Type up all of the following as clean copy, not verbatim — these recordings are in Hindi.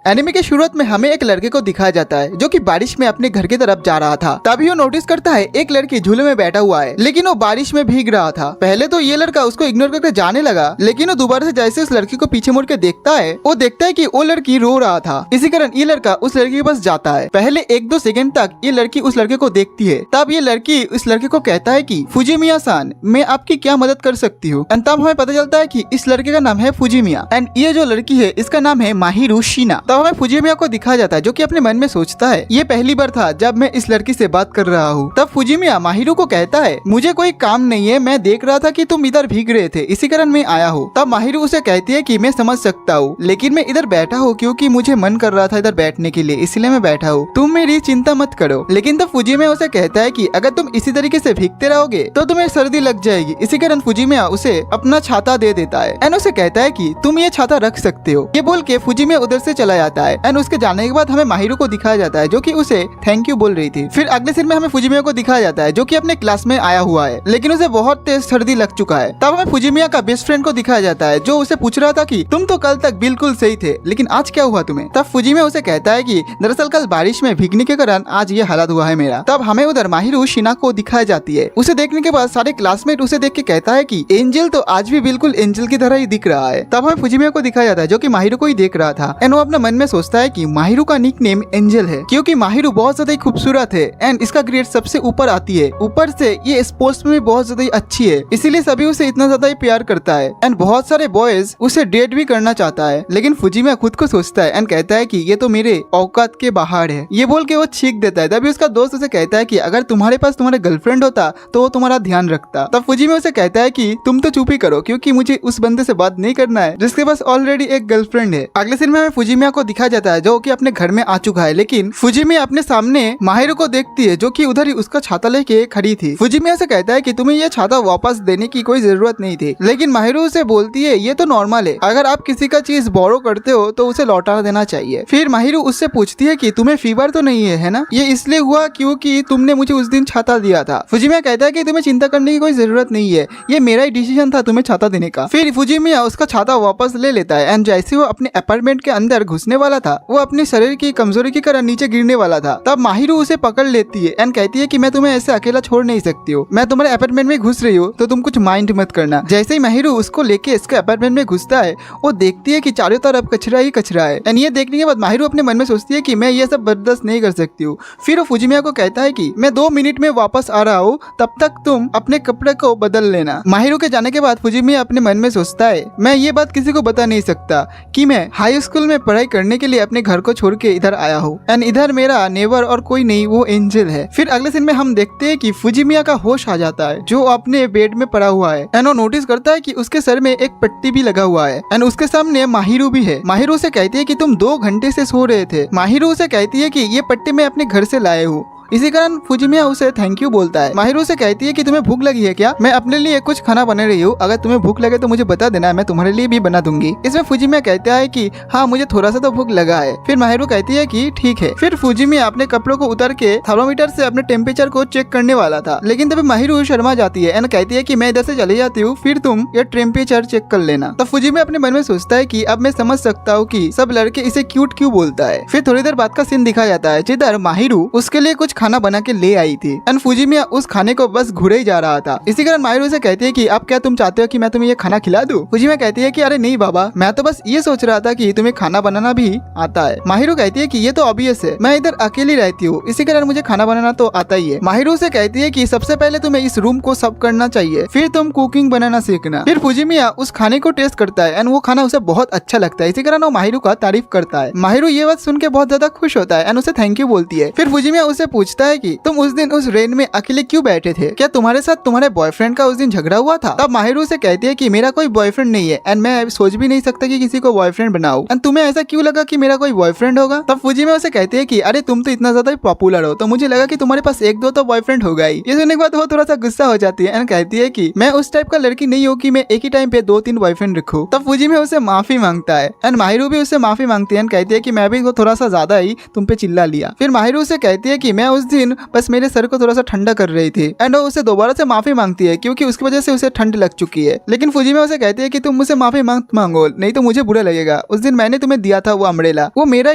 एनिमे के शुरुआत में हमें एक लड़के को दिखाया जाता है जो कि बारिश में अपने घर की तरफ जा रहा था। तभी वो नोटिस करता है एक लड़की झूले में बैठा हुआ है, लेकिन वो बारिश में भीग रहा था। पहले तो ये लड़का उसको इग्नोर करके जाने लगा, लेकिन वो दोबारा से जैसे उस लड़की को पीछे मुड़ के देखता है, वो देखता है कि वो लड़की रो रहा था। इसी कारण ये लड़का उस लड़की के पास जाता है। पहले 1-2 सेकंड तक ये लड़की उस लड़के को देखती है। तब ये लड़की उस लड़के को कहता है कि फुजिमिया-सान, मैं आपकी क्या मदद कर सकती हूँ। तब हमें पता चलता है कि इस लड़के का नाम है फुजिमिया एंड ये जो लड़की है इसका नाम है माहिरू शिना। तब हमें फुजिमिया को दिखाया जाता है जो कि अपने मन में सोचता है ये पहली बार था जब मैं इस लड़की से बात कर रहा हूँ। तब फुजिमिया माहिरू को कहता है मुझे कोई काम नहीं है, मैं देख रहा था कि तुम इधर भीग रहे थे, इसी कारण मैं आया हूँ। तब माहिरू उसे कहती है कि मैं समझ सकता हूँ, लेकिन मैं इधर बैठा हूँ क्योंकि मुझे मन कर रहा था इधर बैठने के लिए, इसलिए मैं बैठा हूँ, तुम मेरी चिंता मत करो। लेकिन तब फुजिमिया उसे कहता है कि अगर तुम इसी तरीके से भीगते रहोगे तो तुम्हें सर्दी लग जाएगी। इसी कारण फुजिमिया उसे अपना छाता दे देता है एंड उसे कहता है कि तुम ये छाता रख सकते हो। ये बोल के फुजिमिया उधर से चला जाता है एंड उसके जाने के बाद हमें माहिरू को दिखाया जाता है जो कि उसे थैंक यू बोल रही थी। फिर अगले सीन में हमें फुजिमिया को दिखाया जाता है जो कि अपने क्लास में आया हुआ है, लेकिन उसे बहुत तेज सर्दी लग चुका है। तब हमें फुजिमिया का बेस्ट फ्रेंड को दिखाया जाता है जो उसे पूछ रहा था कि तुम तो कल तक बिल्कुल सही थे, लेकिन आज क्या हुआ तुम्हें। तब फुजिमिया उसे कहता है कि दरअसल कल बारिश में भीगने के कारण आज ये हालत हुआ है मेरा। तब हमें उधर माहिरू शिना को दिखाई जाती है। उसे देखने के बाद सारे क्लासमेट उसे देख के कहता है कि एंजल तो आज भी बिल्कुल एंजल की तरह ही दिख रहा है। तब हमें फुजिमिया को दिखाया जाता है जो कि माहिरू को ही देख रहा था एंड वो अपने मन में सोचता है कि माहिरू का निक नेम एंजल है क्योंकि माहिरू बहुत ज्यादा खूबसूरत है एंड इसका ग्रेड सबसे ऊपर आती है। ऊपर से ये स्पोर्ट्स में भी बहुत ज्यादा अच्छी है, इसीलिए सभी उसे इतना ज्यादा ही प्यार करता है एंड बहुत सारे बॉयज उसे डेट भी करना चाहता है। लेकिन फुजिमिया खुद को सोचता है एंड कहता है कि ये तो मेरे औकात के बाहर है। ये बोल के वो छींक देता है। तभी उसका दोस्त उसे कहता है कि अगर तुम्हारे पास तुम्हारा गर्लफ्रेंड होता तो वो तुम्हारा ध्यान रखता। तब फुजिमिया उसे कहता है कि तुम तो चुप ही करो क्योंकि मुझे उस बंदे से बात नहीं करना है जिसके पास ऑलरेडी एक गर्लफ्रेंड है। अगले सीन में हमें फुजिमिया को दिखाया जाता है जो कि अपने घर में आ चुका है, लेकिन फुजिमिया अपने सामने माहिरू को देखती है जो कि उधर ही उसका छाता लेके खड़ी थी। फुजिमिया से कहता है कि तुम्हें ये छाता वापस देने की कोई जरूरत नहीं थी, लेकिन माहिरू उसे बोलती है ये तो नॉर्मल है, अगर आप किसी का चीज बोरो करते हो तो उसे लौटा देना चाहिए। फिर माहिरू उससे पूछती है कि तुम्हें फीवर तो नहीं है ना, ये इसलिए हुआ क्योंकि तुमने मुझे उस दिन छाता दिया था। फुजिमिया कहता है कि तुम्हें चिंता करने की कोई जरूरत नहीं है, ये मेरा ही डिसीजन था तुम्हें छाता देने का। फिर फुजिमिया उसका छाता वापस ले लेता है एंड जैसे वो अपने अपार्टमेंट के अंदर घुसने वाला था वो अपने शरीर की कमजोरी के कारण नीचे गिरने वाला था। तब माहिरू उसे पकड़ लेती है एंड कहती है कि मैं तुम्हें ऐसे अकेला छोड़ नहीं सकती हूँ, मैं तुम्हारे अपार्टमेंट में घुस रही हूँ तो तुम कुछ माइंड मत करना। जैसे ही माहिरू उसको लेके इसके अपार्टमेंट में घुसता है वो देखती है कि चारों तरफ कचरा ही कचरा है एंड ये देखने के बाद माहिरू अपने मन में सोचती है कि मैं ये सब बर्दाश्त नहीं कर सकती हूँ। फिर वो फुजिमिया को कहता है कि मैं 2 मिनट में वापस आ रहा हूँ, तब तक तुम अपने कपड़े को बदल लेना। माहिरू के जाने के बाद फुजिमिया अपने मन में सोचता है मैं ये बात किसी को बता नहीं सकता कि मैं हाई स्कूल में पढ़ाई करने के लिए अपने घर को छोड़ के इधर आया हूँ एंड इधर मेरा नेवर और कोई नहीं, वो एंजल है। फिर अगले सीन में हम देखते हैं कि फुजिमिया का होश आ जाता है जो अपने बेड में पड़ा हुआ है एंड वो नोटिस करता है कि उसके सर में एक पट्टी भी लगा हुआ है एंड उसके सामने माहिरू भी है। माहिरू से कहती है कि तुम 2 घंटे से सो रहे थे। माहिरू से कहती है कि ये पट्टी मैं अपने घर से लाए हूँ। इसी कारण फुजिमिया उसे थैंक यू बोलता है। माहिरू से कहती है कि तुम्हें भूख लगी है क्या, मैं अपने लिए कुछ खाना बना रही हूँ, अगर तुम्हें भूख लगे तो मुझे बता देना, मैं तुम्हारे लिए भी बना दूंगी। इसमें फुजिमिया कहता है कि हाँ मुझे थोड़ा सा तो भूख लगा है। फिर माहिरू कहती है कि ठीक है। फिर फुजिमिया अपने कपड़ों को उतार के थर्मोमीटर से अपने टेम्परेचर को चेक करने वाला था, लेकिन तभी माहिरू शर्मा जाती है एंड कहती है कि मैं इधर से चली जाती हूँ, फिर तुम ये टेम्परेचर चेक कर लेना। तब फुजिमिया अपने मन में सोचता है कि अब मैं समझ सकता हूँ कि सब लड़के इसे क्यूट क्यों बोलता है। फिर थोड़ी देर बाद का सीन दिखाया जाता है जिधर माहिरू उसके लिए कुछ खाना बना के ले आई थी एंड फुजिमिया उस खाने को बस घुरे ही जा रहा था। इसी कारण माहिरू से कहती है कि अब क्या तुम चाहते हो कि मैं तुम्हें ये खाना खिला दूं? फुजिमिया कहती है कि अरे नहीं बाबा, मैं तो बस ये सोच रहा था कि तुम्हें खाना बनाना भी आता है। माहिरू कहती है कि ये तो ऑब्वियस है, मैं इधर अकेली रहती हूँ, इसी कारण मुझे खाना बनाना तो आता ही है। माहिरू से कहती है कि सबसे पहले तुम्हें इस रूम को सब करना चाहिए, फिर तुम कुकिंग बनाना सीखना। फिर फुजिमिया उस खाने को टेस्ट करता है एंड वो खाना उसे बहुत अच्छा लगता है, इसी कारण वो माहिरू का तारीफ करता है। माहिरू ये बात सुन के बहुत ज्यादा खुश होता है एंड उसे थैंक यू बोलती है। फिर फुजिमिया उसे पूछता है कि तुम उस दिन उस रेन में अकेले क्यों बैठे थे, क्या तुम्हारे साथ तुम्हारे बॉयफ्रेंड का उस दिन झगड़ा हुआ था? तब माहिरू से कहती है कि मेरा कोई बॉयफ्रेंड नहीं है एंड मैं सोच भी नहीं सकता कि किसी को बॉयफ्रेंड बनाऊं, एंड तुम्हें ऐसा क्यों लगा कि मेरा कोई बॉयफ्रेंड होगा? तब फुजिमिया उसे कहती है कि अरे तुम तो इतना ज्यादा पॉपुलर हो तो मुझे लगा कि तुम्हारे पास 1-2 तो बॉयफ्रेंड होगा ही। ये सुनने के बाद वो थोड़ा सा गुस्सा हो जाती है एंड कहती है कि मैं उस टाइप का लड़की नहीं हूँ कि मैं एक ही टाइम पे 2-3 बॉयफ्रेंड रखूं। तब फुजिमिया उसे माफी मांगता है एंड माहिरू भी उससे माफी मांगती है एंड कहती है कि मैं भी थोड़ा सा ज्यादा ही तुम पे चिल्ला लिया। फिर माहिरू से कहती है कि मैं उस दिन बस मेरे सर को थोड़ा सा ठंडा कर रही थी। एंड वो उसे दोबारा से माफी मांगती है क्योंकि उसकी वजह से उसे ठंड लग चुकी है। लेकिन फुजिमे उसे कहती है कि तुम मुझसे माफी मांगो, नहीं तो मुझे बुरा लगेगा। उस दिन मैंने तुम्हें दिया था वो अम्ब्रेला, वो मेरा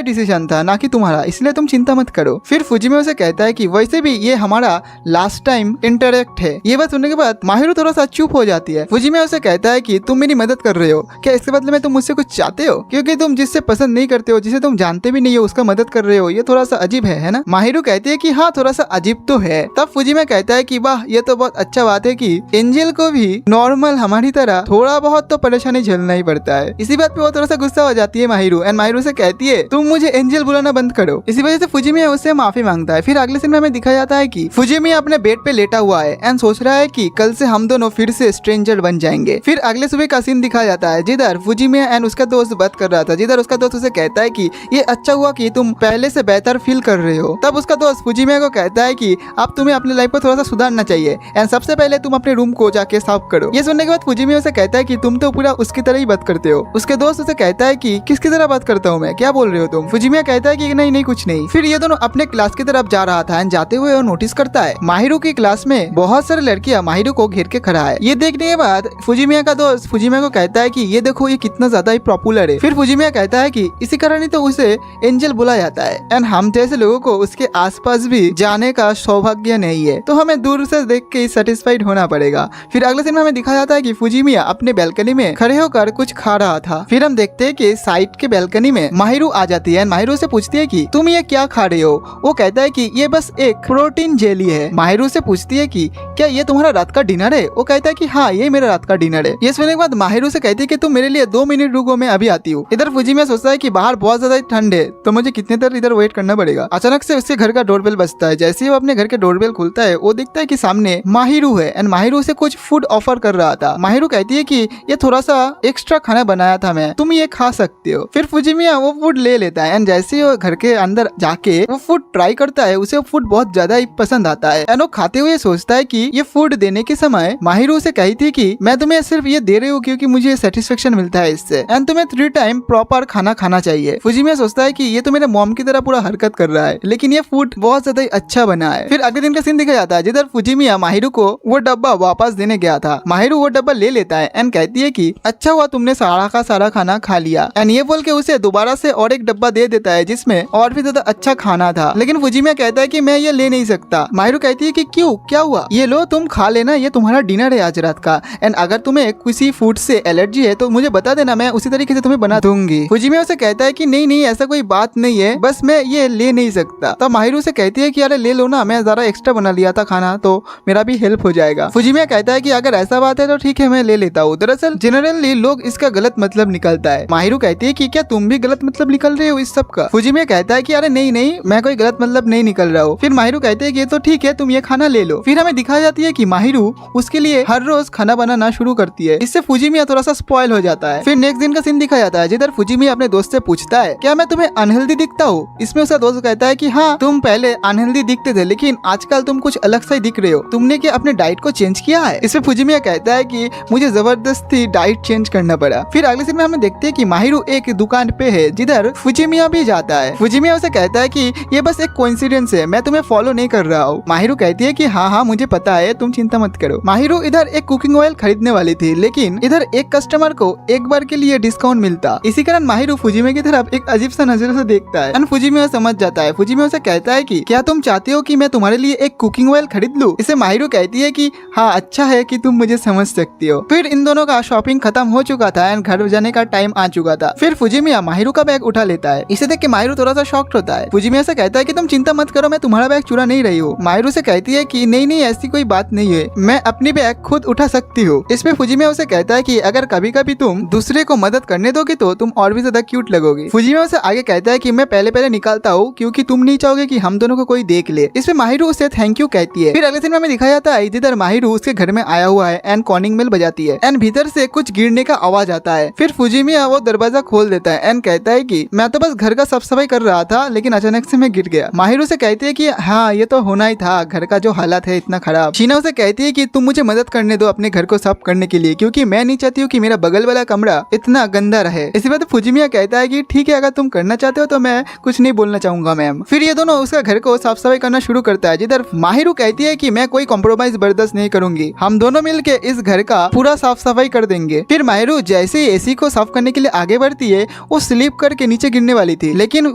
डिसीजन था ना कि तुम्हारा, इसलिए तुम चिंता मत करो। फिर फुजिमे उसे कहता है कि वैसे भी ये हमारा लास्ट टाइम इंटरेक्ट है। ये बात सुनने के बाद माहिरू थोड़ा सा चुप हो जाती है। फुजिमे उसे कहता है कि तुम मेरी मदद कर रहे हो, क्या इसके बदले में तुम मुझसे कुछ चाहते हो? क्योंकि तुम जिससे पसंद नहीं करते हो, जिसे तुम जानते भी नहीं हो, उसका मदद कर रहे हो, ये थोड़ा सा अजीब है ना? माहिरू कहती है कि हाँ थोड़ा सा अजीब तो है। तब फुजिमे कहता है कि वाह ये तो बहुत अच्छा बात है कि एंजल को भी नॉर्मल हमारी तरह थोड़ा बहुत तो परेशानी झेलना ही पड़ता है। इसी बात पे वो थोड़ा सा गुस्सा हो जाती है माहिरू। एंड माहिरू से कहती है तुम मुझे एंजल बुलाना बंद करो। इसी वजह से फुजिमे उससे माफी मांगता है। फिर अगले सीन में हमें दिखाया जाता है कि फुजिमे अपने बेड पे लेटा हुआ है एंड सोच रहा है कि कल से हम दोनों फिर से स्ट्रेंजर बन जाएंगे। फिर अगले सुबह का सीन दिखाया जाता है जिधर फुजिमे एंड उसका दोस्त बात कर रहा था, जिधर उसका दोस्त उसे कहता है कि ये अच्छा हुआ कि तुम पहले से बेहतर फील कर रहे हो। तब उसका दोस्त फुजिमे को कहता है कि अब तुम्हें अपनी लाइफ को थोड़ा सा सुधारना चाहिए एंड सबसे पहले तुम अपने रूम को जाके साफ करो। ये सुनने के बाद फुजिमे उसे कहता है कि तुम तो पूरा उसकी तरह ही बात करते हो। उसके दोस्त उसे कहता है कि किसकी तरह बात करता हूँ मैं, क्या बोल रहे हो तुम? फुजिमे कहता है कि नहीं नहीं कुछ नहीं। फिर ये दोनों अपने क्लास की तरफ जा रहा था एंड जाते हुए वो नोटिस करता है माहिरू की क्लास में बहुत सारे लड़कियां माहिरू को घेर के खड़ा है। ये देखने के बाद फुजिमे का दोस्त फुजिमे को कहता है कि ये देखो ये कितना ज्यादा ही पॉपुलर है। फिर फुजिमे कहता है कि इसी कारण ही तो उसे एंजल बोला जाता है एंड हम जैसे लोगों को उसके आसपास भी जाने का सौभाग्य नहीं है, तो हमें दूर से देख के सेटिस्फाइड होना पड़ेगा। फिर अगले दिन में हमें दिखाया जाता है कि फुजिमिया अपने बैल्कनी में खड़े होकर कुछ खा रहा था। फिर हम देखते हैं कि साइड के बैल्कनी में माहिरू आ जाती है। माहिरू से पूछती है कि तुम ये क्या खा रहे हो? वो कहता है कि ये बस एक प्रोटीन जेली है। माहिरू से पूछती है कि क्या ये तुम्हारा रात का डिनर है? वो कहता है कि हाँ ये मेरा रात का डिनर है। ये सुनने के बाद माहिरू से कहती है कि तुम मेरे लिए 2 मिनट रुको, मैं अभी आती हूँ। इधर फुजिमिया सोचता है कि बाहर बहुत ज्यादा ठंड है तो मुझे कितने देर इधर वेट करना पड़ेगा। अचानक से उसके घर का डोरबेल बजता है। जैसे ही वो अपने घर के डोरबेल खुलता है वो दिखता है कि सामने माहिरू है एंड माहिरू से कुछ फूड ऑफर कर रहा था। माहिरू कहती है कि ये थोड़ा सा एक्स्ट्रा खाना बनाया था मैं, तुम ये खा सकते हो। फिर फुजिमिया वो फूड ले लेता है एंड जैसे ही वो घर के अंदर जाके वो फूड ट्राई करता है उसे फूड बहुत ज्यादा ही पसंद आता है एंड वो खाते हुए सोचता है कि ये फूड देने के समय माहिरू से कही थी कि मैं तुम्हें सिर्फ ये दे रही हूँ क्योंकि मुझे सेटिस्फेक्शन मिलता है इससे एंड तुम्हें 3 टाइम प्रॉपर खाना खाना चाहिए। फुजिमिया सोचता है कि ये तो मेरे मॉम की तरह पूरा हरकत कर रहा है, लेकिन ये फूड बहुत ज्यादा ही अच्छा बना है। फिर अगले दिन का सीन दिखाया जाता है जिधर फुजिमिया माहिरू को वो डब्बा वापस देने गया था। माहिरू वो डब्बा ले लेता है एंड कहती है कि अच्छा हुआ तुमने सारा का सारा खाना खा लिया एंड ये बोल के उसे दोबारा से और एक डब्बा दे देता है जिसमें और भी ज्यादा अच्छा खाना था। लेकिन फुजिमिया कहता है कि मैं ये ले नहीं सकता। माहिरू कहती है कि क्यों, क्या हुआ? ये लो तुम खा लेना, ये तुम्हारा डिनर है आज रात का एंड अगर तुम्हें किसी फूड से एलर्जी है तो मुझे बता देना, मैं उसी तरीके से तुम्हें बना दूंगी। फुजिमिया उसे कहता है कि नहीं नहीं ऐसा कोई बात नहीं है, बस मैं ये ले नहीं सकता। तो माहिरू से कहती है कि अरे ले लो ना, मैं जरा एक्स्ट्रा बना लिया था खाना तो मेरा भी हेल्प हो जाएगा। फुजिमिया कहता है कि अगर ऐसा बात है तो ठीक है मैं ले लेता हूँ। दरअसल जनरली लोग इसका गलत मतलब निकलता है। माहिरू कहती है कि क्या तुम भी गलत मतलब निकल रहे हो इस सब का? फुजिमिया कहता है कि अरे नहीं नहीं मैं कोई गलत मतलब नहीं निकल रहा हूँ। फिर माहिरू कहते हैं कि तो ठीक है तुम ये खाना ले लो। फिर हमें दिखाई जाती है कि माहिरू उसके लिए हर रोज खाना बनाना शुरू करती है। इससे फुजिमिया थोड़ा सा स्पॉइल हो जाता है। फिर नेक्स्ट दिन का सीन दिखाया जाता है जिधर फुजिमिया अपने दोस्त से पूछता है क्या मैं तुम्हें अनहेल्दी दिखता हूँ? इसमें उसका दोस्त कहता है कि हाँ तुम पहले अनहेल्दी दिखते थे लेकिन आजकल तुम कुछ अलग सा ही दिख रहे हो, तुमने क्या अपने डाइट को चेंज किया है? इसमें फुजिमिया कहता है कि मुझे जबरदस्ती डाइट चेंज करना पड़ा। फिर अगले सीन में हमें देखते हैं कि माहिरू एक दुकान पे है जिधर फुजिमिया भी जाता है। फुजिमिया उसे कहता है कि ये बस एक कोइंसिडेंस है, मैं तुम्हें फॉलो नहीं कर रहा हूँ। माहिरू कहती है कि हाँ हाँ मुझे पता है, तुम चिंता मत करो। माहिरू इधर एक कुकिंग ऑयल खरीदने वाली थी लेकिन इधर एक कस्टमर को एक बार के लिए डिस्काउंट मिलता। इसी कारण माहिरू फुजिमिया की तरफ एक अजीब सा नजर से देखता है। फुजिमिया समझ जाता है। फुजिमिया उसे कहता है कि क्या तुम चाहते हो कि मैं तुम्हारे लिए एक कुकिंग ऑयल खरीद लूं? इसे माहिरू कहती है कि हाँ अच्छा है कि तुम मुझे समझ सकती हो। फिर इन दोनों का शॉपिंग खत्म हो चुका था एंड घर जाने का टाइम आ चुका था। फिर फुजिमिया माहिरू का बैग उठा लेता है। इसे देख के माहिरू थोड़ा सा शॉक्ड होता है। फुजिमिया से कहता है कि तुम चिंता मत करो, मैं तुम्हारा बैग चुरा नहीं रही हूँ। माहिरू से कहती है कि नहीं नहीं ऐसी कोई बात नहीं है, मैं अपनी बैग खुद उठा सकती हूँ। इसमें फुजिमिया उसे कहता है कि अगर कभी कभी तुम दूसरे को मदद करने दोगे तो तुम और भी ज्यादा क्यूट लगोगी। फुजिमिया उसे आगे कहता है कि मैं पहले पहले निकालता हूँ क्योंकि तुम नहीं चाहोगे कि हम दोनों को कोई देख ले। इसमें माहिरू उसे थैंक यू कहती है। फिर अगले दिन में हमें दिखाया जाता है जिधर माहिरू उसके घर में आया हुआ है एंड कॉलिंग बेल बजाती है एंड भीतर से कुछ गिरने का आवाज आता है। फिर फुजिमिया वो दरवाजा खोल देता है एंड कहता है कि मैं तो बस घर का साफ सफाई कर रहा था लेकिन अचानक से मैं गिर गया। माहिरू से कहती है कि हाँ ये तो होना ही था, घर का जो हालत है इतना खराब। शीना उसे कहती है कि तुम मुझे मदद करने दो अपने घर को साफ करने के लिए क्योंकि मैं नहीं चाहती हूँ कि मेरा बगल वाला कमरा इतना गंदा रहे। इसी बात फुजिमिया कहता है कि ठीक है अगर तुम करना चाहते हो तो मैं कुछ नहीं बोलना चाहूंगा मैम। फिर ये दोनों उसका घर को को साफ सफाई करना शुरू करता है, जिधर माहिरू कहती है कि मैं कोई कॉम्प्रोमाइज बर्दाश्त नहीं करूंगी, हम दोनों मिलके इस घर का पूरा साफ सफाई कर देंगे। फिर माहिरू जैसे ही एसी को साफ करने के लिए आगे बढ़ती है, वो स्लिप करके नीचे गिरने वाली थी, लेकिन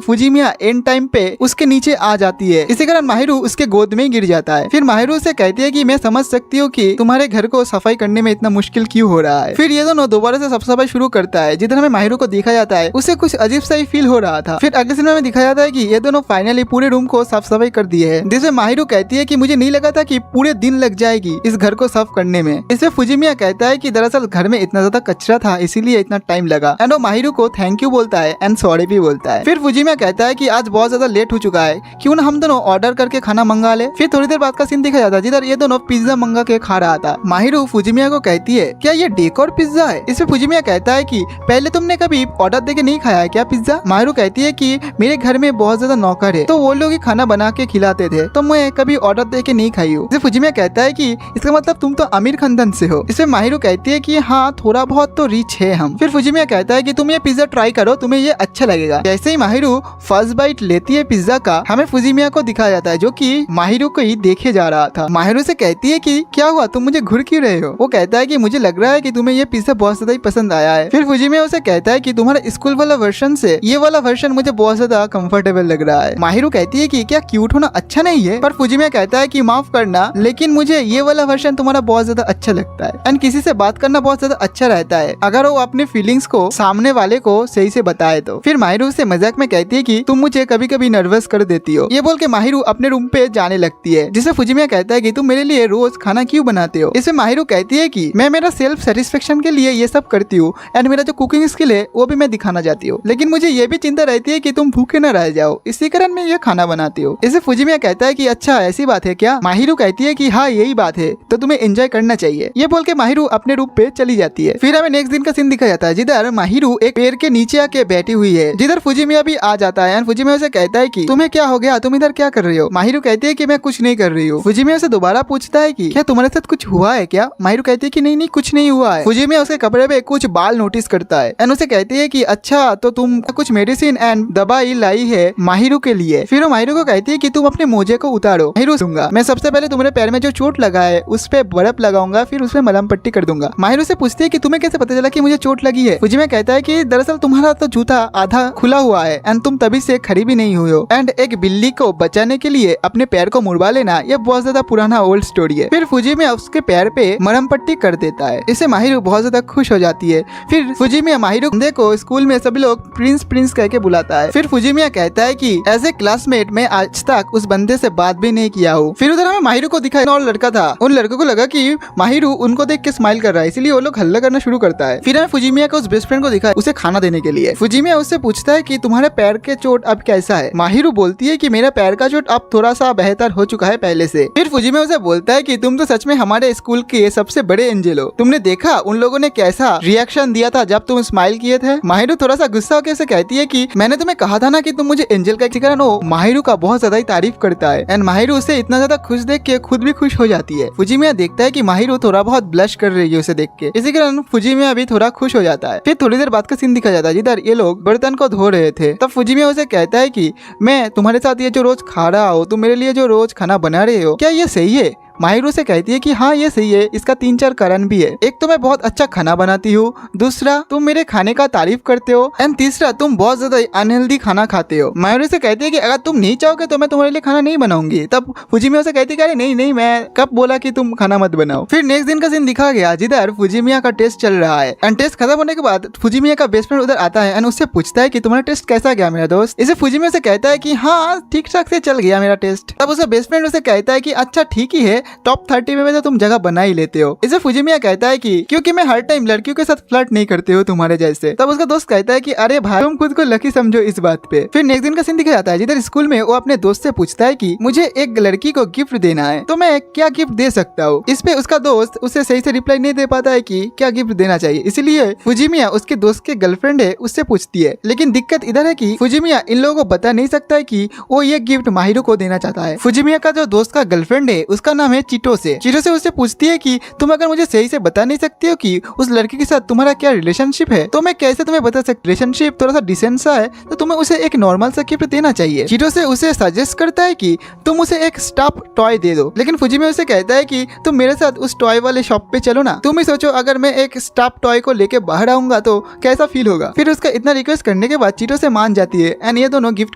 फुजिमिया एंड टाइम पे उसके नीचे आ जाती है। इसी कारण माहिरू उसके गोद में गिर जाता है। फिर माहिरू से कहती है कि मैं समझ सकती हूँ कि तुम्हारे घर को सफाई करने में इतना मुश्किल क्यों हो रहा है। फिर ये दोनों दोबारा से साफ सफाई शुरू करता है। जिधर हमें माहिरू को देखा जाता है, उसे कुछ अजीब सा ही फील हो रहा था। फिर अगले सीन में दिखाया जाता है कि ये दोनों फाइनली पूरे रूम को साफ सफाई कर दिए है, जिसमें माहिरू कहती है कि मुझे नहीं लगा था कि पूरे दिन लग जाएगी इस घर को साफ करने में। इसमें फुजिमिया कहता है कि दरअसल घर में इतना ज्यादा कचरा था, इसीलिए इतना टाइम लगा। एंड वो माहिरू को थैंक यू बोलता है एंड सॉरी भी बोलता है। फिर फुजिमिया कहता है कि आज बहुत ज्यादा लेट हो चुका है, क्यों ना हम दोनों ऑर्डर करके खाना मंगा ले। फिर थोड़ी देर बाद का सीन दिखा जाता है, जिधर ये दोनों पिज्जा मंगा के खा रहा था। माहिरू फुजिमिया को कहती है क्या ये डेकोर पिज्जा है। इसमें फुजिमिया कहता है कि पहले तुमने कभी ऑर्डर देके नहीं खाया है क्या पिज्जा। माहिरू कहती है कि मेरे घर में बहुत ज्यादा नौकर है, तो वो लोग ही खाना बना के खिलाते थे, तो मैं कभी ऑर्डर देके नहीं खाई हूँ। इसमें फुजिमिया कहता है कि इसका मतलब तुम तो अमीर खानदान से हो। इसमें माहिरू कहती है कि हाँ थोड़ा बहुत तो रिच है हम। फिर फुजिमिया कहता है कि तुम ये पिज्जा ट्राई करो, तुम्हें ये अच्छा लगेगा। जैसे ही माहिरू फर्स्ट बाइट लेती है पिज्जा का, हमें फुजिमिया को दिखाया जाता है, जो कि माहिरू को ही देखे जा रहा था। माहिरू से कहती है कि क्या हुआ, तुम मुझे घूर क्यों रहे हो। वो कहता है कि मुझे लग रहा है कि तुम्हें ये पिज्जा बहुत ज्यादा ही पसंद आया है। फिर फुजिमिया उसे कहता है कि तुम्हारा स्कूल वाला वर्जन से ये वाला वर्जन मुझे बहुत ज्यादा कंफर्टेबल लग रहा है। माहिरू कहती है कि क्या क्यूट होना अच्छा नहीं है, पर फुजिमिया कहता है कि माफ करना, लेकिन मुझे ये वाला वर्जन तुम्हारा बहुत ज्यादा अच्छा लगता है। एंड किसी से बात करना बहुत ज्यादा अच्छा रहता है अगर वो अपने फीलिंग्स को सामने वाले को सही से बताए तो। फिर माहिरू से मजाक में कहती है कि तुम मुझे कभी कभी नर्वस कर देती हो। ये बोल के माहिरू अपने रूम पे जाने लगती है, जिसे फुजिमिया कहता है कि तुम मेरे लिए रोज खाना क्यों बनाते हो। इसमें माहिरू कहती है कि मैं मेरा सेल्फ सेटिस्फेक्शन के लिए ये सब करती हूँ, एंड मेरा जो कुकिंग स्किल है वो भी मैं दिखाना चाहती हूँ, लेकिन मुझे ये भी चिंता रहती है कि तुम भूखे न रह जाओ, इसी कारण मैं ये खाना बनाती हूँ। इसे फुजिमिया कहता है कि अच्छा ऐसी बात है क्या। माहिरू कहती है कि हाँ यही बात है, तो तुम्हें एंजॉय करना चाहिए। ये बोल के माहिरू अपने रूम पे चली जाती है। फिर हमें नेक्स्ट दिन का सीन दिखाया जाता है, जिधर माहिरू एक पेड़ के नीचे आके बैठी हुई है, जिधर फुजिमिया भी आ जाता है। एंड फुजिमिया उसे कहता है कि तुम्हें क्या हो गया, तुम इधर क्या कर रही हो। माहिरू कहती है कि मैं कुछ नहीं कर रही हूँ। फुजिमिया से दोबारा पूछता है कि क्या तुम्हारे साथ कुछ हुआ है क्या। माहिरू कहती है कि नहीं नहीं कुछ नहीं हुआ है। फुजिमिया उसके कपड़े पे कुछ बाल नोटिस करता है एंड उसे कहती है कि अच्छा तो तुम कुछ मेडिसिन एंड दवाई लाई है माहिरू के लिए। फिर वो माहिरू को कहती है कि तुम अपने मोजे को उतारो। माहिरू दूंगा, मैं सबसे पहले तुम्हारे पैर में जो चोट लगा है उस पे बर्फ लगाऊंगा, फिर उसमें मलहम पट्टी कर दूंगा। माहिरू से पूछती है कि तुम्हें कैसे पता चला कि मुझे चोट लगी है। फुजिमिया कहता है कि दरअसल तुम्हारा तो जूता आधा खुला हुआ है एंड तुम तभी से खड़ी भी नहीं हुई हो, एंड एक बिल्ली को बचाने के लिए अपने पैर को मुड़वा लेना ये बहुत ज्यादा पुराना ओल्ड स्टोरी है। फिर फुजिमिया उसके पैर पे मरहम पट्टी कर देता है। इससे माहिरू बहुत ज्यादा खुश हो जाती है। फिर फुजिमिया माहिरू को स्कूल में सभी लोग प्रिंस प्रिंस कह के बुलाता है। फिर फुजिमिया कहता है कि एज ए क्लासमेट मैं आज तक उस बंदे से बात भी नहीं किया हूँ। फिर उधर हमें माहिरू को दिखाया और लड़का था, उन लड़कों को लगा कि माहिरू उनको देख के स्माइल कर रहा है, इसलिए वो लोग हल्ला करना शुरू करता है। फिर हमें फुजिमिया को उस बेस्ट फ्रेंड को दिखाया उसे खाना देने के लिए। फुजिमिया उससे पूछता है कि तुम्हारे पैर के चोट अब कैसा है। माहिरू बोलती है कि मेरा पैर का चोट अब थोड़ा सा बेहतर हो चुका है पहले से। फिर फुजिमिया उसे बोलता है कि तुम तो सच में हमारे स्कूल के सबसे बड़े एंजल हो, तुमने देखा उन लोगों ने कैसा रिएक्शन दिया था जब तुम स्माइल किए थे। माहिरू थोड़ा सा गुस्सा होकर उसे कहती है कि मैंने तुम्हें कहा था ना कि तुम मुझे एंजल का कारण हो। माहिरू का बहुत ज्यादा ही तारीफ करता है एंड माहिरू उसे इतना ज्यादा खुश देख के खुद भी खुश हो जाती है। फुजिमिया देखता है कि माहिरू थोड़ा बहुत ब्लश कर रही है उसे देख के, इसी कारण फुजिमिया भी थोड़ा खुश हो जाता है। फिर थोड़ी देर बाद का सीन दिखा जाता है, जिधर ये लोग बर्तन को धो रहे थे। तब फुजिमिया उसे कहता है कि मैं तुम्हारे साथ ये जो रोज खा रहा हूँ, तुम मेरे लिए जो रोज खाना बना रहे हो, क्या ये सही है। माहिरू से कहती है कि हाँ ये सही है, इसका 3-4 कारण भी है। एक तो मैं बहुत अच्छा खाना बनाती हूँ, दूसरा तुम मेरे खाने का तारीफ करते हो, एंड तीसरा तुम बहुत ज्यादा अनहेल्दी खाना खाते हो। माहिरू से कहती है कि अगर तुम नहीं चाहोगे तो मैं तुम्हारे लिए खाना नहीं बनाऊंगी। तब फुजिमिया से कहती है कि अरे नहीं नहीं, मैं कब बोला कि तुम खाना मत बनाओ। फिर नेक्स्ट दिन का सीन दिखा गया, जिधर फुजिमिया का टेस्ट चल रहा है एंड टेस्ट खत्म होने के बाद फुजिमिया का बेस्ट फ्रेंड उधर आता है एंड उससे पूछता है कि तुम्हारा टेस्ट कैसा गया मेरा दोस्त। इसे फुजिमिया से कहता है कि हाँ ठीक ठाक से चल गया मेरा टेस्ट। तब उसे बेस्ट फ्रेंड उसे कहता है कि अच्छा ठीक ही है, टॉप 30 में तो तुम जगह बना ही लेते हो। इसे फुजिमिया कहता है कि क्योंकि मैं हर टाइम लड़कियों के साथ फ्लर्ट नहीं करते हो तुम्हारे जैसे। तब उसका दोस्त कहता है कि अरे भाई तुम खुद को लकी समझो इस बात पे। फिर नेक्स्ट दिन का सीन दिखा जाता है, जिधर स्कूल में वो अपने दोस्त से पूछता है कि मुझे एक लड़की को गिफ्ट देना है, तो मैं क्या गिफ्ट दे सकता हूँ। इस पे उसका दोस्त उसे सही से रिप्लाई नहीं दे पाता है कि क्या गिफ्ट देना चाहिए, इसलिए फुजिमिया उसके दोस्त के गर्लफ्रेंड है उससे पूछती है। लेकिन दिक्कत इधर है कि फुजिमिया इन लोगों को बता नहीं सकता है कि वो ये गिफ्ट माहिरू को देना चाहता है। फुजिमिया का जो दोस्त का गर्लफ्रेंड है उसका नाम है है चीटो से। चीटो से उससे पूछती है कि तुम अगर मुझे सही से बता नहीं सकते हो कि उस लड़की के साथ तुम्हारा क्या रिलेशनशिप है तो मैं कैसे तुम्हें बता सकती। रिलेशनशिप थोड़ा सा डिसेंट सा है तो तुम्हें उसे एक नॉर्मल सा गिफ्ट देना चाहिए। चीटो से उसे सजेस्ट करता है कि तुम उसे एक स्टफ टॉय दे दो, लेकिन फुजिमे उसे कहता है कि तुम मेरे साथ उस टॉय वाले शॉप पे चलो ना। तुम ही सोचो अगर मैं एक स्टफ टॉय को लेके बाहर आऊंगा तो कैसा फील होगा। फिर उसका इतना रिक्वेस्ट करने के बाद चीटो से मान जाती है एंड ये दोनों गिफ्ट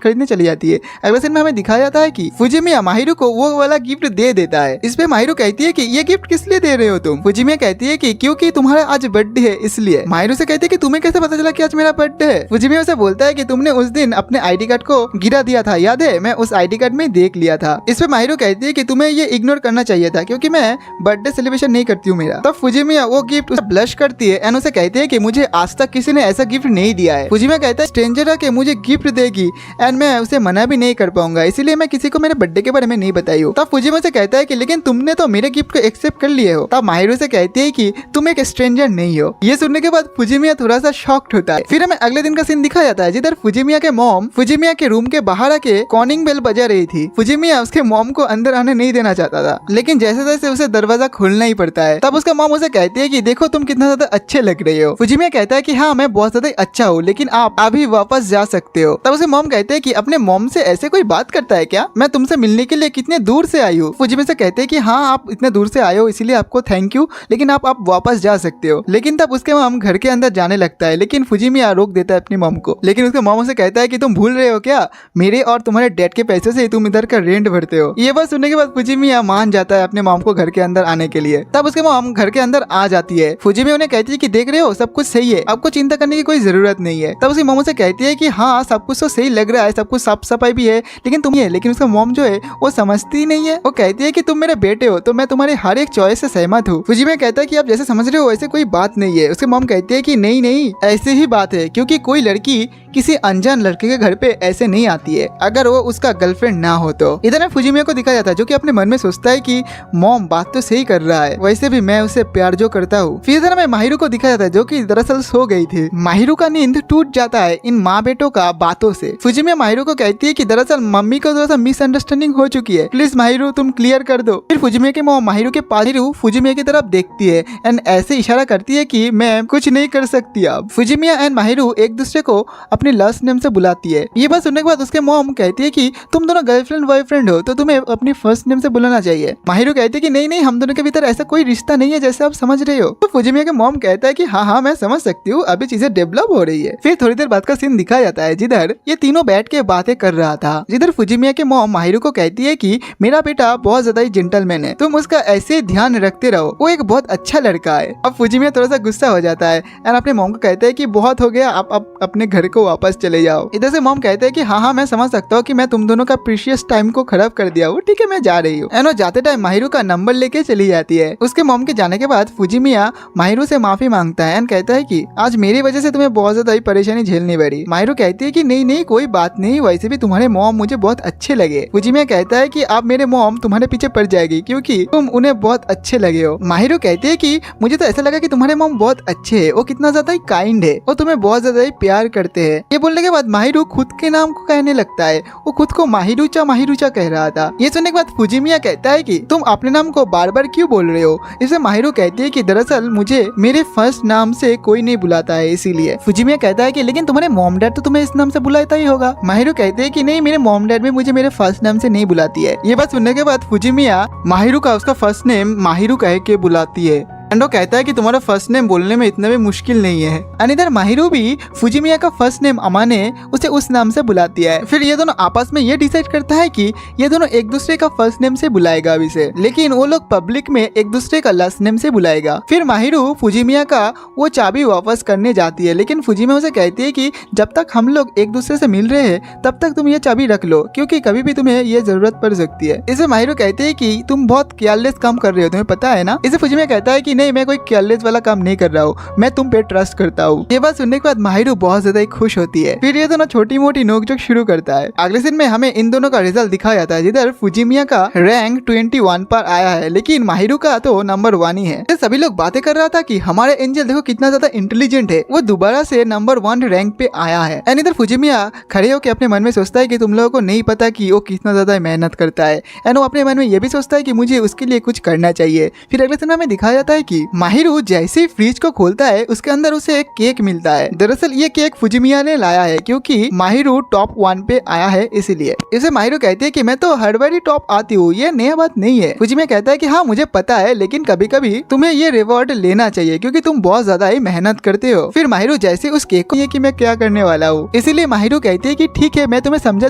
खरीदने चली जाती है। अगले सीन में हमें दिखाया जाता है कि फुजिमिया माहिरू को वो वाला गिफ्ट दे देता है। इस पे माहिरू कहती है कि ये गिफ्ट किस लिए दे रहे हो तुम। फुजिमिया कहती है कि क्योंकि तुम्हारा आज बर्थडे है इसलिए। माहिरू से कहती है कि तुम्हें कैसे पता चला कि आज मेरा बर्थडे है। फुजिमिया उसे बोलता है कि तुमने उस दिन अपने आईडी कार्ड को गिरा दिया था, याद है? मैं उस आईडी कार्ड में देख लिया था। इस पे माहिरू कहती है कि तुम्हें ये इग्नोर करना चाहिए था क्योंकि मैं बर्थडे सेलिब्रेशन नहीं करती हूँ मेरा। तब फुजिमिया वो गिफ्ट उसे ब्लश करती है एंड उसे कहती है कि मुझे आज तक किसी ने ऐसा गिफ्ट नहीं दिया है। फुजिमिया कहता है स्ट्रेंजर आके मुझे गिफ्ट देगी एंड मैं उसे मना भी नहीं कर पाऊंगा, इसीलिए मैं किसी को मेरे बर्थडे के बारे में नहीं बताई हूँ। तब फुजिमिया से कहता है कि लेकिन तुमने तो मेरे गिफ्ट को एक्सेप्ट कर लिए हो। तब माहिरू से कहती है कि तुम एक स्ट्रेंजर नहीं हो। ये सुनने के बाद फुजिमिया थोड़ा सा शॉक्ड होता है। फिर हमें अगले दिन का सीन दिखाया जाता है जिधर फुजिमिया के मॉम फुजिमिया के रूम के बाहर आके कॉलिंग बेल बजा रही थी। फुजिमिया उसके मॉम को अंदर आने नहीं देना चाहता था, लेकिन जैसे जैसे उसे दरवाजा खोलना ही पड़ता है। तब उसका मॉम उसे कहती है कि देखो तुम कितना ज्यादा अच्छे लग रहे हो। फुजिमिया कहता है कि हाँ मैं बहुत ज्यादा अच्छा हूँ, लेकिन आप अभी वापस जा सकते हो। तब उसे मॉम कहते हैं कि अपने मॉम से ऐसे कोई बात करता है क्या? मैं तुमसे मिलने के लिए कितने दूर से आई हूँ। फुजिमिया से कहते हैं कि हाँ आप इतने दूर से आए हो इसीलिए आपको थैंक यू, लेकिन आप वापस जा सकते हो। लेकिन तब उसके मॉम घर के अंदर जाने लगता है, लेकिन फुजिमिया रोक देता है अपनी मॉम को। लेकिन उसके मॉम उसे कहता है कि तुम भूल रहे हो क्या, मेरे और तुम्हारे डैड के पैसे से तुम इधर का रेंट भरते हो। ये बात सुनने के बाद फुजिमिया मान जाता है अपने मॉम को घर के अंदर आने के लिए। तब उसके मॉम घर के अंदर आ जाती है। फुजिमिया उन्हें कहती है कि देख रहे हो सब कुछ सही है, आपको चिंता करने की कोई जरूरत नहीं है। तब उसकी मॉम से कहती है कि हाँ सब कुछ तो सही लग रहा है, सब कुछ साफ सफाई भी है, लेकिन तुम ये लेकिन उसका मॉम जो है वो समझती नहीं है। वो कहती है कि तुम मेरे बेटे हो तो मैं तुम्हारी हर एक चॉइस से सहमत हूँ। फुजिमिया कहता है कि आप जैसे समझ रहे हो ऐसे कोई बात नहीं है। उसके मॉम कहती है कि नहीं नहीं ऐसे ही बात है, क्योंकि कोई लड़की किसी अनजान लड़के के घर पे ऐसे नहीं आती है अगर वो उसका गर्लफ्रेंड ना हो तो। इधर में फुजिमिया को दिखाया जाता है जो कि अपने मन में सोचता है कि मॉम बात तो सही कर रहा है, वैसे भी मैं उसे प्यार जो करता हूँ। फिर इधर में माहिरू को दिखाया जाता है जो कि दरअसल सो गई थी। माहिरू का नींद टूट जाता है इन माँ बेटों का बातों से। फुजिमिया माहिरू को कहती है कि दरअसल मम्मी को थोड़ा सा मिसअंडरस्टैंडिंग हो चुकी है, प्लीज माहिरू तुम क्लियर कर दो। फिर फुजिमिया की मॉम माहिरू के पास फुजिमिया की तरफ देखती है एंड ऐसे इशारा करती है कि मैं कुछ नहीं कर सकती। अब फुजिमिया एंड माहिरू एक दूसरे को अपने लास्ट नेम से बुलाती है। ये बात सुनने के बाद उसके मॉम कहती है कि तुम दोनों गर्लफ्रेंड बॉयफ्रेंड हो तो तुम्हें अपनी फर्स्ट नेम से बुलाना चाहिए। माहिरू कहती है कि नहीं नहीं हम दोनों के भीतर ऐसा कोई रिश्ता नहीं है जैसे आप समझ रहे हो। तो फुजिमिया के मॉम कहता है कि हाँ हाँ मैं समझ सकती हूँ, अभी चीजें डेवलप हो रही है। फिर थोड़ी देर बाद का सीन दिखाया जाता है जिधर ये तीनों बैठ के बातें कर रहा था। जिधर फुजिमिया के मॉम माहिरू को कहती है कि मेरा बेटा बहुत ज्यादा ही जेंटलमैन है, तुम उसका ऐसे ध्यान रखते रहो, वो एक बहुत अच्छा लड़का है। अब फुजिमिया थोड़ा सा गुस्सा हो जाता है एंड अपने मॉम को कहता है कि बहुत हो गया, आप अपने घर को वापस चले जाओ। इधर से मॉम कहते हैं कि हाँ हाँ मैं समझ सकता हूँ कि मैं तुम दोनों का प्रीशियस टाइम को खराब कर दिया हूँ, ठीक है मैं जा रही हूँ। एंड वो जाते टाइम माहिरू का नंबर लेके चली जाती है। उसके मॉम के जाने के बाद फुजिमिया माहिरू से माफी मांगता है एंड कहता है कि आज मेरी वजह से तुम्हें बहुत ज्यादा ही परेशानी झेलनी पड़ी। माहिरू कहती है कि नहीं नहीं कोई बात नहीं, वैसे भी तुम्हारे मॉम मुझे बहुत अच्छे लगे। फुजिमिया कहता है कि अब मेरे मॉम तुम्हारे पीछे पड़ जाएगी क्योंकि तुम उन्हें बहुत अच्छे लगे हो। माहिरू कहती है कि मुझे तो ऐसा लगा कि तुम्हारे मॉम बहुत अच्छे है, वो कितना ज्यादा ही काइंड है, वो तुम्हें बहुत ज्यादा ही प्यार करते हैं। ये बोलने के बाद माहिरू खुद के नाम को कहने लगता है, वो खुद को माहिरूचा कह रहा था। ये सुनने के बाद फुजिमिया कहता है कि तुम अपने नाम को बार बार क्यों बोल रहे हो। इसे माहिरू कहती है कि दरअसल मुझे मेरे फर्स्ट नाम से कोई नहीं बुलाता है इसीलिए। फुजिमिया कहता है कि लेकिन तुम्हारे मॉम डैड तो तुम्हें इस नाम से बुलाता ही होगा। माहिरू कहते हैं कि नहीं मेरे मॉम डैड भी मुझे मेरे फर्स्ट नाम से नहीं बुलाती है। ये बात सुनने के बाद फुजिमिया माहिरू का उसका फर्स्ट नेम माहिरू कह के बुलाती है। एंड वो कहता है कि तुम्हारा फर्स्ट नेम बोलने में इतना भी मुश्किल नहीं है। एंड इधर माहिरू भी फुजिमिया का फर्स्ट नेम अमाने उसे उस नाम से बुलाती है। फिर ये दोनों आपस में ये डिसाइड करता है कि ये दोनों एक दूसरे का फर्स्ट नेम से बुलाएगा अब इसे, लेकिन वो लोग पब्लिक में एक दूसरे का लास्ट नेम से बुलाएगा। फिर माहिरू फुजिमिया का वो चाबी वापस करने जाती है, लेकिन फुजिमिया उसे कहती है कि जब तक हम लोग एक दूसरे से मिल रहे हैं तब तक तुम ये चाबी रख लो, क्योंकि कभी भी तुम्हें ये जरूरत पड़ सकती है। इसे माहिरू कहती है कि तुम बहुत केयरलेस काम कर रहे हो, तुम्हें पता है ना। इसे फुजिमिया कहता है कि नहीं मैं कोई केयरलेस वाला काम नहीं कर रहा हूँ, मैं तुम पे ट्रस्ट करता हूँ। ये बात सुनने के बाद माहिरू बहुत ज्यादा खुश होती है। फिर ये दोनों छोटी मोटी नोकझोंक शुरू करता है। अगले दिन में हमें इन दोनों का रिजल्ट दिखाया जाता है, जिधर फुजिमिया का रैंक 21 पर आया है, लेकिन माहिरू का तो नंबर 1 ही है। सभी लोग बातें कर रहा था कि हमारे एंजल देखो कितना ज्यादा इंटेलिजेंट है, वो दोबारा से नंबर 1 रैंक पे आया है। एंड इधर फुजिमिया खड़े होकर अपने मन में सोचता है कि तुम लोगों को नहीं पता कि वो कितना ज्यादा मेहनत करता है। एंड वो अपने मन में ये भी सोचता है कि मुझे उसके लिए कुछ करना चाहिए। फिर अगले दिन हमें दिखाया जाता है कि माहिरू जैसे ही फ्रिज को खोलता है उसके अंदर उसे एक केक मिलता है। दरअसल ये केक फुजिमिया ने लाया है क्योंकि माहिरू टॉप 1 पे आया है, इसीलिए। इसे माहिरू कहती है कि मैं तो हर बार ही टॉप आती हूँ, ये नया बात नहीं है। फुजिमिया कहता है कि हाँ मुझे पता है, लेकिन कभी कभी तुम्हें ये रिवॉर्ड लेना चाहिए क्योंकि तुम बहुत ज्यादा ही मेहनत करते हो। फिर माहिरू जैसे उस केक को ये कि मैं क्या करने वाला हूँ, इसीलिए माहिरू कहती है कि ठीक है मैं तुम्हें समझा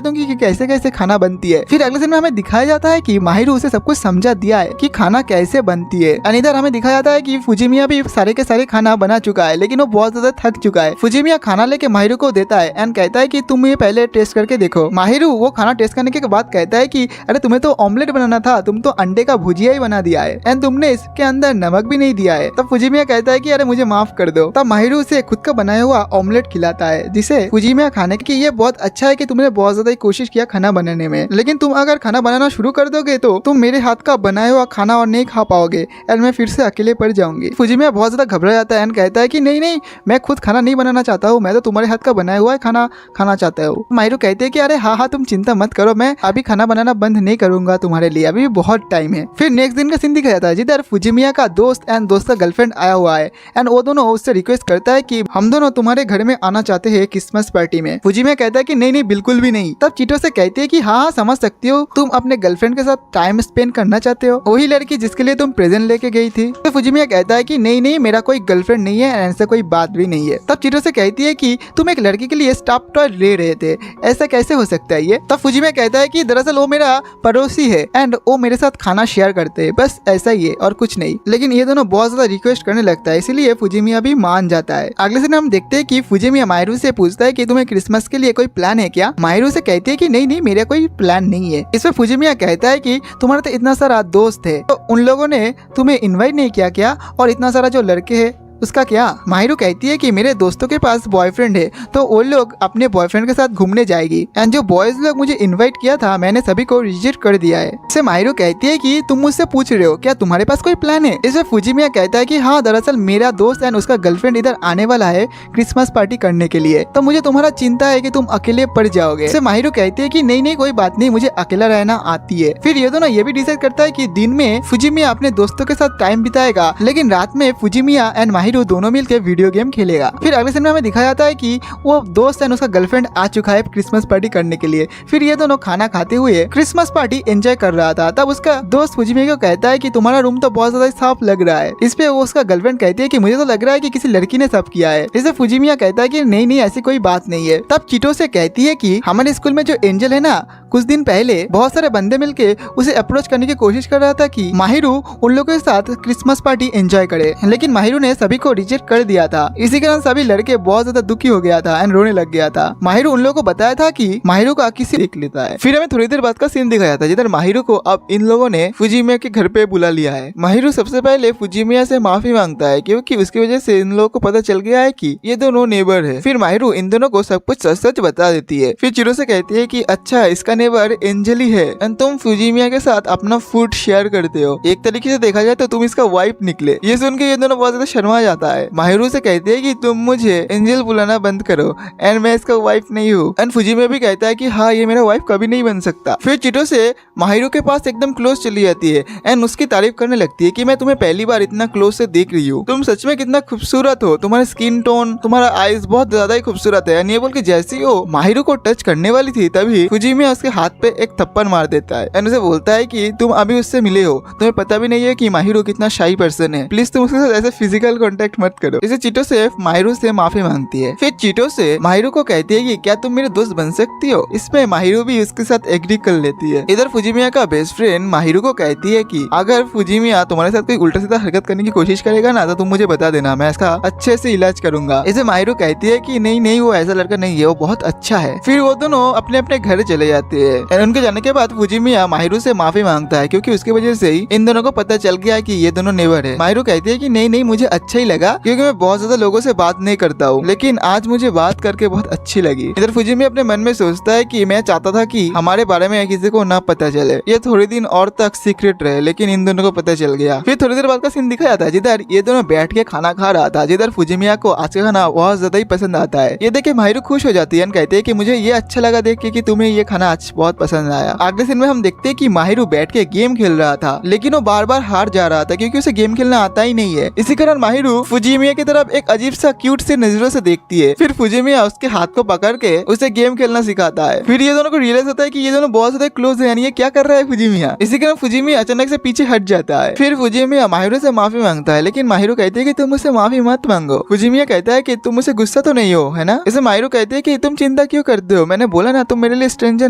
दूंगी कि कैसे कैसे खाना बनती है। फिर अगले दिन में हमें दिखाया जाता है कि माहिरू उसे सब कुछ समझा दिया है कि खाना कैसे बनती है। और इधर हमें दिखाया जाता है कि फुजिमिया भी सारे के सारे खाना बना चुका है, लेकिन वो बहुत ज्यादा थक चुका है। फुजिमिया खाना लेके माहिरू को देता है एंड कहता है कि तुम ये पहले टेस्ट करके देखो। माहिरू वो खाना टेस्ट करने के बाद कहता है कि अरे तुम्हें तो ऑमलेट बनाना था, तुम तो अंडे का भुजिया ही बना दिया है एंड तुमने इसके अंदर नमक भी नहीं दिया है। तब फुजिमिया कहता है कि अरे मुझे माफ कर दो। तब माहिरू उसे खुद का बनाया हुआ ऑमलेट खिलाता है, जिसे फुजिमिया खाने की ये बहुत अच्छा है कि तुमने बहुत ज्यादा कोशिश किया खाना बनाने में, लेकिन तुम अगर खाना बनाना शुरू कर दोगे तो तुम मेरे हाथ का बनाया हुआ खाना और नहीं खा पाओगे एंड मैं फिर से अकेले पड़ जाऊंगी। फुजिमिया बहुत ज्यादा घबरा जाता है एंड कहता है कि नहीं नहीं मैं खुद खाना नहीं बनाना चाहता हूँ, मैं तो तुम्हारे हाथ का बनाया हुआ खाना खाना चाहता हूँ। माहिरू कहते हैं कि अरे हाँ तुम चिंता मत करो, मैं अभी खाना बनाना बंद नहीं करूंगा तुम्हारे लिए, अभी बहुत टाइम है। फिर नेक्स्ट दिन का सीन दिखाया जाता है, जिधर फुजिमिया का दोस्त एंड दोस्त का गर्लफ्रेंड आया हुआ है एंड वो दोनों उससे रिक्वेस्ट करता है कि हम दोनों तुम्हारे घर में आना चाहते हैं क्रिसमस पार्टी में। फुजिमिया कहता है कि नहीं नहीं बिल्कुल भी नहीं। तब चीटो से कहती है कि हाँ समझ सकती हो, तुम अपने गर्लफ्रेंड के साथ टाइम स्पेंड करना चाहते हो, वही लड़की जिसके लिए तुम प्रेजेंट लेके गई थी। तो फुजिमिया कहता है कि नहीं नहीं मेरा कोई गर्लफ्रेंड नहीं है, ऐसा कोई बात भी नहीं है। तब चीटो से कहती है कि तुम एक लड़की के लिए स्टॉप टॉय ले रहे थे, ऐसा कैसे हो सकता है ये। तब फुजिमिया कहता है कि दरअसल वो मेरा पड़ोसी है एंड वो मेरे साथ खाना शेयर करते हैं, बस ऐसा ही है और कुछ नहीं। लेकिन ये दोनों बहुत ज्यादा रिक्वेस्ट करने लगता है, इसीलिए फुजिमिया भी मान जाता है। अगले दिन हम देखते हैं कि फुजिमिया माहिरू से पूछता है कि तुम्हें क्रिसमस के लिए कोई प्लान है क्या। माहिरू से कहती है कि नहीं नहीं मेरा कोई प्लान नहीं है। इसमें फुजिमिया कहता है कि तुम्हारा तो इतना सारा दोस्त है, तो उन लोगों ने तुम्हें इनवाइट नहीं किया क्या, और इतना सारा जो लड़के है उसका क्या। माहिरू कहती है कि मेरे दोस्तों के पास बॉयफ्रेंड है, तो वो लोग अपने बॉयफ्रेंड के साथ घूमने जाएगी एंड जो बॉयज लोग मुझे इनवाइट किया था मैंने सभी को रिजेक्ट कर दिया है। इससे माहिरू कहती है कि तुम मुझसे पूछ रहे हो क्या तुम्हारे पास कोई प्लान है। इसमें फुजिमिया कहता है कि हाँ दरअसल मेरा दोस्त एंड उसका गर्लफ्रेंड इधर आने वाला है क्रिसमस पार्टी करने के लिए, तो मुझे तुम्हारा चिंता है कि तुम अकेले पड़ जाओगे। इससे माहिरू कहती है कि नहीं नहीं कोई बात नहीं, मुझे अकेला रहना आती है। फिर ये दोनों ये भी डिसाइड करता है कि दिन में फुजिमिया अपने दोस्तों के साथ टाइम बिताएगा, लेकिन रात में फुजिमिया एंड माहिरू दोनों मिलकर वीडियो गेम खेलेगा। फिर अगले दिन में हमें दिखाया जाता है कि वो दोस्त एंड उसका गर्लफ्रेंड आ चुका है क्रिसमस पार्टी करने के लिए। फिर ये दोनों खाना खाते हुए क्रिसमस पार्टी एंजॉय कर रहा था। तब उसका दोस्त फुजिमिया को कहता है कि तुम्हारा रूम तो बहुत ज्यादा साफ लग रहा है। इस पे वो उसका गर्लफ्रेंड कहती है कि मुझे तो लग रहा है कि किसी लड़की ने साफ किया है। इसे फुजिमिया कहता है कि नहीं नहीं ऐसी कोई बात नहीं है। तब चीटो से कहती है कि हमारे स्कूल में जो एंजल है ना, कुछ दिन पहले बहुत सारे बंदे मिलके उसे अप्रोच करने की कोशिश कर रहा था कि माहिरू उन लोगों के साथ क्रिसमस पार्टी एंजॉय करे, लेकिन माहिरू ने सभी को रिजेक्ट कर दिया था। इसी कारण सभी लड़के बहुत ज्यादा दुखी हो गया था एंड रोने लग गया था। माहिरू उन लोगों को बताया था कि माहिरू का किसी देख लेता है। फिर हमें थोड़ी देर बाद का सीन दिखाया था, जिधर माहिरू को अब इन लोगों ने फुजिमिया के घर पे बुला लिया है। माहिरू सबसे पहले फुजिमिया से माफी मांगता है क्योंकि उसकी वजह से इन लोगों को पता चल गया है कि ये दोनों नेबर है। फिर माहिरू इन दोनों को सब कुछ सच सच बता देती है। फिर चिरो से कहती है कि अच्छा इसका नेबर एंजल ही है एंड तुम फुजिमिया के साथ अपना फूड शेयर करते हो, एक तरीके से देखा जाए तो तुम इसका वाइफ निकले। ये सुन के ये दोनों बहुत ज्यादा शर्मा जाता है। माहिरू से कहती है कि तुम मुझे एंजल बुलाना बंद करो एंड मैं इसका वाइफ नहीं हूँ। एंड फुजिमिया भी कहता है कि हाँ ये मेरा वाइफ कभी नहीं बन सकता। फिर चिटो से माहिरू के पास एकदम क्लोज चली जाती है एंड उसकी तारीफ करने लगती है कि मैं तुम्हें पहली बार इतना क्लोज से देख रही हूँ, तुम सच में कितना खूबसूरत हो, तुम्हारा स्किन टोन, तुम्हारा आईज बहुत ज्यादा ही खूबसूरत है। ये बोल के जैसे ही वो माहिरू को टच करने वाली थी तभी फुजिमिया उसके हाथ पे एक थप्पड़ मार देता है एंड उसे बोलता है कि तुम अभी उससे मिले हो, तुम्हें पता भी नहीं है कि माहिरू कितना शाई पर्सन है, प्लीज तुम उसके साथ ऐसे फिजिकल कांटेक्ट मत करो। इसे चीटो से माहिरू से माफी मांगती है। फिर चीटो से माहिरू को कहती है कि क्या तुम मेरे दोस्त बन सकती हो। इसमें माहिरू भी उसके साथ एग्री कर लेती है। इधर फुजिमिया का बेस्ट फ्रेंड माहिरू को कहती है कि अगर फुजिमिया तुम्हारे साथ कोई उल्टा सीधा हरकत करने की कोशिश करेगा ना तो तुम मुझे बता देना, मैं इसका अच्छे से इलाज करूंगा। इसे माहिरू कहती है कि नहीं नहीं, वो ऐसा लड़का नहीं है, वो बहुत अच्छा है। फिर वो दोनों अपने अपने घर चले जाते हैं। उनके जाने के बाद फुजिमिया माहिरू से माफी मांगता है क्योंकि उसकी वजह से ही इन दोनों को पता चल गया है कि ये दोनों नेबर है। माहिरू कहती है कि नहीं नहीं, मुझे अच्छा ही लगा क्योंकि मैं बहुत ज्यादा लोगों से बात नहीं करता हूँ, लेकिन आज मुझे बात करके बहुत अच्छी लगी। इधर फुजिमिया अपने मन में सोचता है कि मैं चाहता था कि हमारे बारे में किसी को ना पता चले, ये थोड़ी दिन और तक सीक्रेट रहे, लेकिन इन दोनों को पता चल गया। फिर थोड़ी देर बाद का सीन दिखाया था जिधर ये दोनों बैठ के खाना खा रहा था, जिधर फुजिमिया को आज का खाना बहुत ज्यादा ही पसंद आता है। ये देख के माहिरू खुश हो जाती है, कहते हैं कि मुझे ये अच्छा लगा देख के कि तुम्हें ये खाना आज बहुत पसंद आया। अगले सीन में हम देखते हैं कि माहिरू बैठ के गेम खेल रहा था, लेकिन वो बार बार हार जा रहा था क्योंकि उसे गेम खेलना आता ही नहीं है। इसी कारण माहिरू फुजिमिया की तरफ एक अजीब सा क्यूट से नजरों से देखती है। फिर फुजिमिया उसके हाथ को पकड़ के उसे गेम खेलना सिखाता है। फिर ये दोनों को रियलाइज होता है कि ये दोनों बहुत ज्यादा क्लोज है, यानी ये क्या कर रहा है फुजिमिया। इसी कारण फुजिमिया अचानक से पीछे हट जाता है। फिर फुजिमिया माहिरू से माफी मांगता है, लेकिन माहिरू कहती है कि तुम मुझसे माफी मत मांगो। फुजिमिया कहता है कि तुम मुझसे गुस्सा तो नहीं हो, है ना। इसे माहिरू कहती है कि तुम चिंता क्यों करते हो, मैंने बोला ना तुम मेरे लिए स्ट्रेंजर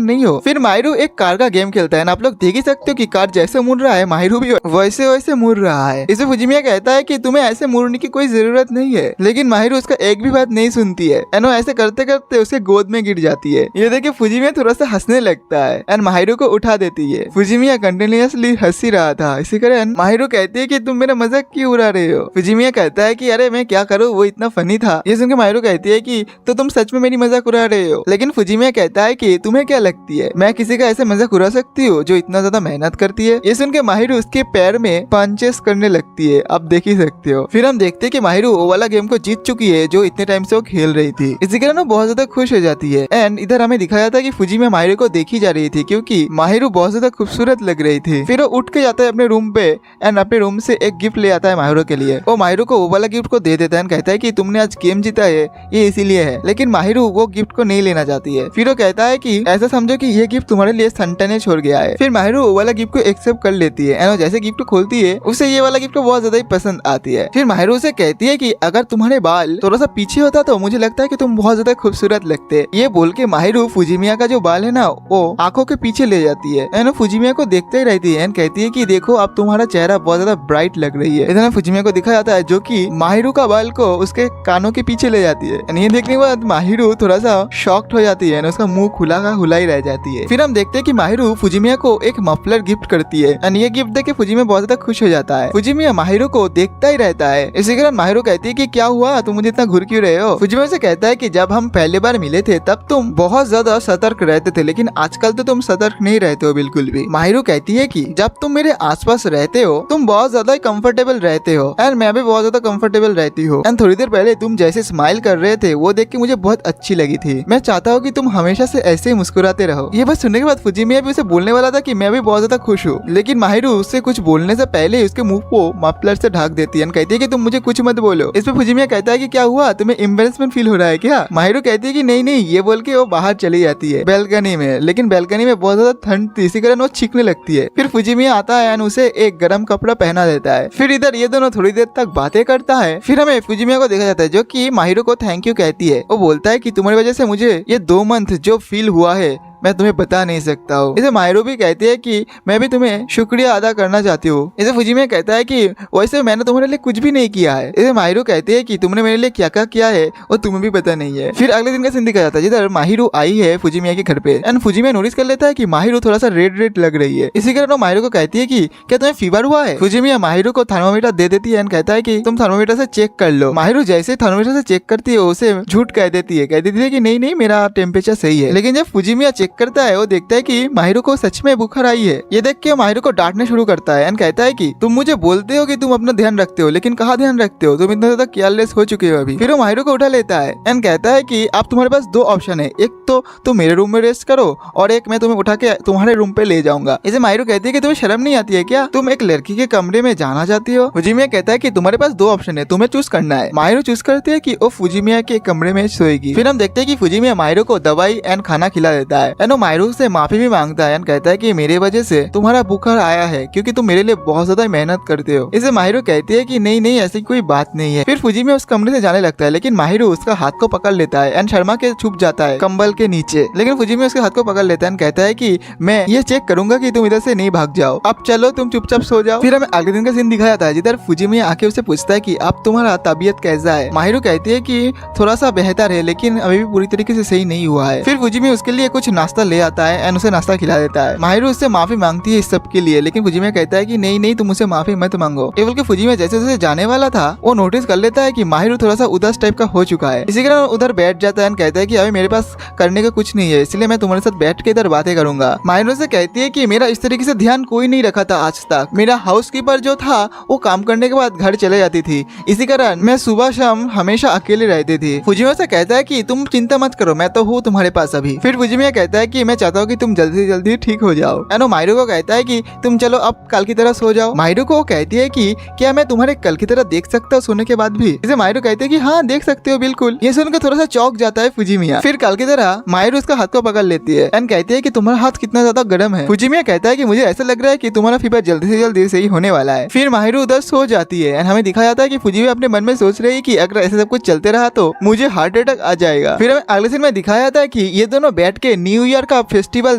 नहीं हो। फिर माहिरू एक कार का गेम खेलता है, आप लोग देख ही सकते हो कि कार जैसे मुड़ रहा है माहिरू भी वैसे वैसे मुड़ रहा है। इसे फुजिमिया कहता है कि तुम्हें ऐसे मुड़ने की कोई जरूरत नहीं है, लेकिन माहिरू उसका एक भी बात नहीं सुनती है। एंड वो ऐसे करते करते उसके गोद में गिर जाती है। ये देखे फुजिमिया थोड़ा सा हंसने लगता है एंड माहिरू को उठा देती है। फुजिमिया कंटिन्यूअसली हंसी रहा था, इसी कारण माहिरू कहती है कि तुम मेरा मजाक क्यों उड़ा रहे हो। फुजिमिया कहता है कि अरे मैं क्या करूँ, वो इतना फनी था। ये सुनकर माहिरू कहती है कि तो तुम सच में मेरी मजाक उड़ा रहे हो। लेकिन फुजिमिया कहता है कि तुम्हें क्या लगती है मैं किसी का ऐसे मजाक उड़ा सकती हूँ जो इतना ज्यादा मेहनत करती है। ये सुनकर माहिरू उसके पैर में पंचेस करने लगती है, आप देख ही सकते हो। फिर हम देखते हैं कि माहिरू वो वाला गेम को जीत चुकी है जो इतने टाइम से वो खेल रही थी। इसी कारण वो बहुत ज्यादा खुश हो जाती है। एंड इधर हमें दिखाया था कि फुजिमिया माहिरू को देखी जा रही थी क्योंकि माहिरू बहुत ज्यादा खूबसूरत लग रही थी। फिर वो उठ के जाता है अपने रूम पे एंड अपने रूम से एक गिफ्ट ले आता है माहिरू के लिए। वो माहिरू को वो वाला गिफ्ट को दे देता है, कहता है कि तुमने आज गेम जीता है ये इसीलिए है। लेकिन माहिरू वो गिफ्ट को नहीं लेना चाहती है। फिर वो कहता है कि ऐसा समझो कि ये गिफ्ट तुम्हारे लिए संता ने छोड़ गया है। फिर माहिरू वो वाला गिफ्ट को एक्सेप्ट कर लेती है एंड जैसे गिफ्ट को खोलती है उसे ये वाला गिफ्ट बहुत ज्यादा ही पसंद आती है। फिर माहिरू से कहती है कि अगर तुम्हारे बाल थोड़ा सा पीछे होता तो मुझे लगता है कि तुम बहुत ज्यादा खूबसूरत लगते। ये बोल के माहिरू फुजिमिया का जो बाल है ना वो आंखों के पीछे ले जाती है एंड फुजिमिया को देखते ही रहती है एंड कहती है कि देखो अब तुम्हारा चेहरा बहुत ज्यादा ब्राइट लग रही है। इधर फुजिमिया को दिखाया जाता है जो कि माहिरू का बाल को उसके कानों के पीछे ले जाती है। ये देखने के बाद माहिरू थोड़ा सा शॉक्ड हो जाती है, उसका मुंह खुला का खुला ही रह जाती है। फिर हम देखते हैं कि माहिरू फुजिमिया को एक मफलर गिफ्ट करती है एंड ये गिफ्ट देख के फुजिमिया बहुत ज्यादा खुश हो जाता है। फुजिमिया माहिरू को देखता ही रहता है। इसी कारण माहिरू कहती है कि क्या हुआ, तुम मुझे इतना घूर क्यों रहे हो। फुजिमिया से कहता है कि जब हम पहली बार मिले थे तब तुम बहुत ज्यादा सतर्क रहते थे, लेकिन आजकल तो तुम सतर्क नहीं रहते हो बिल्कुल भी। माहिरू कहती है कि जब तुम मेरे आसपास रहते हो तुम बहुत ज्यादा कंफर्टेबल रहते हो एंड मैं भी बहुत ज्यादा कंफर्टेबल रहती हूँ। एंड थोड़ी देर पहले तुम जैसे स्माइल कर रहे थे वो देख के मुझे बहुत अच्छी लगी थी। मैं चाहता हूँ कि तुम हमेशा से ऐसे ही मुस्कुराते रहो। ये बात सुनने के बाद फुजिमिया भी उसे बोलने वाला था कि मैं भी बहुत ज्यादा खुश हूँ, लेकिन माहिरू उससे कुछ बोलने से पहले ही उसके मुंह को मफलर से ढक देती है, कहती है कि तुम मुझे कुछ मत बोलो। इस पे फुजिमिया कहता है कि क्या हुआ, तुम्हें एम्बैरेसमेंट फील हो रहा है क्या। माहिरू कहती है कि नहीं नहीं, ये बोल के वो बाहर चली जाती है बैल्कनी में, लेकिन बैल्कनी में बहुत ज्यादा ठंड थी इसी कारण वो छींकने लगती है। फिर फुजिमिया आता है और उसे एक गर्म कपड़ा पहना देता है। फिर इधर ये दोनों थोड़ी देर तक बातें करता है। फिर हमें फुजिमिया को देखा जाता है जो कि माहिरू को थैंक यू कहती है। वो बोलता है कि तुम्हारी वजह से मुझे ये 2 मंथ जो फील हुआ है मैं तुम्हें बता नहीं सकता हूँ। इसे माहिरू भी कहती है कि मैं भी तुम्हें शुक्रिया अदा करना चाहती हूँ। इसे फुजिमिया कहता है कि वैसे मैंने तुम्हारे लिए कुछ भी नहीं किया है। इसे माहिरू कहती है कि तुमने मेरे लिए क्या क्या किया है वो तुम्हें भी पता नहीं है। फिर अगले दिन का सीन दिखाया जाता है जिधर माहिरू आई है फुजिमिया के घर पे एंड फुजिमिया नोटिस कर लेता है कि माहिरू थोड़ा सा रेड रेड लग रही है। इसी कारण वो माहिरू को कहती है कि क्या तुम्हें फीवर हुआ है। फुजिमिया माहिरू को थर्मोमीटर दे देती है एंड कहता है कि तुम थर्मोमीटर से चेक कर लो। माहिरू जैसे थर्मोमीटर से चेक करती है उसे झूठ कह देती है कि नहीं नहीं मेरा टेम्परेचर सही है। लेकिन जब फुजिमिया चेक करता है वो देखता है कि माहिरू को सच में बुखार आई है। ये देख के माहिरू को डांटने शुरू करता है एंड कहता है कि तुम मुझे बोलते हो कि तुम अपना ध्यान रखते हो, लेकिन कहाँ ध्यान रखते हो, तुम इतना ज्यादा केयरलेस हो चुके हो अभी। फिर वो माहिरू को उठा लेता है एंड कहता है कि अब तुम्हारे पास 2 ऑप्शन है, एक तो तुम मेरे रूम में रेस्ट करो और एक मैं तुम्हें उठा के तुम्हारे रूम पे ले जाऊंगा। इसे माहिरू कहती है कि तुम्हें शर्म नहीं आती है क्या, तुम एक लड़की के कमरे में जाना चाहती हो। फुजिमिया कहता है कि तुम्हारे पास 2 ऑप्शन है, तुम्हें चूज करना है। माहिरू चूज करती है कि वो फुजिमिया के कमरे में सोएगी। फिर हम देखते हैं कि फुजिमिया माहिरू को दवाई एंड खाना खिला देता है एनो माहिरू से माफी भी मांगता है एंड कहता है कि मेरे वजह से तुम्हारा बुखार आया है क्योंकि तुम मेरे लिए बहुत ज्यादा मेहनत करते हो। इसे माहिरू कहती है कि नहीं नहीं ऐसी कोई बात नहीं है। फिर फुजिमिया उस कमरे से जाने लगता है लेकिन माहिरू उसका हाथ को पकड़ लेता है एंड शर्मा के छुप जाता है कंबल के नीचे। लेकिन फुजिमिया उसके हाथ को पकड़ लेता है एंड कहता है कि मैं ये चेक करूंगा कि तुम इधर से नहीं भाग जाओ, अब चलो तुम चुपचाप सो जाओ। फिर हमें अगले दिन का सीन दिखाया जाता है जिधर फुजिमिया आके उसे पूछता है कि अब तुम्हारा तबीयत कैसा है। माहिरू कहती है कि थोड़ा सा बेहतर है लेकिन अभी भी पूरी तरीके से सही नहीं हुआ है। फिर फुजिमिया उसके लिए कुछ नाश्ता ले आता है एंड उसे नाश्ता खिला देता है। माहिरू उससे माफी मांगती है इस सब के लिए लेकिन फुजिमिया कहता है कि नहीं नहीं तुम मुझसे माफी मत मांगो। केवल के फुजिमिया जैसे जैसे जाने वाला था वो नोटिस कर लेता है कि माहिरू थोड़ा सा उदास टाइप का हो चुका है। इसी कारण उधर बैठ जाता है एंड कहता है कि अभी मेरे पास करने का कुछ नहीं है इसलिए मैं तुम्हारे साथ बैठ के इधर बातें करूंगा। माहिरू से कहती है कि मेरा इस तरीके से ध्यान कोई नहीं रखा था आज तक। मेरा हाउसकीपर जो था वो काम करने के बाद घर चले जाती थी, इसी कारण मैं सुबह शाम हमेशा अकेले रहती थी। फुजिमिया से कहता है कि तुम चिंता मत करो मैं तो हूँ तुम्हारे पास अभी। फिर फुजिमिया कहता है कि मैं चाहता हूँ कि तुम जल्दी से जल्दी ठीक हो जाओ। एनो माहिरू को कहता है कि तुम चलो अब कल की तरह सो जाओ। माहिरू को कहती है कि क्या मैं तुम्हारे कल की तरह देख सकता हूँ सोने के बाद भी। इसे माहिरू कहते हैं कि हाँ देख सकते हो बिल्कुल। ये सुनकर थोड़ा सा चौंक जाता है फुजिमिया। फिर कल की तरह माहिरू उसका हाथ को पकड़ लेती है एंड कहती है कि तुम्हारा हाथ कितना ज्यादा गर्म है। फुजिमिया कहता है कि मुझे ऐसा लग रहा है कि तुम्हारा फीवर जल्दी से जल्दी सही होने वाला है। फिर माहिरू उधर सो जाती है एंड हमें दिखाया जाता है कि फुजिमिया अपने मन में सोच रही है कि अगर ऐसे सब कुछ चलते रहा तो मुझे हार्ट अटैक आ जाएगा। फिर हमें अगले सीन में दिखाया जाता है कि ये दोनों बैठ के न्यू ईयर का फेस्टिवल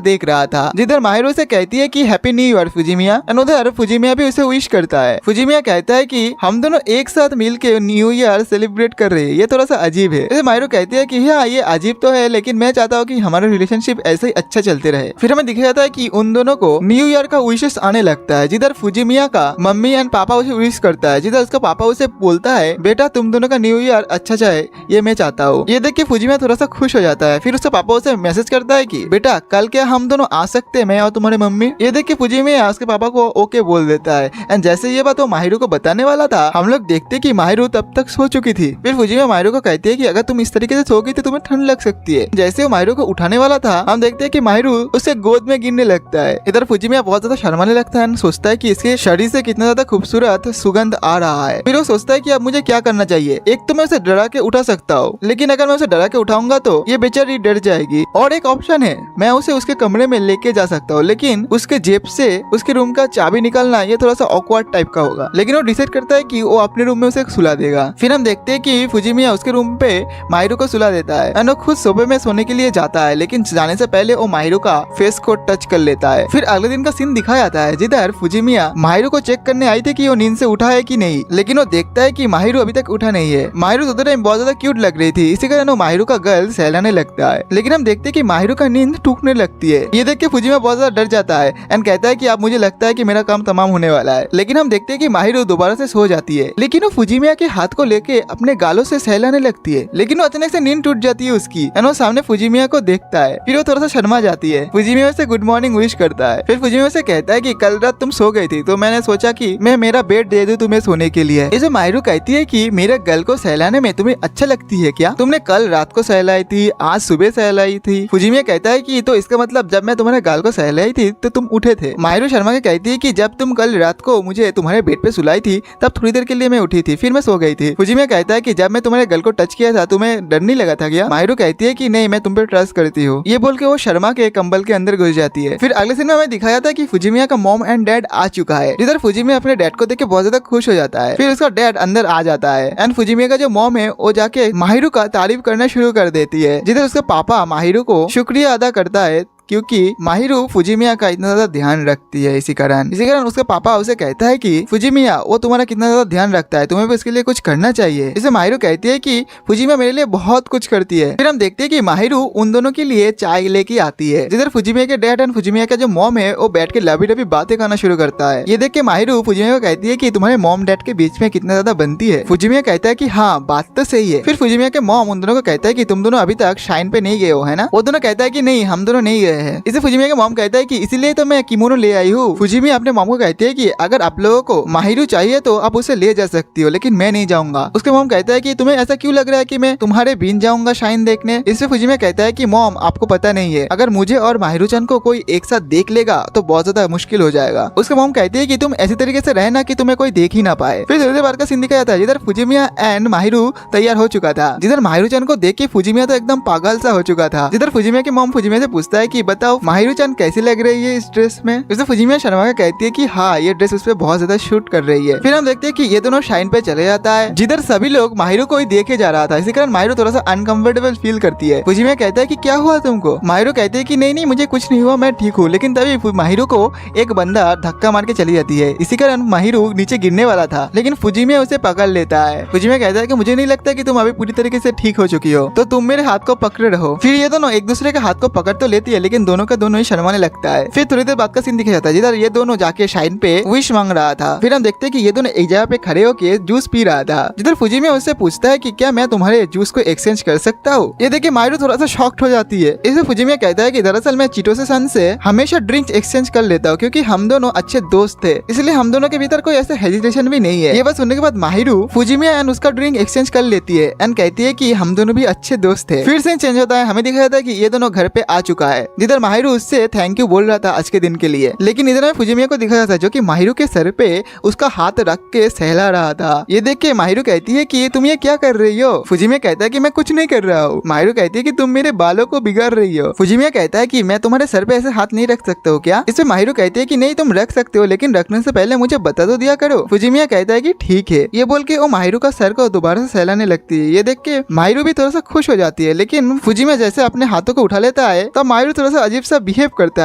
देख रहा था जिधर माहिरू से कहती है कि हैप्पी न्यू ईयर फुजिमिया एंड उधर फुजिमिया भी उसे विश करता है। फुजिमिया कहता है कि हम दोनों एक साथ मिलके न्यू ईयर सेलिब्रेट कर रहे हैं, ये थोड़ा सा अजीब है। जैसे माहिरू कहती है कि हाँ ये अजीब तो है लेकिन मैं चाहता हूँ कि हमारा रिलेशनशिप ऐसे ही अच्छा चलते रहे। फिर हमें दिखाया जाता है कि उन दोनों को न्यू ईयर का विशेस आने लगता है जिधर फुजिमिया का मम्मी एंड पापा उसे विश करता है जिधर उसका पापा उसे बोलता है बेटा तुम दोनों का न्यू ईयर अच्छा जाए ये मैं चाहता हूँ। ये देख के फुजिमिया थोड़ा सा खुश हो जाता है। फिर उसका पापा उसे मैसेज करता है कि बेटा कल क्या हम दोनों आ सकते हैं मैं और तुम्हारे मम्मी। ये देख के फुजिमिया उसके पापा को ओके बोल देता है एंड जैसे ये बात वो माहिरू को बताने वाला था हम लोग देखते कि माहिरू तब तक सो चुकी थी। फिर फुजिमिया माहिरू को कहती है कि अगर तुम इस तरीके से सोगी तो तुम्हें ठंड लग सकती है। जैसे वो माहिरू को उठाने वाला था हम देखते हैं कि माहिरू उसे गोद में गिरने लगता है। इधर फुजिमिया बहुत ज्यादा शर्माने लगता है, सोचता है कि इसके शरीर से कितना ज्यादा खूबसूरत सुगंध आ रहा है। फिर वो सोचता है कि अब मुझे क्या करना चाहिए। एक तो मैं उसे डरा के उठा सकता हूँ लेकिन अगर मैं उसे डरा के उठाऊंगा तो ये बेचारी डर जाएगी। और एक ऑप्शन है मैं उसे उसके कमरे में लेके जा सकता हूँ लेकिन उसके जेब से उसके रूम का चाबी निकालना ये थोड़ा सा ऑकवर्ड टाइप का होगा। लेकिन वो डिसाइड करता है कि वो अपने रूम में उसे सुला देगा। फिर हम देखते हैं कि फुजिमिया उसके रूम पे माहिरू को सुला देता है एंड वो खुद सोफे में सोने के लिए जाता है लेकिन जाने से पहले वो माहिरू का फेस को टच कर लेता है। फिर अगले दिन का सीन दिखाया जाता है जिधर फुजिमिया माहिरू को चेक करने आई थी कि वो नींद से उठा है कि नहीं लेकिन वो देखता है कि माहिरू अभी तक उठा नहीं है। माहिरू उधर टाइम बहुत ज्यादा क्यूट लग रही थी इसी कारण वो माहिरू का गल सहलाने लगता है लेकिन हम देखते हैं कि माहिरू का नींद टूटने लगती है। ये देख के फुजिमिया बहुत ज्यादा डर जाता है एंड कहता है कि अब मुझे लगता है कि मेरा काम तमाम होने वाला है। लेकिन हम देखते हैं कि माहिरू दोबारा से सो जाती है लेकिन वो फुजिमिया के हाथ को लेके अपने गालों से सहलाने लगती है लेकिन वो अचानक से नींद टूट जाती है उसकी एंड वो सामने फुजिमिया को देखता है। फिर वो थोड़ा सा शर्मा जाती है। फुजिमिया से गुड मॉर्निंग विश करता है। फिर फुजिमिया से कहता है कि कल रात तुम सो गई थी तो मैंने सोचा कि मैं मेरा बेड दे दूं तुम्हें सोने के लिए। इसे माहिरू कहती है कि मेरे गल को सहलाने में तुम्हें अच्छा लगती है क्या? तुमने कल रात को सहलाई थी आज सुबह सहलाई थी। फुजिमिया कहता है कि तो इसका मतलब जब मैं तुम्हारे गाल को सहलाई थी तो तुम उठे थे। माहिरू शर्मा के कहती है कि जब तुम कल रात को मुझे तुम्हारे बेड पे सुलाई थी तब थोड़ी देर के लिए मैं उठी थी फिर मैं सो गई थी। फुजिमिया कहता है कि जब मैं तुम्हारे गल को टच किया था तुम्हें डर नहीं लगा था क्या? माहिरू कहती है कि नहीं मैं तुम पे ट्रस्ट करती हूँ। ये बोल के वो शर्मा के कंबल के अंदर घुस जाती है। फिर अगले सीन में हमें दिखाया था कि फुजिमिया का मॉम एंड डैड आ चुका है जिधर फुजिमिया अपने डैड को देख के बहुत ज्यादा खुश हो जाता है। फिर उसका डैड अंदर आ जाता है एंड फुजिमिया का जो मॉम है वो जाके माहिरू का तारीफ करना शुरू कर देती है जिधर उसका पापा माहिरू को शुक्रिया अदा करता है क्योंकि माहिरू फुजिमिया का इतना ज्यादा ध्यान रखती है। इसी कारण उसके पापा उसे कहता है कि फुजिमिया वो तुम्हारा कितना ज्यादा ध्यान रखता है तुम्हें भी उसके लिए कुछ करना चाहिए। इसे माहिरू कहती है कि फुजिमिया मेरे लिए बहुत कुछ करती है। फिर हम देखते हैं कि माहिरू उन दोनों के लिए चाय लेके आती है जिधर फुजिमिया के डैड एंड फुजिमिया का जो मॉम है वो बैठ के लबी डबी बातें करना शुरू करता है। ये देख के माहिरू फुजिमिया को कहती है कि तुम्हारे मॉम डैड के बीच में कितना ज्यादा बनती है। फुजिमिया कहता है कि हाँ बात तो सही है। फिर फुजिमिया के मॉम उन दोनों को कहता है कि तुम दोनों अभी तक शाइन पे नहीं गए हो है ना? वो दोनों कहता है कि नहीं हम दोनों नहीं गए हैं। इसे फुजिमिया का मॉम कहता है कि इसीलिए तो मैं किमोनो ले आई हूँ। फुजिमिया अपने मॉम को कहती है कि अगर आप लोगों को माहिरू चाहिए तो आप उसे ले जा सकती हो लेकिन मैं नहीं जाऊंगा। उसके मॉम कहता है कि तुम्हें ऐसा क्यों लग रहा है कि मैं तुम्हारे बिन जाऊंगा शाइन देखने? इससे फुजिमिया कहता है कि मॉम आपको पता नहीं है अगर मुझे और माहिरू चंद को कोई एक साथ देख लेगा तो बहुत ज्यादा मुश्किल हो जाएगा। उसके मॉम कहती है कि तुम ऐसी तरीके से रहना कि तुम्हें कोई देख ही ना पाए। फिर थोड़ी देर बाद का सीन दिखाया जाता है जिधर फुजिमिया एंड माहिरू तैयार हो चुका था जिधर माहिरू चंद को देख के फुजिमिया तो एकदम पागल सा हो चुका था। जिधर फुजिमिया के मॉम फुजिमिया से पूछता है कि बताओ माहिरू चान कैसी लग रही है इस ड्रेस में। उसे फुजिमिया शर्मा कहती है कि हाँ ये ड्रेस उस पर बहुत ज्यादा शूट कर रही है। फिर हम देखते हैं कि ये दोनों शाइन पे चले जाता है जिधर सभी लोग माहिरू को ही देखे जा रहा था। इसी कारण माहिरू थोड़ा सा अनकंफर्टेबल फील करती है। फुजिमिया कहता है कि क्या हुआ तुमको। माहिरू कहते है कि नहीं नहीं मुझे कुछ नहीं हुआ, मैं ठीक हूँ। लेकिन तभी माहिरू को एक बंदा धक्का मार के चली जाती है। इसी कारण माहिरू नीचे गिरने वाला था, लेकिन फुजिमिया उसे पकड़ लेता है। फुजिमिया कहता है कि मुझे नहीं लगता कि तुम अभी पूरी तरीके से ठीक हो चुकी हो, तो तुम मेरे हाथ को पकड़े रहो। फिर ये दोनों एक दूसरे के हाथ को पकड़ तो लेती है, लेकिन दोनों का दोनों ही शर्माने लगता है। फिर थोड़ी देर बाद का सीन दिखा जाता है जिधर ये दोनों जाके शाइन पे विश मांग रहा था। फिर हम देखते हैं कि ये दोनों एक जगह पे खड़े होके जूस पी रहा था, जिधर फुजिमिया उससे पूछता है कि क्या मैं तुम्हारे जूस को एक्सचेंज कर सकता हूँ। ये देखिए माहिरू थोड़ा सा शॉक्ड हो जाती है। इसे फुजिमिया कहता है कि दरअसल मैं चिटोसे-सन से हमेशा ड्रिंक्स एक्सचेंज कर लेता हूँ, क्योंकि हम दोनों अच्छे दोस्त थे, इसलिए हम दोनों के भीतर कोई ऐसा हेजिटेशन भी नहीं है। ये बात सुनने के बाद माहिरू फुजिमिया एंड उसका ड्रिंक एक्सचेंज कर लेती है एंड कहती है कि हम दोनों भी अच्छे दोस्त थे। फिर से चेंज होता है, हमें दिखाया जाता है कि ये दोनों घर पे आ चुका है, जिधर माहिरू उससे थैंक यू बोल रहा था आज के दिन के लिए। लेकिन इधर में फुजिमिया को दिखाया जाता है जो कि माहिरू के सर पे उसका हाथ रख के सहला रहा था। ये देख के माहिरू कहती है कि तुम ये क्या कर रही हो। फुजिमिया कहता है कि मैं कुछ नहीं कर रहा हूँ। माहिरू कहती है कि तुम मेरे बालों को बिगाड़ रही हो। फुजिमिया कहता है कि मैं तुम्हारे सर पे ऐसे हाथ नहीं रख सकता हूँ क्या। इसमें माहिरू कहती है कि नहीं तुम रख सकते हो, लेकिन रखने से पहले मुझे बता तो दिया करो। फुजिमिया कहता है कि ठीक है। ये बोल के वो माहिरू का सर को दोबारा से सहलाने लगती है। ये देख के माहिरू भी थोड़ा सा खुश हो जाती है, लेकिन फुजिमिया जैसे अपने हाथों को उठा लेता है तब माहिरू थोड़ा सा अजीब सा बिहेव करता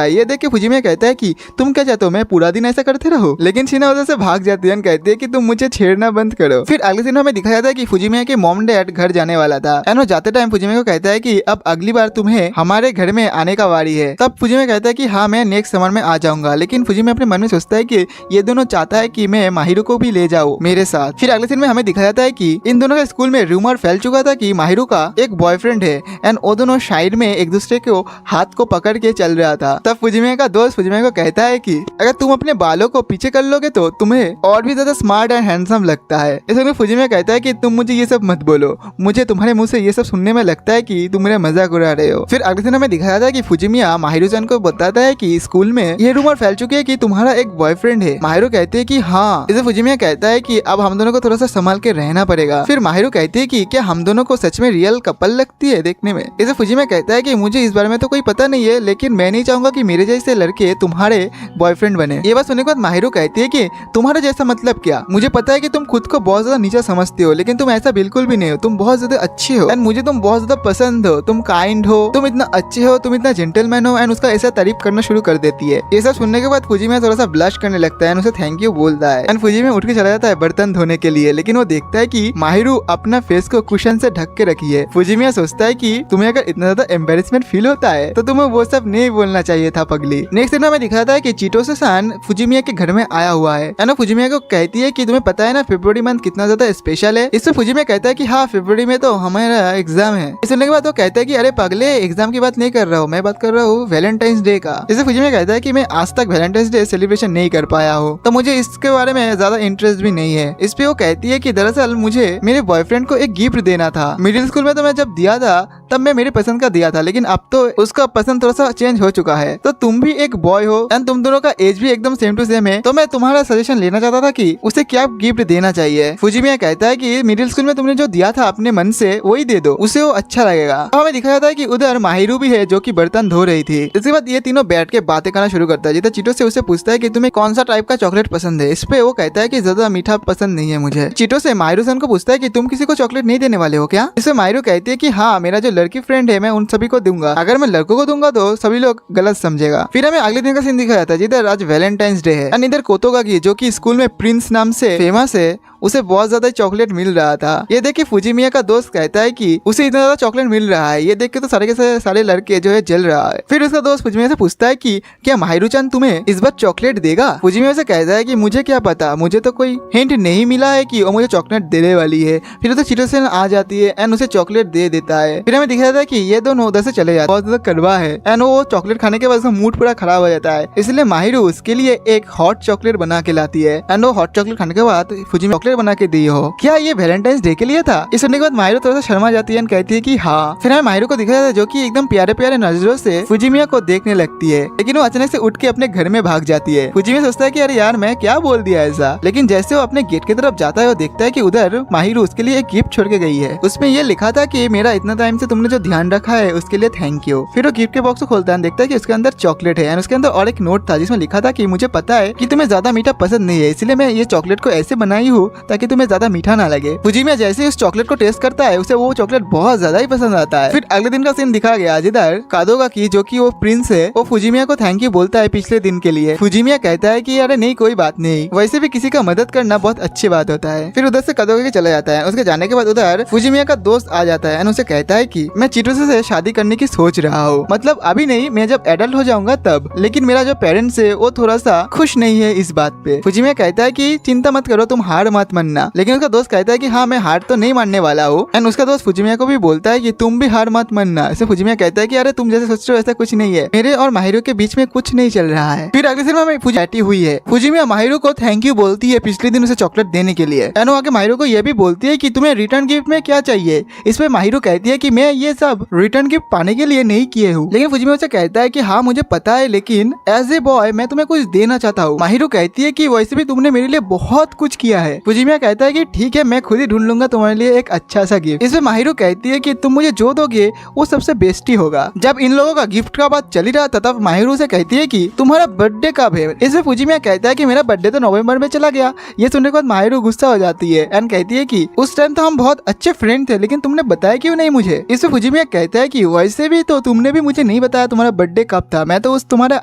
है। ये देख के फुजिमिया कहता है कि तुम क्या चाहते हो मैं पूरा दिन ऐसा करते रहूं। लेकिन शीना उधर से भाग जाती है, कहती है कि तुम मुझे छेड़ना बंद करो। फिर अगले दिन हमें दिखाया जाता है कि फुजिमिया के मॉम डैड घर जाने वाला था एंड वो जाते टाइम फुजिमिया को कहता है कि अब अगली बार तुम्हें हमारे घर में आने का वारी है। तब फुजिमिया कहता है कि हाँ मैं नेक्स्ट समर में आ जाऊंगा। लेकिन फुजिमिया अपने मन में सोचता है कि ये दोनों चाहता है कि मैं माहिरू को भी ले जाऊं मेरे साथ। फिर अगले दिन में हमें दिखाया जाता है कि इन दोनों के स्कूल में रूमर फैल चुका था कि माहिरू का एक बॉयफ्रेंड है एंड वो दोनों साइड में एक दूसरे को हाथ को पकड़ के चल रहा था। तब फुजिमिया का दोस्त फुजिमिया को कहता है कि अगर तुम अपने बालों को पीछे कर लोगे तो तुम्हें और भी ज्यादा स्मार्ट एंड हैंडसम लगता है। इसलिए फुजिमिया कहता है कि तुम मुझे ये सब मत बोलो, मुझे तुम्हारे मुंह से ये सब सुनने में लगता है कि तुम मेरा मजाक उड़ा रहे हो। फिर अगले दिन हमें दिखाया था कि फुजिमिया माहिरू-चान को बताता है कि स्कूल में ये रूमर फैल चुकी है कि तुम्हारा एक बॉयफ्रेंड है। माहिरू कहते हैं कि हाँ। इसे फुजिमिया कहता है कि अब हम दोनों को थोड़ा सा संभाल के रहना पड़ेगा। फिर माहिरू कहती है कि क्या हम दोनों को सच में रियल कपल लगती है देखने में। इसे फुजिमिया कहता है कि मुझे इस बारे में तो कोई पता नहीं है, लेकिन मैं नहीं चाहूंगा कि मेरे जैसे लड़के तुम्हारे बॉयफ्रेंड बने। ये बात सुनने के बाद माहिरू कहती है कि तुम्हारा जैसा मतलब क्या, मुझे पता है कि तुम खुद को बहुत ज्यादा नीचा समझते हो, लेकिन तुम ऐसा बिल्कुल भी नहीं हो। तुम बहुत ज्यादा अच्छे हो एंड मुझे तुम बहुत ज्यादा पसंद हो। तुम काइंड हो, तुम इतना अच्छे हो, तुम इतना जेंटलमैन हो एंड उसका ऐसा तारीफ करना शुरू कर देती है। ये सब सुनने के बाद फुजिमिया थोड़ा सा ब्लश करने लगता है एंड उसे थैंक यू बोलता है एंड फुजिमिया उठ के चला जाता है बर्तन धोने के लिए। लेकिन वो देखता है कि माहिरू अपना फेस को कुशन से ढक के रखी है। फुजिमिया सोचता है कि तुम्हें अगर इतना ज्यादा एम्बेरसमेंट फील होता है तो तुम्हें वो सब नहीं बोलना चाहिए था पगली। नेक्स्ट दिन हमें दिखाता है कि चिटोसे-सान फुजिमिया के घर में आया हुआ है एंड फुजिमिया को कहती है कि तुम्हें पता है ना फरवरी मंथ कितना ज्यादा स्पेशल है। इससे फुजिमिया कहता है कि हाँ फरवरी में तो हमारा एग्जाम है। इस सुनने के बाद वो कहता है कि अरे पगले एग्जाम की बात नहीं कर रहा हूँ, मैं बात कर रहा हूँ वैलेंटाइंस डे का। इससे फुजिमिया कहता है कि मैं आज तक वैलेंटाइंस डे सेलिब्रेशन नहीं कर पाया हूँ, तो मुझे इसके बारे में ज्यादा इंटरेस्ट भी नहीं है। इस पे वो कहती है कि दरअसल मुझे मेरे बॉयफ्रेंड को एक गिफ्ट देना था। मिडिल स्कूल में तो मैं जब दिया था तब मैं मेरी पसंद का दिया था, लेकिन अब तो उसका पसंद थोड़ा सा चेंज हो चुका है। तो तुम भी एक बॉय हो एंड तुम दोनों का एज भी एकदम सेम टू सेम है, तो मैं तुम्हारा सजेशन लेना चाहता था कि उसे क्या गिफ्ट देना चाहिए। फुजिमिया कहता है कि मिडिल स्कूल में तुमने जो दिया था अपने मन से वही दे दो, उसे वो अच्छा लगेगा। अब हमें दिखाया जाता है कि उधर माहिरू भी है जो कि बर्तन धो रही थी। इसके बाद ये तीनों बैठ के बातें करना शुरू करता है, जिधर चीटो से उसे पूछता है कि तुम्हें कौन सा टाइप का चॉकलेट पसंद है। इस पे वो कहता है कि ज्यादा मीठा पसंद नहीं है मुझे। चीटो से माहिरू-सान को पूछता है कि तुम किसी को चॉकलेट नहीं देने वाले हो क्या। इससे माहिरू कहती है कि हाँ मेरा जो लड़की फ्रेंड है मैं उन सभी को दूंगा, अगर मैं लड़कों को दूंगा तो सभी लोग गलत समझेगा। फिर हमें अगले दिन का सीन दिखाया जाता है जिधर आज वैलेंटाइंस डे है एंड इधर कोतोगाकी जो कि स्कूल में प्रिंस नाम से फेमस है उसे बहुत ज्यादा चॉकलेट मिल रहा था। ये देख के फुजिमिया का दोस्त कहता है कि उसे इतना ज्यादा चॉकलेट मिल रहा है, ये देख के तो सारे के सारे लड़के जो है जल रहा है। फिर उसका दोस्त फुजिमिया से पूछता है कि क्या माहिरू-चान तुम्हें इस बार चॉकलेट देगा। फुजिमिया से कहता है कि मुझे क्या पता, मुझे तो कोई हिंट नहीं मिला है कि वो मुझे चॉकलेट देने वाली है। फिर तो चिटोसे-सान आ जाती है एंड उसे चॉकलेट दे देता है। फिर हमें दिखाया था कि ये दोनों उधर से चले जाते हैं, बहुत ज्यादा कड़वा है एंड वो चॉकलेट खाने के बाद उसका मूड पूरा खराब हो जाता है। इसलिए माहिरू उसके लिए एक हॉट चॉकलेट बना के लाती है एंड वो हॉट चॉकलेट खाने के बाद फुजिमिया चॉकलेट बना के दी हो, क्या ये वैलेंटाइंस डे के लिए था? इस सुनने के बाद माहिरो थोड़ा सा शर्मा जाती है, कहती है कि हाँ। फिर हमें माहिरो को दिखाया जाता है जो कि एकदम प्यारे प्यारे नजरों से फुजिमिया को देखने लगती है, लेकिन वो अचानक से उठ के अपने घर में भाग जाती है। फुजिमिया सोचता है कि अरे यार मैं क्या बोल दिया ऐसा, लेकिन जैसे वो अपने गेट की तरफ जाता है वो देखता है कि उधर माहिरो उसके लिए एक गिफ्ट छोड़ के गई है। उसमें ये लिखा था कि मेरा इतना टाइम से तुमने जो ध्यान रखा है उसके लिए थैंक यू। फिर वो गिफ्ट के बॉक्स को खोलता है, देखता है कि उसके अंदर चॉकलेट है, उसके अंदर और एक नोट था जिसमें लिखा था कि मुझे पता है कि तुम्हें ज्यादा मीठा पसंद नहीं है, इसलिए मैं ये चॉकलेट को ऐसे बनाई हूँ ताकि तुम्हें ज्यादा मीठा ना लगे। फुजिमिया जैसे उस चॉकलेट को टेस्ट करता है उसे वो चॉकलेट बहुत ज्यादा ही पसंद आता है। फिर अगले दिन का सीन दिखा गया, जिधर कादोगा की जो कि वो प्रिंस है वो फुजिमिया को थैंक यू बोलता है पिछले दिन के लिए। फुजिमिया कहता है कि अरे नहीं कोई बात नहीं, वैसे भी किसी का मदद करना बहुत अच्छी बात होता है। फिर उधर से कादोगा के चला जाता है। उसके जाने के बाद उधर फुजिमिया का दोस्त आ जाता है, उसे कहता है कि मैं चिटोसे से शादी करने की सोच रहा हूँ, मतलब अभी नहीं, मैं जब एडल्ट हो जाऊंगा तब, लेकिन मेरा जो पेरेंट्स है वो थोड़ा सा खुश नहीं है इस बात पे। फुजिमिया कहता है कि चिंता मत करो, तुम हार मत मानना, लेकिन उसका दोस्त कहता है कि हाँ मैं हार तो नहीं मानने वाला हूँ। एंड उसका दोस्त फुजिमिया को भी बोलता है कि तुम भी हार मत मानना। ऐसे फुजिमिया कहता है कि अरे तुम जैसे सोच रहे हो ऐसा कुछ नहीं है, मेरे और माहिरो के बीच में कुछ नहीं चल रहा है। फिर अगले सिनेमा में बैठी हुई है, फुजिमिया माहिरो को थैंक यू बोलती है पिछले दिन उसे चॉकलेट देने के लिए। एंड वो आके माहिरो को यह भी बोलती है कि तुम्हें रिटर्न गिफ्ट में क्या चाहिए। इस पे माहिरो कहती है कि मैं ये सब रिटर्न गिफ्ट पाने के लिए नहीं किए हूँ, लेकिन फुजिमिया उसे कहता है कि हाँ मुझे पता है, लेकिन एज ए बॉय मैं तुम्हें कुछ देना चाहता हूँ। माहिरो कहती है कि वैसे भी तुमने मेरे लिए बहुत कुछ किया है। फुजिमिया कहता है कि ठीक है मैं खुद ही ढूंढ लूंगा तुम्हारे लिए एक अच्छा सा गिफ्ट। इसमें माहिरो कहती है कि तुम मुझे जो दोगे वो सबसे बेस्ट ही होगा। जब इन लोगों का गिफ्ट का बात चली रहा था तब माहिरो से कहती है कि तुम्हारा बर्थडे कब है। इसमें फुजिमिया कहता है कि मेरा बर्थडे तो नवंबर में चला गया। ये सुनने के बाद माहिरो गुस्सा हो जाती है एंड कहती है कि उस टाइम तो हम बहुत अच्छे फ्रेंड थे, लेकिन तुमने बताया क्यों नहीं मुझे। इसमें फुजिमिया कहता है कि वैसे भी तो तुमने भी मुझे नहीं बताया तुम्हारा बर्थडे कब था, मैं तो उस तुम्हारा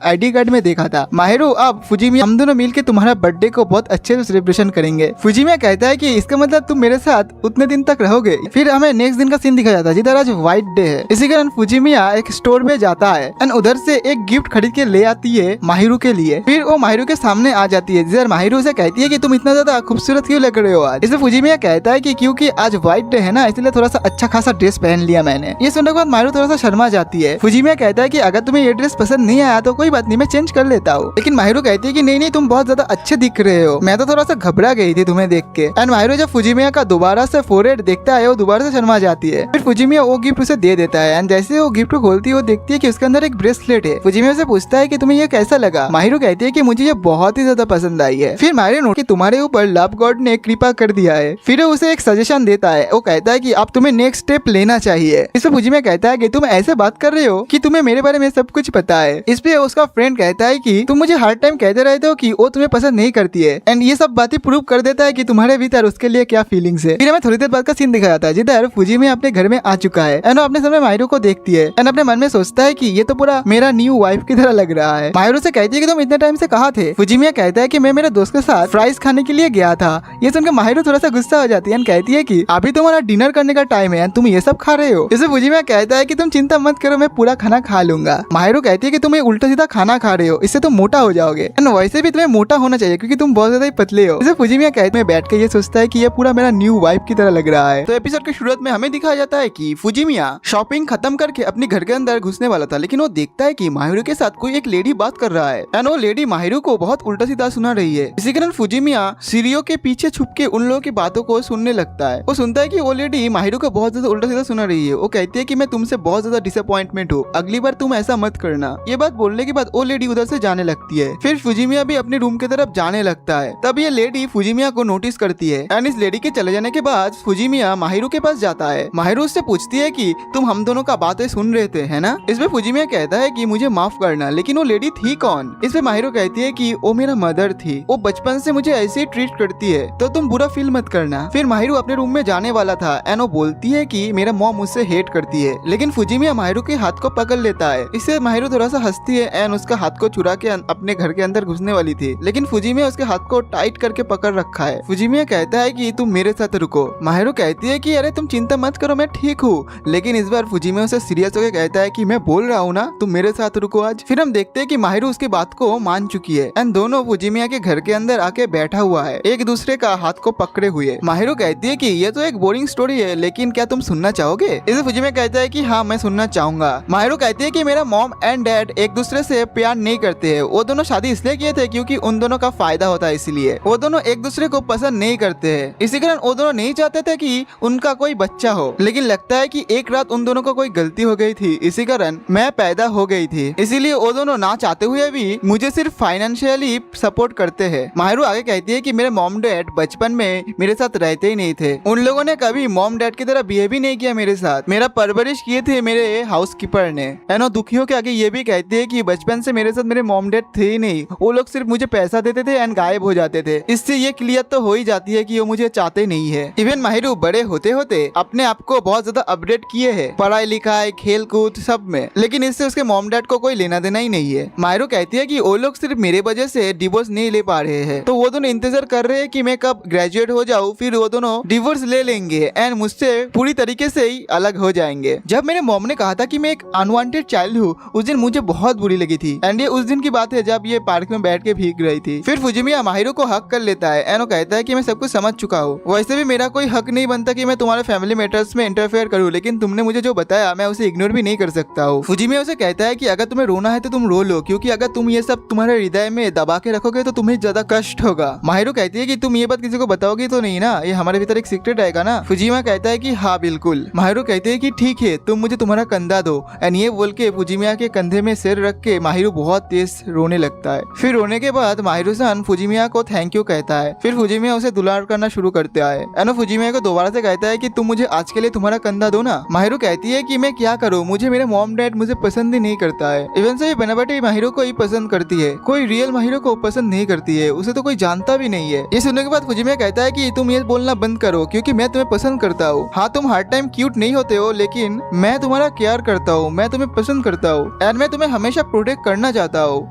आईडी कार्ड में देखा था। माहिरो अब फुजिमिया हम दोनों मिलकर तुम्हारा बर्थडे को बहुत अच्छे से सेलिब्रेशन करेंगे। फुजिमिया कहता है कि इसका मतलब तुम मेरे साथ उतने दिन तक रहोगे। फिर हमें नेक्स्ट दिन का सीन दिखाया जाता है जिधर आज व्हाइट डे है। इसी कारण फुजिमिया एक स्टोर में जाता है एंड उधर से एक गिफ्ट खरीद के ले आती है माहिरो के लिए। फिर वो माहिरो के सामने आ जाती है जिधर माहिरो से कहती है कि तुम इतना ज्यादा खूबसूरत क्यों लग रहे हो आज। इसे फुजिमिया कहता है कि क्योंकि आज व्हाइट डे है ना, इसलिए थोड़ा सा अच्छा खासा ड्रेस पहन लिया मैंने। ये सुनने के बाद माहिरो थोड़ा सा शर्मा जाती है। फुजिमिया कहता है कि अगर तुम्हें ये ड्रेस पसंद नहीं आया तो कोई बात नहीं, मैं चेंज कर लेता हूँ। लेकिन माहिरो कहती है कि नहीं नहीं तुम बहुत ज्यादा अच्छे दिख रहे हो, मैं तो थोड़ा सा घबरा गई थी तुम्हें देख के। एंड माहिरो जब फुजिमिया का दोबारा से फोरहेड देखता है वो दोबारा से शर्मा जाती है। फिर फुजिमिया वो गिफ्ट उसे दे देता है एंड जैसे वो गिफ्ट को खोलती है वो देखती है कि उसके अंदर एक ब्रेसलेट है। फुजिमिया से पूछता है कि तुम्हें ये कैसा लगा। माहिरो कहती है कि मुझे ये बहुत ही ज्यादा पसंद आई है। फिर माहिरो नोट कि तुम्हारे ऊपर लव गॉड ने कृपा कर दिया है। फिर वो उसे एक सजेशन देता है, वो कहता है कि अब तुम्हें नेक्स्ट स्टेप लेना चाहिए। इस पे फुजिमिया कहता है कि तुम ऐसे बात कर रहे हो कि तुम्हें मेरे बारे में सब कुछ पता है। इस पे उसका फ्रेंड कहता है कि तुम मुझे हर टाइम कहते रहते हो कि वो तुम्हें पसंद नहीं करती है एंड ये सब बातें प्रूव कर देता है कि तुम्हारे भीतर उसके लिए क्या फीलिंग्स है। फिर हमें थोड़ी देर बाद का सीन दिखाया जाता है जिधर फुजिमिया अपने घर में आ चुका है एंड वो अपने सामने माहिरो को देखती है एंड अपने मन में सोचता है कि ये तो पूरा मेरा न्यू वाइफ की तरह लग रहा है। माहिरो से कहती है कि तुम इतने टाइम से कहाँ थे। फुजिमिया कहता है कि मैं मेरे दोस्त के साथ फ्राइज खाने के लिए गया था। ये सुनकर माहिरो थोड़ा सा गुस्सा हो जाती है एंड कहती है कि अभी तुम्हारा डिनर करने का टाइम है एंड तुम ये सब खा रहे हो। इसे फुजिमिया कहता है कि तुम चिंता मत करो, मैं पूरा खाना खा लूंगा। माहिरो कहती है कि तुम ये उल्टा सीधा खाना खा रहे हो, इससे तुम मोटा हो जाओगे एंड वैसे भी तुम्हें मोटा होना चाहिए क्योंकि तुम बहुत ज्यादा ही पतले हो। इसे फुजिमिया कहते हैं बैठ के ये सोचता है कि ये पूरा मेरा न्यू वाइफ की तरह लग रहा है। तो एपिसोड की शुरुआत में हमें दिखाया जाता है कि फुजिमिया शॉपिंग खत्म करके अपने घर के अंदर घुसने वाला था, लेकिन वो देखता है कि माहिरो के साथ कोई एक लेडी बात कर रहा है एंड वो लेडी माहिरो को बहुत उल्टा सीधा सुना रही है। इसी कारण फुजिमिया सीढ़ियों के पीछे छुप के उन लोगों की बातों को सुनने लगता है। वो सुनता है कि वो लेडी माहिरो को बहुत ज्यादा उल्टा सीधा सुना रही है। वो कहती है कि मैं तुमसे बहुत ज्यादा डिसअपॉइंटमेंट हूँ, अगली बार तुम ऐसा मत करना। ये बात बोलने के बाद वो लेडी उधर से जाने लगती है। फिर फुजिमिया भी अपने रूम की तरफ जाने लगता है। तब ये लेडी फुजिमिया को नोटिस करती है एंड इस लेडी के चले जाने के बाद फुजिमिया माहिरो के पास जाता है। माहिरो उससे पूछती है कि तुम हम दोनों का बातें सुन रहे थे है ना। इसमें फुजिमिया कहता है कि मुझे माफ करना, लेकिन वो लेडी थी कौन। इसमें माहिरो कहती है कि वो मेरा मदर थी, वो बचपन से मुझे ऐसे ही ट्रीट करती है, तो तुम बुरा फील मत करना। फिर माहिरो अपने रूम में जाने वाला था एंड वो बोलती है कि मेरा मॉम मुझसे हेट करती है, लेकिन फुजिमिया माहिरो के हाथ को पकड़ लेता है। इससे माहिरो थोड़ा सा हंसती है एंड उसका हाथ को चुरा के अपने घर के अंदर घुसने वाली थी, लेकिन फुजिमिया उसके हाथ को टाइट करके पकड़ रखा है। फुजिमिया कहता है कि तुम मेरे साथ रुको। माहिरो कहती है कि अरे तुम चिंता मत करो, मैं ठीक हूँ, लेकिन इस बार फुजिमिया उसे सीरियस होकर कहता है कि मैं बोल रहा हूँ ना, तुम मेरे साथ रुको आज। फिर हम देखते हैं कि माहिरो उसकी बात को मान चुकी है एंड दोनों फुजिमिया के घर के अंदर आके बैठा हुआ है, एक दूसरे का हाथ को पकड़े हुए। माहिरो कहती है कि ये तो एक बोरिंग स्टोरी है, लेकिन क्या तुम सुनना चाहोगे। इसे फुजिमिया कहता है कि हाँ मैं सुनना चाहूंगा। माहिरो कहती है कि मेरा मॉम एंड डैड एक दूसरे से प्यार नहीं करते हैं, वो दोनों शादी इसलिए किए थे क्योंकि उन दोनों का फायदा होता है, इसलिए वो दोनों एक दूसरे को पसंद नहीं करते हैं। इसी कारण वो दोनों नहीं चाहते थे कि उनका कोई बच्चा हो, लेकिन लगता है कि एक रात उन दोनों को कोई गलती हो गई थी, इसी कारण मैं पैदा हो गई थी। इसीलिए वो दोनों ना चाहते हुए भी मुझे सिर्फ फाइनेंशियली सपोर्ट करते हैं। माहिरू आगे कहती है कि मेरे मॉम डैड बचपन में मेरे साथ रहते ही नहीं थे। उन लोगों ने कभी मॉम डैड की तरह बिहेव भी नहीं किया मेरे साथ। मेरा परवरिश किए थे मेरे हाउसकीपर ने। एनो दुखियों के आगे ये भी कहती है कि बचपन से मेरे साथ मेरे मॉम डैड थे ही नहीं, वो लोग सिर्फ मुझे पैसा देते थे एंड गायब हो जाते थे। इससे ये क्लियर तो हो ही जाती है कि वो मुझे चाहते नहीं है। इवन माहिरू बड़े होते होते अपने आप को बहुत ज्यादा अपडेट किए है, पढ़ाई लिखाई खेल कूद सब में, लेकिन इससे उसके मॉम डैड को कोई लेना देना ही नहीं है। माहिरू कहती है कि वो लोग सिर्फ मेरे वजह से डिवोर्स नहीं ले पा रहे हैं, तो वो दोनों इंतजार कर रहे हैं कि मैं कब ग्रेजुएट हो जाऊँ, फिर वो दोनों डिवोर्स ले लेंगे एंड मुझसे पूरी तरीके से ही अलग हो जाएंगे। जब मेरे मॉम ने कहा था कि मैं एक अनवांटेड चाइल्ड हूँ, उस दिन मुझे बहुत बुरी लगी थी। एंड ये उस दिन की बात है जब ये पार्क में बैठ के भीग रही थी। फिर फुजिमिया माहिरू को हक कर लेता है एंड वो कहता है कि मैं सब कुछ समझ चुका हूँ। वैसे भी मेरा कोई हक नहीं बनता कि मैं तुम्हारे फैमिली मैटर्स में इंटरफेयर करूँ, लेकिन तुमने मुझे जो बताया मैं उसे इग्नोर भी नहीं कर सकता हूँ। फुजिमिया उसे कहता है कि अगर तुम्हें रोना है तो तुम रो लो, क्योंकि अगर तुम ये सब तुम्हारे हृदय में दबा के रखोगे तो तुम्हें ज्यादा कष्ट होगा। माहिरू कहती है कि तुम ये बात किसी को बताओगी तो नहीं ना, ये हमारे भीतर एक सीक्रेट आएगा ना। फुजिमिया कहता है कि हाँ बिल्कुल। माहिरू कहती है कि ठीक है, तुम मुझे तुम्हारा कंधा दो। एंड ये बोल के फुजिमिया के कंधे में सिर रख के माहिरू बहुत तेज रोने लगता है। फिर रोने के बाद माहिरू सन फुजिमिया को थैंक यू कहता है। फिर फुजिमिया उसे दुलार करना शुरू करता है। एंड फुजिमिया को दोबारा से कहता है कि तुम मुझे आज के लिए तुम्हारा कंधा दो ना। माहिरू कहती है कि मैं क्या करूँ, मुझे मेरे मॉम डैड मुझे पसंद ही नहीं करता है। इवन से बनावटी माहिरू को ही पसंद करती है, कोई रियल माहिरू को पसंद नहीं करती है, उसे तो कोई जानता भी नहीं है। ये सुनने के बाद फुजिमिया कहता है कि तुम ये बोलना बंद करो, क्योंकि मैं तुम्हें पसंद करता हूँ। हाँ तुम हर टाइम क्यूट नहीं होते हो, लेकिन मैं तुम्हारा केयर करता हूँ, मैं तुम्हें पसंद करता हूँ एंड मैं तुम्हें हमेशा प्रोटेक्ट करना चाहता हूँ।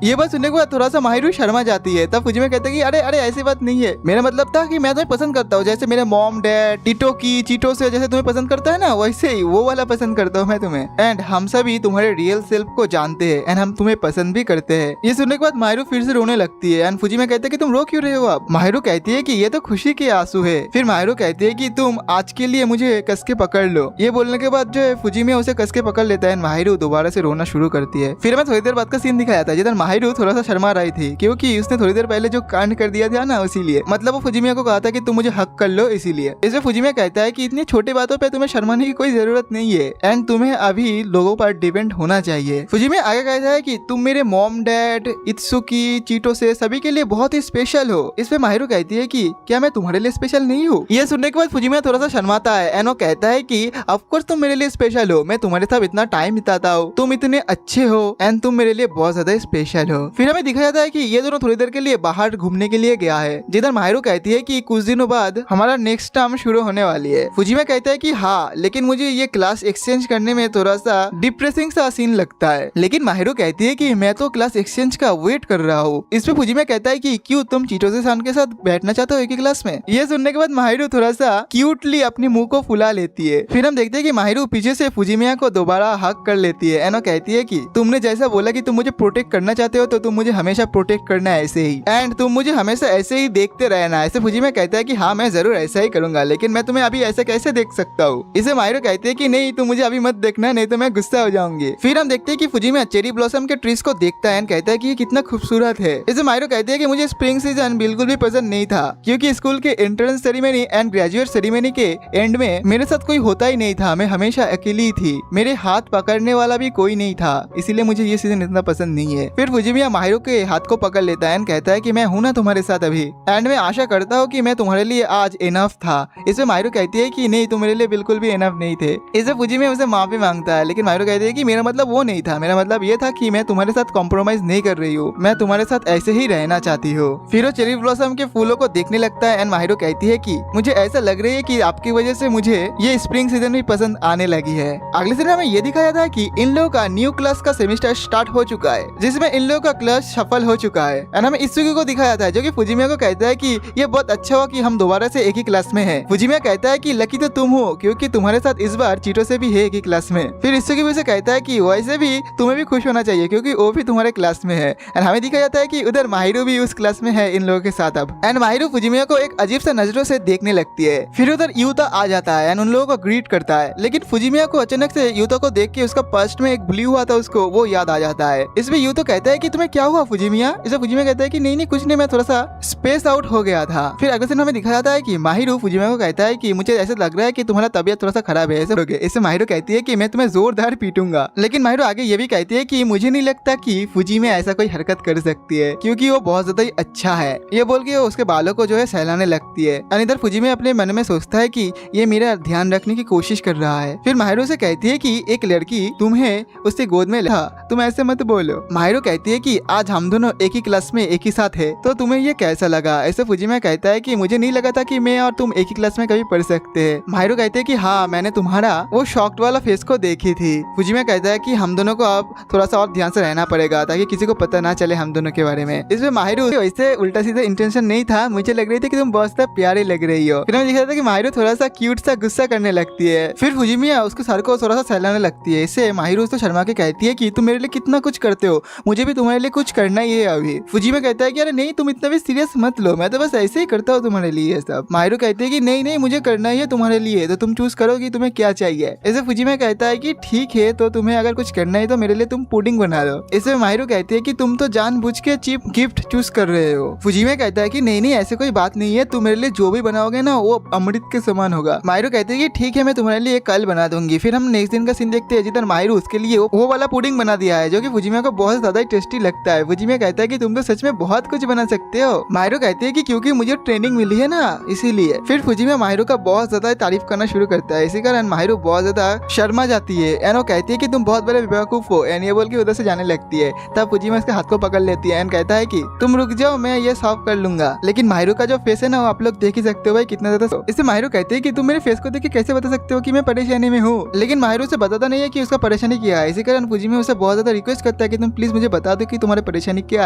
ये बात सुनने के बाद थोड़ा सा माहिरू शर्मा जाती है। तब फुजिमिया कहता है कि अरे अरे ऐसी बात नहीं है, मेरा मतलब था कि मैं तुम्हें पसंद करता हूँ, जैसे मेरे मॉम डैड टिटो की चीटो से जैसे तुम्हें पसंद करता है ना, वैसे ही वो वाला पसंद करता हूँ मैं तुम्हें। एंड हम सभी तुम्हारे रियल सेल्फ को जानते हैं एंड हम तुम्हें पसंद भी करते हैं। ये सुनने के बाद माहिरू फिर से रोने लगती है एंड फुजिमिया कहते हैं कि तुम रो क्यों रहे हो अब। माहिरू कहती है कि ये तो खुशी के आंसू है। फिर माहिरू कहती है कि तुम आज के लिए मुझे कस के पकड़ लो। ये बोलने के बाद जो है फुजिमिया उसे कस के पकड़ लेता है। माहिरू दोबारा से रोना शुरू करती है। फिर मैं थोड़ी देर बाद का सीन दिखाया था जिधर माहिरू थोड़ा सा शर्मा रही थी, क्योंकि उसने थोड़ी देर पहले जो कांड कर दिया था ना, इसीलिए मतलब वो फुजिमिया को कहा था कि तुम मुझे हक कर लो, इसीलिए। इसमें फुजिमिया कहता है कि इतनी छोटी बातों पे तुम्हें शर्माने की कोई जरूरत नहीं है एंड तुम्हें अभी लोगों पर डिपेंड होना चाहिए। फुजिमिया आगे कहता है कि तुम मेरे मॉम डैड इत्सुकी चीटो से सभी के लिए बहुत ही स्पेशल हो। इसमें माहिरू कहती है कि क्या मैं तुम्हारे लिए स्पेशल नहीं हूँ। ये सुनने के बाद फुजिमिया थोड़ा सा शर्माता है एंड वो कहता है कि ऑफ कोर्स तुम मेरे लिए स्पेशल हो, मैं तुम्हारे साथ इतना टाइम बिताता हूँ, तुम इतने अच्छे हो एंड तुम मेरे लिए बहुत ज्यादा स्पेशल हो। फिर हमें दिखाया जाता है कि ये दोनों थोड़ी देर के लिए बाहर घूमने के लिए गया है, जिधर माहिरू कहती है कि कुछ दिनों बाद हमारा नेक्स्ट टर्म शुरू होने वाली है। फुजिमिया कहता है कि हाँ, लेकिन मुझे ये क्लास एक्सचेंज करने में थोड़ा सा डिप्रेसिंग सा सीन लगता है। लेकिन माहिरू कहती है कि मैं तो क्लास एक्सचेंज का वेट कर रहा हूँ। इस पे फुजिमिया कहता है कि क्यों तुम चीटोसे सान के साथ बैठना चाहते हो एक ही क्लास में। ये सुनने के बाद माहिरू थोड़ा सा क्यूटली अपनी मुंह को फुला लेती है। फिर हम देखते हैं कि माहिरू पीछे से फुजिमिया को दोबारा हक कर लेती है एंड वो कहती है कि तुमने जैसा बोला कि तुम मुझे प्रोटेक्ट करना चाहते हो, तो तुम मुझे हमेशा प्रोटेक्ट करना है ऐसे ही एंड तुम मुझे हमेशा ऐसे ही देखते रहना। ऐसे फुजिमिया कहता है कि हाँ मैं जरूर ऐसा ही करूंगा, लेकिन मैं तुम्हें अभी ऐसे कैसे देख सकता हूँ। इसे माहिरू कहती है कि नहीं तुम मुझे अभी मत देखना, नहीं तो मैं गुस्सा हो जाऊंगी। फिर हम देखते हैं कि फुजिमिया चेरी ब्लॉसम के ट्रीज को देखता है एंड कहता है कि ये कितना खूबसूरत है। इसे माहिरू कहती है कि मुझे स्प्रिंग सीजन बिल्कुल भी पसंद नहीं था, क्योंकि स्कूल के entrance ceremony and graduate ceremony के एंड में मेरे साथ कोई होता ही नहीं था, मैं हमेशा अकेली थी, मेरे हाथ पकड़ने वाला भी कोई नहीं था, इसीलिए मुझे ये सीजन इतना पसंद नहीं है। फिर फुजिमिया माहिरू के हाथ को पकड़ लेता है एंड कहता है कि मैं हूं ना तुम्हारे साथ अभी एंड मैं आशा करता हूँ कि मैं तुम्हारे लिए आज इनफ था। इसमें माहिरू कहती है कि नहीं तुम मेरे लिए बिल्कुल भी इनफ नहीं थे। इसे फुजिमिया उसे माफी मांगता है, लेकिन माहिरू कहती है कि मेरा मतलब वो नहीं था, मेरा मतलब ये था कि मैं तुम्हारे साथ कॉम्प्रोमाइज नहीं कर रही हूँ, मैं तुम्हारे साथ ऐसे ही रहना चाहती हूँ। फिर वो चेरी ब्लॉसम के फूलों को देखने लगता है एंड माहिरू कहती है कि मुझे ऐसा लग रही है कि आपकी वजह से मुझे ये स्प्रिंग सीजन भी पसंद आने लगी है। अगले दिन हमें ये दिखाया था कि इन लोगों का न्यू क्लास का सेमेस्टर स्टार्ट हो चुका है, जिसमें इन लोगों का क्लास सफल हो चुका है एंड हमें इत्सुकी को दिखाया था, जो कि फुजिमिया को कहता है कि ये बहुत अच्छा हुआ कि हम दोबारा से एक ही क्लास में हैं। फुजिमिया कहता है कि लकी तो तुम हो, क्योंकि तुम्हारे साथ इस बार चीटो से भी है एक ही क्लास में। फिर इत्सुकी भी उसे कहता है कि वैसे भी तुम्हें भी खुश होना चाहिए, क्योंकि वो भी तुम्हारे क्लास में है। एंड हमें दिखाया जाता है कि उधर माहिरू भी उस क्लास में है इन लोगों के साथ अब। एंड माहिरू फुजिमिया को एक अजीब सा नजरों से देखने लगती है। फिर उधर यूता आ जाता है एंड उन लोगों को ग्रीट करता है, लेकिन फुजिमिया को अचानक से यूता को देख के उसका पास्ट में एक ब्लू हुआ था उसको वो याद आ जाता है। इसमें यूता कहता है कि तुम्हें क्या हुआ फुजिमिया। इसे फुजिमिया कहता है कि नहीं नहीं कुछ नहीं, मैं थोड़ा सा स्पेस आउट हो गया था। था। फिर अगले दिन हमें दिखाया जाता है कि माहिरू फुजिमे को कहता है कि मुझे ऐसा लग रहा है कि तुम्हारा तबियत थोड़ा सा खराब है, ऐसे हो गया। इससे माहिरू कहती है कि मैं तुम्हें जोरदार पीटूंगा। लेकिन माहिरू आगे ये भी कहती है कि मुझे नहीं लगता कि फुजिमे ऐसा कोई हरकत कर सकती है क्योंकि वो बहुत ज्यादा ही अच्छा है। ये बोल के वो उसके बालों को जो है सहलाने लगती है। और इधर फुजिमे अपने मन में सोचता है कि ये मेरा ध्यान रखने की कोशिश कर रहा है। फिर माहिरू से कहती है कि एक लड़की तुम्हें उससे गोद में ला, तुम ऐसे मत बोलो। माहिरू कहती है कि आज हम दोनों एक ही क्लास में एक ही साथ है, तो तुम्हें ये कैसा लगा? ऐसे फुजिमे कहता है कि मुझे नहीं लगा था कि मैं और तुम एक ही क्लास में कभी पढ़ सकते हैं। माहिरू कहते हैं कि हाँ, मैंने तुम्हारा वो शॉक्ड वाला फेस को देखी थी। फुजिमे कहता है कि हम दोनों को अब थोड़ा सा और ध्यान से रहना पड़ेगा ताकि किसी को पता ना चले हम दोनों के बारे में। इसमें माहिरू वैसे उल्टा सीधा इंटेंशन नहीं था, मुझे लग रही थी कि तुम बहुत ज्यादा प्यारी लग रही हो। फिर हमें दिखा था कि माहिरू थोड़ा सा क्यूट सा गुस्सा करने लगती है। फिर फुजिमे उसके सर को थोड़ा सा सहलाने लगती है। इससे माहिरू उसको शर्मा के कहती है कि तुम मेरे लिए कितना कुछ करते हो, मुझे भी तुम्हारे लिए कुछ करना ही है अभी। फुजिमे कहता है कि अरे नहीं, तुम इतना भी सीरियस मत लो, मैं तो बस ऐसे ही करता हूँ तुम्हारे लिए सब। माहिरू कहते हैं कि नहीं नहीं, मुझे करना ही है तुम्हारे लिए, तो तुम चूज करो कि तुम्हें क्या चाहिए। ऐसे फुजिमे कहता है कि ठीक है, तो तुम्हें अगर कुछ करना है तो मेरे लिए तुम पुडिंग बना दो। इससे माहिरू कहती है कि तुम तो जानबूझ के चीप गिफ्ट चूज कर रहे हो। फुजिमे कहता है कि नहीं नहीं, ऐसे कोई बात नहीं है, तुम मेरे लिए जो भी बनाओगे ना वो अमृत के समान होगा। माहिरू कहते हैं कि ठीक है, मैं तुम्हारे लिए कल बना दूंगी। फिर हम नेक्स्ट दिन का सीन देखते हैं जिधर माहिरू उसके लिए वो वाला पुडिंग बना दिया है जो कि फुजिमे को बहुत ज्यादा ही टेस्टी लगता है। फुजिमे कहता है कि तुम तो सच में बहुत कुछ बना सकते हो। माहिरू कहती है कि क्योंकि मुझे ट्रेनिंग मिली है ना, इसीलिए। फिर फुजिमे माहिरू का बहुत ज्यादा तारीफ करना शुरू करता है। इसी कारण माहिरू बहुत ज्यादा शर्मा जाती है एंड वो कहती है कि तुम बहुत बड़े बेवकूफ हो एंड ये बोल के उधर से जाने लगती है। तब फुजिमे उसके हाथ को पकड़ लेती है एंड कहता है कि तुम रुक जाओ, मैं ये सॉल्व कर लूंगा। लेकिन माहिरू का जो फेस है ना, वो आप लोग देख ही सकते हो भाई कितना ज्यादा। इससे माहिरू कहते हैं कि तुम मेरे फेस को देख के कैसे बता सकते हो कि मैं परेशानी में हूँ। लेकिन माहिरू से बताता नहीं है कि उसका परेशानी क्या है। इसी कारण फुजिमे उसे बहुत ज्यादा रिक्वेस्ट करता है कि तुम प्लीज मुझे बता दो कि तुम्हारी परेशानी क्या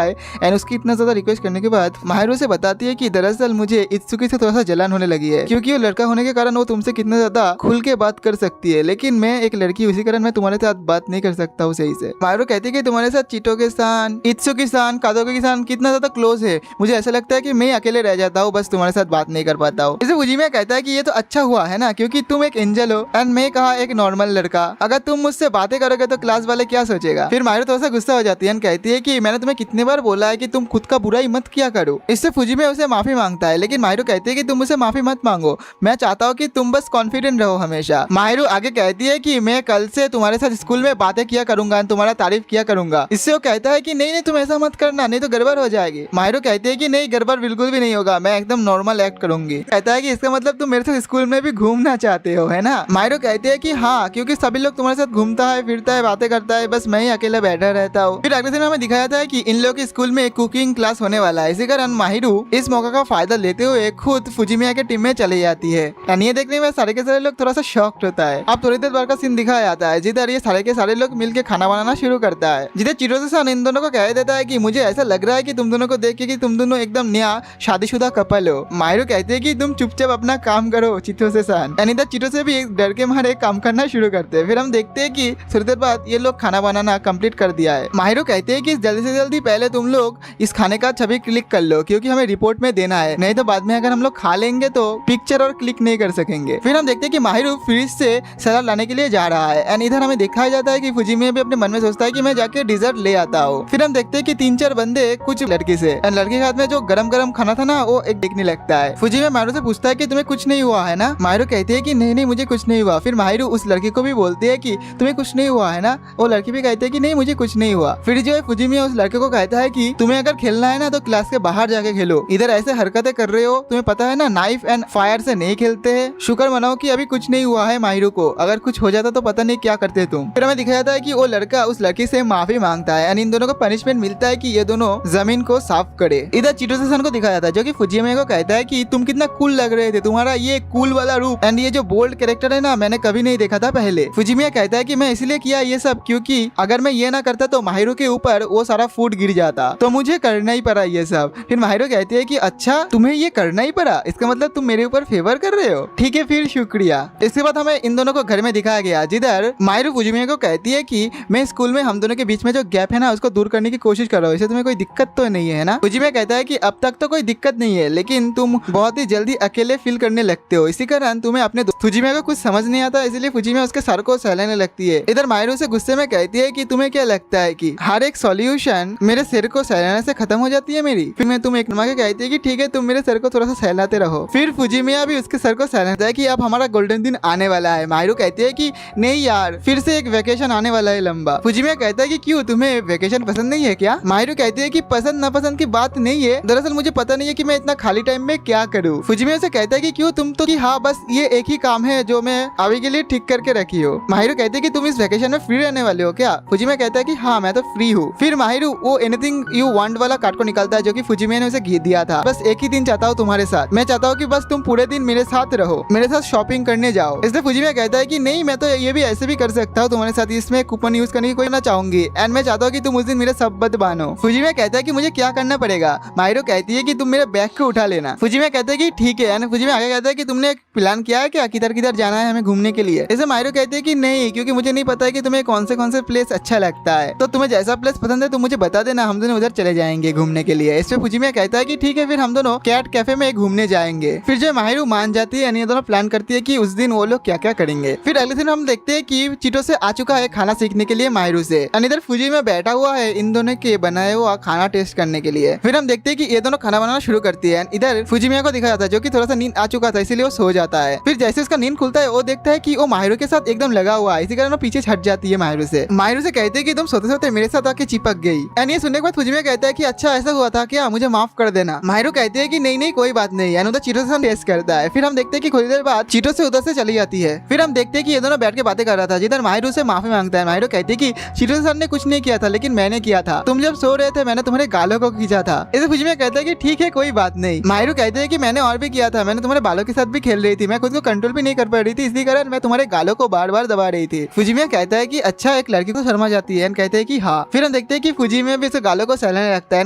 है। एंड उसकी इतना ज्यादा रिक्वेस्ट करने के बाद माहिरू से बताती है कि दरअसल मुझे इत्सुकी से थोड़ा सा जलन होने लगी है क्योंकि वो लड़का होने के कारण वो तुमसे कितना ज्यादा खुल के बात कर सकती है, लेकिन मैं एक लड़की उसी कारण मैं तुम्हारे साथ बात नहीं कर सकता हूँ सही से। माहिरू कहती है कि तुम्हारे साथ चीटो के साथ, इत्सुकी सान, कादोके के साथ कितना ज्यादा क्लोज है, मुझे ऐसा लगता है कि मैं अकेले रह जाता हूँ, बस तुम्हारे साथ बात नहीं कर पाता हूँ। इसे फुजिमे कहता है कि ये तो अच्छा हुआ है ना, क्योंकि तुम एक एंजल हो एंड मैं कहा एक नॉर्मल लड़का, अगर तुम मुझसे बातें करोगे तो क्लास वाले क्या सोचेगा। फिर माहिरू थोड़ा सा गुस्सा हो जाती है एंड कहती है कि मैंने तुम्हें कितनी बार बोला है कि तुम खुद का बुरा ही मत किया करो। इससे फुजिमे उसे माफी मांगता है, लेकिन माहिरू कहती है कि तुम मुझसे माफी मत मांगो, मैं चाहता हूँ कि तुम बस कॉन्फिडेंट रहो हमेशा। माहिरू आगे कहती है कि मैं कल से तुम्हारे साथ स्कूल में बातें किया करूंगा, तुम्हारा तारीफ किया करूंगा। इससे वो कहता है कि नहीं नहीं, तुम ऐसा मत करना, नहीं तो गड़बड़ हो जाएगी। माहिरू कहती है कि नहीं, गड़बड़ बिल्कुल भी नहीं होगा, मैं एकदम नॉर्मल एक्ट करूंगी। कहता है कि इसका मतलब तुम मेरे साथ स्कूल में भी घूमना चाहते हो, है ना। माहिरू कहती है कि हाँ, क्योंकि सभी लोग तुम्हारे साथ घूमता है, फिरता है, बातें करता है, बस मैं ही अकेला बैठा रहता हूँ। फिर अगले दिन हमें दिखाया था कि इन लोगों के स्कूल में एक कुकिंग क्लास होने वाला है। इसी कारण माहिरू इस मौका का फायदा लेते हुए खुद फुजिमे के टीम में चली जाती है। ये देखने में सारे के सारे लोग थोड़ा सा शॉक्ड होता है। अब थोड़ी देर बाद का सीन दिखाया जाता है जिधर ये सारे के सारे लोग मिलकर खाना बनाना शुरू करता है, जिधर चिरो से सान इन दोनों को कह देता है कि मुझे ऐसा लग रहा है कि तुम दोनों को देख के कि तुम दोनों एकदम नया शादीशुदा कपल हो। माहिरू कहते हैं कि तुम चुपचाप अपना काम करो चितो से सान। इधर चितो से भी डर के मारे काम करना शुरू करते हैं। फिर हम देखते हैं कि थोड़ी देर बाद ये लोग खाना बनाना कंप्लीट कर दिया है। माहिरू कहते हैं कि जल्दी से जल्दी पहले तुम लोग इस खाने का छवि क्लिक कर लो क्योंकि हमें रिपोर्ट में देना है, नहीं तो बाद में अगर हम लोग खा लेंगे तो पिक्चर और क्लिक नहीं कर सकेंगे। फिर हम देखते हैं कि माहिरू फ्रिज से सलाद लाने के लिए जा रहा है एंड इधर हमें दिखाया जाता है कि फुजिमे भी अपने मन में सोचता है कि मैं जाके डिजर्ट ले आता हूँ। फिर हम देखते हैं कि 3-4 बंदे कुछ लड़की से एंड लड़के के हाथ में जो गरम गरम खाना था ना वो एक देखने लगता है। फुजिमे माहिरू से पूछता है कि तुम्हें कुछ नहीं हुआ है ना। माहिरू कहती है कि नहीं नहीं, मुझे कुछ नहीं हुआ। फिर माहिरू उस लड़की को भी बोलती है कि तुम्हें कुछ नहीं हुआ है ना। वो लड़की भी कहती है कि नहीं, मुझे कुछ नहीं हुआ। फिर जो है फुजिमे उस लड़के को कहता है कि तुम्हें अगर खेलना है ना तो क्लास के बाहर जाके खेलो, इधर ऐसे हरकतें कर रहे हो, तुम्हें पता है ना नाइफ एंड फायर से नहीं खेलते हैं। शुक्र मनाओ कि अभी कुछ नहीं हुआ है माहिरू को, अगर कुछ हो जाता तो पता नहीं क्या करते तुम। फिर हमें दिखाया जाता है कि वो लड़का उस लड़की से माफी मांगता है एंड इन दोनों को पनिशमेंट मिलता है कि ये दोनों जमीन को साफ करे। इधर चिटो से सन को दिखाया जाता है जो कि फुजिमे को कहता है कि तुम कितना कूल लग रहे थे, तुम्हारा ये कूल वाला रूप एंड ये जो बोल्ड कैरेक्टर है ना, मैंने कभी नहीं देखा था पहले। फुजिमे कहता है कि मैं इसलिए किया ये सब क्योंकि अगर मैं ये ना करता तो माहिरू के ऊपर वो सारा फूड गिर जाता, तो मुझे करना ही पड़ा ये सब। फिर माहिरू कहती है कि अच्छा, तुम्हें ये करना ही पड़ा, इसका मतलब तुम मेरे ऊपर फेवर कर रहे हो, ठीक है फिर शुक्रिया। इसके बाद हमें इन दोनों को घर में दिखाया गया जिधर माहिरू फुजिमे को कहती है कि मैं स्कूल में हम दोनों के बीच में जो गैप है ना उसको दूर करने की कोशिश कर रहा हूँ, इससे तुम्हें कोई दिक्कत तो नहीं है ना। फुजिमे कहता है कि अब तक तो कोई दिक्कत नहीं है, लेकिन तुम बहुत ही जल्दी अकेले फील करने लगते हो, इसी कारण तुम्हें अपने फुजिमे को कुछ समझ नहीं आता, इसलिए फुजिमे उसके सर को सहलाने लगती है। इधर माहिरू से गुस्से में कहती है कि तुम्हें क्या लगता है कि हर एक सॉल्यूशन मेरे सिर को सहलाने से खत्म हो जाती है मेरी। फिर मैं तुम्हें एक नमा के कहती है कि ठीक है तुम मेरे सर को थोड़ा सा सहलाते रहो। फिर फुजिमिया भी उसके सर को सहलाता है कि अब हमारा गोल्डन दिन आने वाला है। माहिरो कहती है कि नहीं यार, फिर से एक वेकेशन आने वाला है लंबा। फुजिमिया कहता है कि क्यों, तुम्हें वेकेशन पसंद नहीं है क्या? माहिरो कहती है कि पसंद नापसंद की बात नहीं है, दरअसल मुझे पता नहीं है कि मैं इतना खाली टाइम में क्या करूँ। फुजिमिया से कहता है कि क्यों, तुम तो कि हाँ बस ये एक ही काम है जो मैं अभी के लिए ठीक करके रखी हो। माहिरो कहती है कि तुम इस वेकेशन में फ्री रहने वाले हो क्या? फुजिमिया कहता है कि हाँ मैं तो फ्री हूँ। फिर माहिरो वो एनीथिंग यू वांट वाला कार्ड को निकालता है जो कि फुजिमिया ने उसे दिया था। बस एक ही दिन चाहता हूँ तुम्हारे साथ, मैं चाहता हूँ कि बस तुम पूरे दिन मेरे साथ रहो, मेरे साथ शॉपिंग करने जाओ। इसलिए फुजिमिया कहता है कि नहीं, मैं तो ये भी ऐसे भी कर सकता हूँ तुम्हारे साथ, इसमें कूपन यूज करने की कोई ना चाहूंगी एंड मैं चाहता हूँ कि तुम उस दिन मेरे शब्द बानो। फुजिमिया कहता है कि मुझे क्या करना पड़ेगा? माहिरो कहती है कि तुम मेरे बैग को उठा लेना। फुजिमिया कहता है कि ठीक है एंड फुजिमिया आगे कहता है कि तुमने एक प्लान किया है क्या, किधर किधर जाना है हमें घूमने के लिए? इसे माहिरो कहते हैं कि नहीं, क्योंकि मुझे नहीं पता है कि तुम्हें कौन से प्लेस अच्छा लगता है, तो तुम्हें जैसा प्लेस पसंद है तुम मुझे बता देना, हम दोनों उधर चले जाएंगे घूमने के लिए। इसमें फुजिमिया कहता है कि ठीक है फिर हम दोनों कैट कैफे में घूमने जाएंगे। फिर जो माहिरो मान जाती है, ये दोनों प्लान करती है कि उस दिन वो लोग क्या क्या करेंगे। फिर अगले दिन हम देखते हैं कि चीटो से आ चुका है खाना सीखने के लिए माहिरो से, और इधर फुजिमिया बैठा हुआ है इन दोनों के बनाए हुआ खाना टेस्ट करने के लिए। फिर हम देखते हैं कि ये दोनों खाना बनाना शुरू करती है। इधर फुजिमिया को दिखा जाता है जो कि थोड़ा सा नींद आ चुका था, इसीलिए वो सो जाता है। फिर जैसे उसका नींद खुलता है वो देखता है कि वो माहिरो के साथ एकदम लगा हुआ है, इसी कारण वो पीछे हट जाती है माहिरो से। माहिरो से कहते हैं कि तुम सोते सोते मेरे साथ आके चिपक गई। एंड ये सुनने के बाद फुजिमिया कहता है कि अच्छा ऐसा हुआ था क्या, मुझे माफ कर देना। माहिरो कहते हैं कि नहीं नहीं कोई बात नहीं, एंड उधर चीटो से टेस्ट करता है। फिर हम देखते हैं कि थोड़ी देर बाद चीटो से उधर से चली जाती है। फिर हम देखते हैं कि ये दोनों बैठ के बातें कर रहा था, जिधर माहिरो से माफी मांगता है। माहिरो कहती है कि चीटो सर ने कुछ नहीं किया था, लेकिन मैंने किया था, तुम जब सो रहे थे मैंने तुम्हारे गालों को खींचा था। इसे फुजिमिया कहता है कि ठीक है कोई बात नहीं। माहिरो कहते हैं कि मैंने और भी किया था, मैंने तुम्हारे बालों के साथ भी खेल रही थी, मैं खुद को कंट्रोल भी नहीं कर पा रही थी, इसी कारण मैं तुम्हारे गालों को बार बार दबा रही थी। फुजिमिया कहता है कि अच्छा, एक लड़की को शर्मा जाती है, कहते हैं कि हाँ। फिर हम देखते हैं कि फुजिमिया भी उसके गालों को सहलाने लगता है,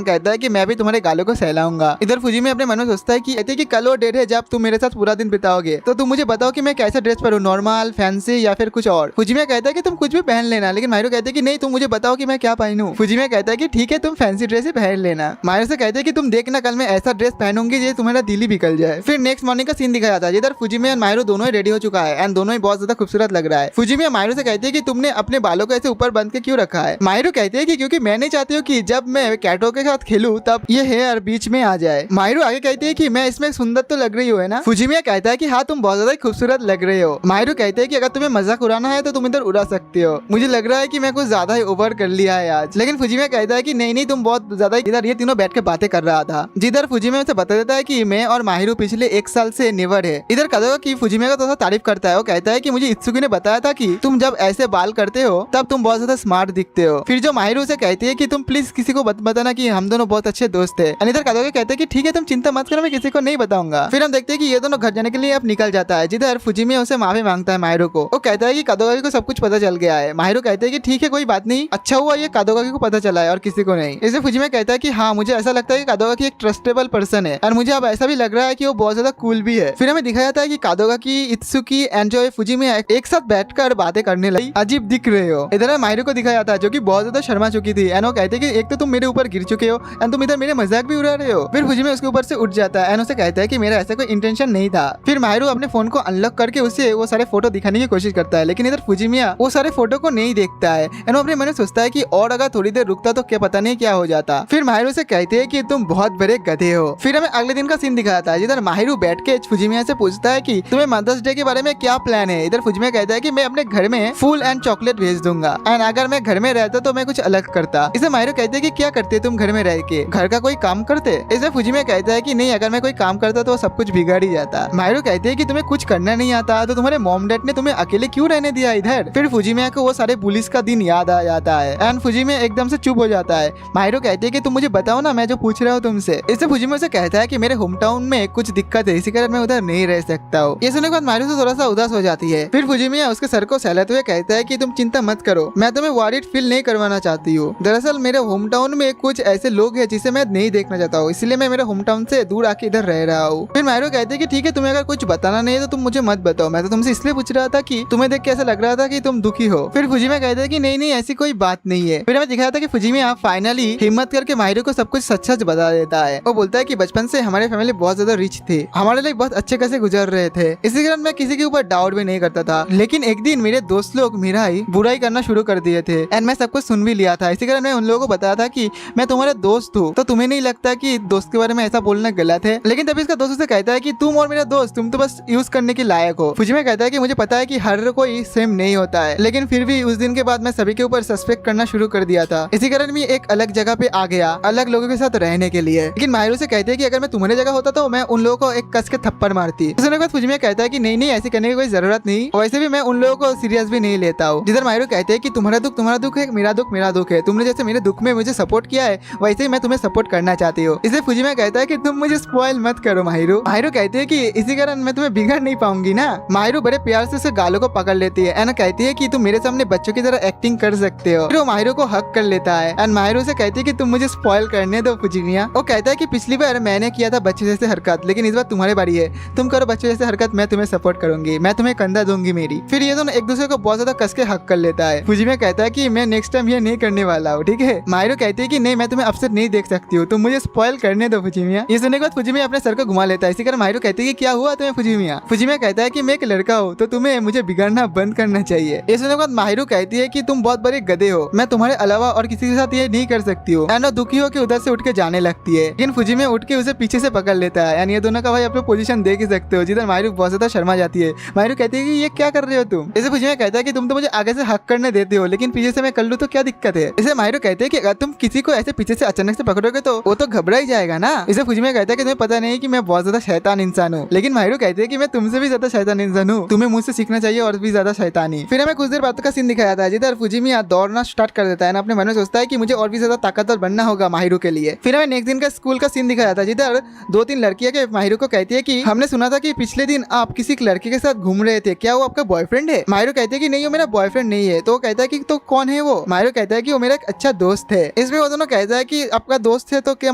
कहता है कि मैं भी तुम्हारे गालों को सहलाऊंगा। इधर फुजिमिया अपने मन में सोचता है कि कहते हैं कि कल वो डेट है जब तुम मेरे साथ पूरा दिन बिताओगे, तो तुम मुझे बताओ कि मैं कैसा ड्रेस पहनूं, नॉर्मल, फैंसी या फिर कुछ और। फुजिमिया कहता है कि तुम कुछ भी पहन लेना, लेकिन माहिरो कहते हैं कि नहीं तुम मुझे बताओ कि मैं क्या पहनूं। फुजिमिया कहता है कि ठीक है तुम फैंसी ड्रेस ही पहन लेना। माहिरो से कहते हैं कि तुम देखना कल मैं ऐसा ड्रेस पहनूंगी जो तुम्हारा दिल ही निकल जाए। फिर नेक्स्ट मॉर्निंग का सीन दिखाया जाता है, जिधर फुजिमिया और माहिरो दोनों ही रेडी हो चुका है एंड दोनों ही बहुत ज्यादा खूबसूरत लग रहा है। फुजिमिया माहिरो से कहती है कि तुमने अपने बालों को ऐसे ऊपर बंद के क्यों रखा है? माहिरो कहते हैं कि क्योंकि मैं नहीं चाहती हूँ कि जब मैं कैटो के साथ खेलूं तब ये हेयर बीच में आ जाए। माहिरो आगे कहती है कि मैं इसमें सुंदर तो लग रही हो ना? फुजिमिया कहता है कि हाँ तुम बहुत ज्यादा खूबसूरत लग रहे हो। माहिरो कहते हैं कि अगर तुम्हें मजाक उड़ाना है तो तुम इधर उड़ा सकते हो, मुझे लग रहा है कि मैं कुछ ज्यादा ही ओवर कर लिया है आज। लेकिन फुजिमिया कहता है कि नहीं नहीं तुम बहुत ज्यादा। इधर ये तीनों बैठ के बातें कर रहा था, जिधर फुजिमिया से बता देता है कि मैं और माहिरो पिछले 1 साल से नेवर है। इधर कादोगा की फुजिमिया का थोड़ा तारीफ करता है, वो कहता है कि मुझे इत्सुकी ने बताया था कि तुम जब ऐसे बाल करते हो तब तुम बहुत ज्यादा स्मार्ट दिखते हो। फिर जो माहिरो से कहती है कि तुम प्लीज किसी को बताना कि हम दोनों बहुत अच्छे दोस्त है। इधर कादोगा कहते हैं कि ठीक है तुम चिंता मत करो, मैं किसी को नहीं बताऊंगा। फिर हम देखते हैं कि ये दोनों घर जाने के लिए अब निकल जाता है, जिधर फुजिमिया उसे माफी मांगता है माहिरो को। वो कहता है कि कादोगा को सब कुछ पता चल गया है। माहिरो कहते हैं कि ठीक है कोई बात नहीं, अच्छा हुआ ये कादोगा को पता चला है और किसी को नहीं। इसे फुजिमिया कहता है कि हाँ मुझे ऐसा लगता है कि कादोगा की एक ट्रस्टेबल पर्सन है और मुझे अब ऐसा भी लग रहा है कि वो बहुत ज्यादा कूल भी है। फिर हमें दिखाया जाता है कि कादोगा की, इत्सुकी एंड जो फुजिमिया एक साथ बैठकर बातें करने लगी, अजीब दिख रहे हो। इधर माहिरो को दिखाया जाता है जो कि बहुत ज्यादा शर्मा चुकी थी एंड वो कहते हैं कि एक तो तुम मेरे ऊपर गिर चुके हो एंड तुम इधर मेरे मजाक भी उड़ा रहे हो। फिर फुजिमिया उसके ऊपर से उठ जाता है एंड उसे कहता है कि मेरा ऐसा कोई इंटेंशन नहीं था। फिर माहिरो अपने फोन को अनलॉक करके उसे वो सारे फोटो दिखाने की कोशिश करता है, लेकिन इधर फुजिमिया वो सारे फोटो को नहीं देखता है एंड वो अपने मन में सोचता है कि और अगर थोड़ी देर रुकता तो क्या पता नहीं क्या हो जाता। फिर माहिरो से कहते हैं कि तुम बहुत बड़े गधे हो। फिर हमें अगले दिन का सीन दिखाता है, जिधर माहिरो बैठ के फुजिमिया से पूछता है कि तुम्हें मदर्स डे के बारे में क्या प्लान है। इधर फुजिमिया कहता है कि मैं अपने घर में फूल एंड चॉकलेट भेज दूंगा एंड अगर मैं घर में रहता तो मैं कुछ अलग करता। इसे माहिरो कहते हैं कि क्या करते तुम घर में रह के, घर का कोई काम करते? इसे फुजिमिया कहता है कि नहीं, अगर मैं कोई काम करता तो सब कुछ बिगाड़ ही जाता। माहिरो कहते हैं कि तुम्हें कुछ करना नहीं आता तो तुम्हारे मॉम डैड ने तुम्हें अकेले क्यों रहने दिया इधर। फिर फुजिमिया को वो सारे पुलिस का दिन याद आ जाता है एंड फुजिमिया एकदम से चुप हो जाता है। माहिरो कहते हैं कि तुम मुझे बताओ ना, मैं जो पूछ रहा हूँ तुमसे। इससे फुजिमिया से कहता है कि मेरे होम टाउन में कुछ दिक्कत है, इसी कारण मैं उधर नहीं रह सकता हूँ। ये सुनने के बाद माहिरो से थोड़ा सा उदास हो जाती है। फिर फुजिमिया उसके सर को सहलाते हुए कहता है कि तुम चिंता मत करो, मैं तुम्हें वॉरिड फील नहीं करवाना चाहती हूँ। दरअसल मेरे होम टाउन में कुछ ऐसे लोग हैं जिसे मैं नहीं देखना चाहता हूँ, इसलिए मैं मेरे होम टाउन से दूर आके इधर रह रहा हूँ। फिर माहिरो कहते हैं कि ठीक है तुम्हें अगर कुछ बताना नहीं है तो तुम मुझे मत बताओ, मैं तो तुमसे इसलिए पूछ रहा था कि तुम्हें देख के ऐसा लग रहा था कि तुम दुखी हो। फिर फुजिमिया कहते हैं कि नहीं नहीं ऐसी कोई बात नहीं है। फिर हमें दिखाया था कि फुजिमिया फाइनली हिम्मत करके माहिरो को सब कुछ सच सच बता देता है। वो बोलता है कि बचपन से हमारे फैमिली बहुत ज्यादा रिच थे, हमारे लिए बहुत अच्छे कैसे गुजर रहे थे, इसी कारण मैं किसी के ऊपर डाउट भी नहीं करता था। लेकिन एक दिन मेरे दोस्त लोग मेरा ही बुराई करना शुरू कर दिए थे एंड मैं सब कुछ सुन भी लिया था, इसी कारण मैं उन लोगों को बताया था कि मैं तुम्हारा दोस्त हूँ, तो तुम्हें नहीं लगता कि दोस्त के बारे में में ऐसा बोलना गलत है। लेकिन तभी इसका दोस्त उसे कहता है कि तुम और मेरा दोस्त तुम तो बस यूज करने के लायक हो। फुजिमे कहता है कि मुझे पता है कि हर कोई सेम नहीं होता है, लेकिन फिर भी उस दिन के बाद मैं सभी के ऊपर सस्पेक्ट करना शुरू कर दिया था। इसी कारण मैं एक अलग जगह पे आ गया, अलग लोगों के साथ रहने के लिए। लेकिन माहिरो से कहते हैं कि अगर मैं तुम्हारी जगह होता तो मैं उन लोगों को एक कस के थप्पड़ मारती। सुनने के बाद फुजिमे कहता है कि नहीं नहीं, ऐसे करने की कोई जरूरत नहीं, वैसे भी मैं उन लोगों को सीरियस भी नहीं लेता हूँ। जिधर माहिरो कहते हैं कि तुम्हारा दुख है, मेरा दुख है। तुमने जैसे मेरे दुख में मुझे सपोर्ट किया है वैसे ही मैं तुम्हें सपोर्ट करना चाहती हूँ। इसे फुजिमे कहता है कि तुम मुझे स्पॉइल मत करो माहिरो। माहिरो कहते हैं कि इसी कारण मैं तुम्हें बिगाड़ नहीं पाऊंगी ना। माहिरो बड़े प्यार से उसे गालों को पकड़ लेती है एंड कहती है कि तुम मेरे सामने बच्चों की तरह एक्टिंग कर सकते हो। फिर वो माहिरो को हक कर लेता है एंड माहिरो से कहती है कि तुम मुझे स्पॉइल करने दो फुजिमिया। वो कहता है कि पिछली बार मैंने किया था बच्चे जैसे हरकत, लेकिन इस बार तुम्हारी बारी है, तुम करो बच्चे जैसे हरकत, मैं तुम्हें सपोर्ट करूंगी, मैं तुम्हें कंधा दूंगी मेरी। फिर ये दोनों एक दूसरे को बहुत ज्यादा कस के हक कर लेता है। फुजिमिया कहता है कि मैं नेक्स्ट टाइम ये नहीं करने वाला हूँ, ठीक है। माहिरो कहती है कि नहीं, मैं तुम्हें अपसेट नहीं देख सकती हूँ, तुम मुझे स्पॉइल करने दो फुजिमिया। ये सुनने के बाद फुजिमिया अपने सर को घुमा लेता है। इसी कारण माहिरो कहती है कि क्या हुआ तुम्हें फुजिमिया। फुजिमिया कहता है कि मैं एक लड़का हूँ तो तुम्हें मुझे बिगाड़ना बंद करना चाहिए। ये सुनने के बाद माहिरो कहती है कि तुम बहुत बड़े गधे हो, मैं तुम्हारे अलावा और किसी के साथ ये नहीं कर सकती हूँ। एंड दुखी हो के उधर से उठ के जाने लगती है, लेकिन फुजिमिया उठ के उसे पीछे से पकड़ लेता है। यानी ये दोनों का भाई अपने पोजीशन देख ही सकते हो, जिधर माहिरो बहुत ज्यादा शर्मा जाती है। माहिरो कहती है कि ये क्या कर रहे हो तुम। इसे फुजिमिया कहता है कि तुम तो मुझे आगे से हक करने देते हो, लेकिन पीछे से मैं कर लूँ तो क्या दिक्कत है। इसे माहिरो कहते हैं कि अगर तुम किसी को ऐसे पीछे से अचानक से पकड़ोगे तो वो तो घबरा ही जाएगा ना। इसे फुजिमिया कहता है कि तुम्हें पता नहीं कि मैं बहुत ज्यादा शैतान इंसान हूँ, लेकिन माहिरो कहते हैं कि मैं तुमसे भी ज्यादा शैतान इंसान हूँ, तुम्हें मुझसे सीखना चाहिए और भी ज्यादा शैतानी। फिर हमें कुछ देर बाद का सीन दिखाया जाता है, जिधर फुजिमिया दौड़ना स्टार्ट कर देता है ना, अपने मन में सोचता है कि मुझे और भी ज्यादा ताकतवर बनना होगा माहिरो के लिए। फिर हमें नेक्स्ट दिन का स्कूल का सीन दिखाया जाता है, जिधर 2-3 लड़कियां के माहिरो को कहती है कि हमने सुना था कि पिछले दिन आप किसी लड़के के साथ घूम रहे थे, क्या वो आपका बॉयफ्रेंड है। माहिरो कहते हैं कि नहीं, वो मेरा बॉयफ्रेंड नहीं है। तो वो कहता है कि तो कौन है वो। माहिरो कहता है कि वो मेरा एक अच्छा दोस्त है। इसमें वो दोनों कहता है कि आपका दोस्त है तो क्या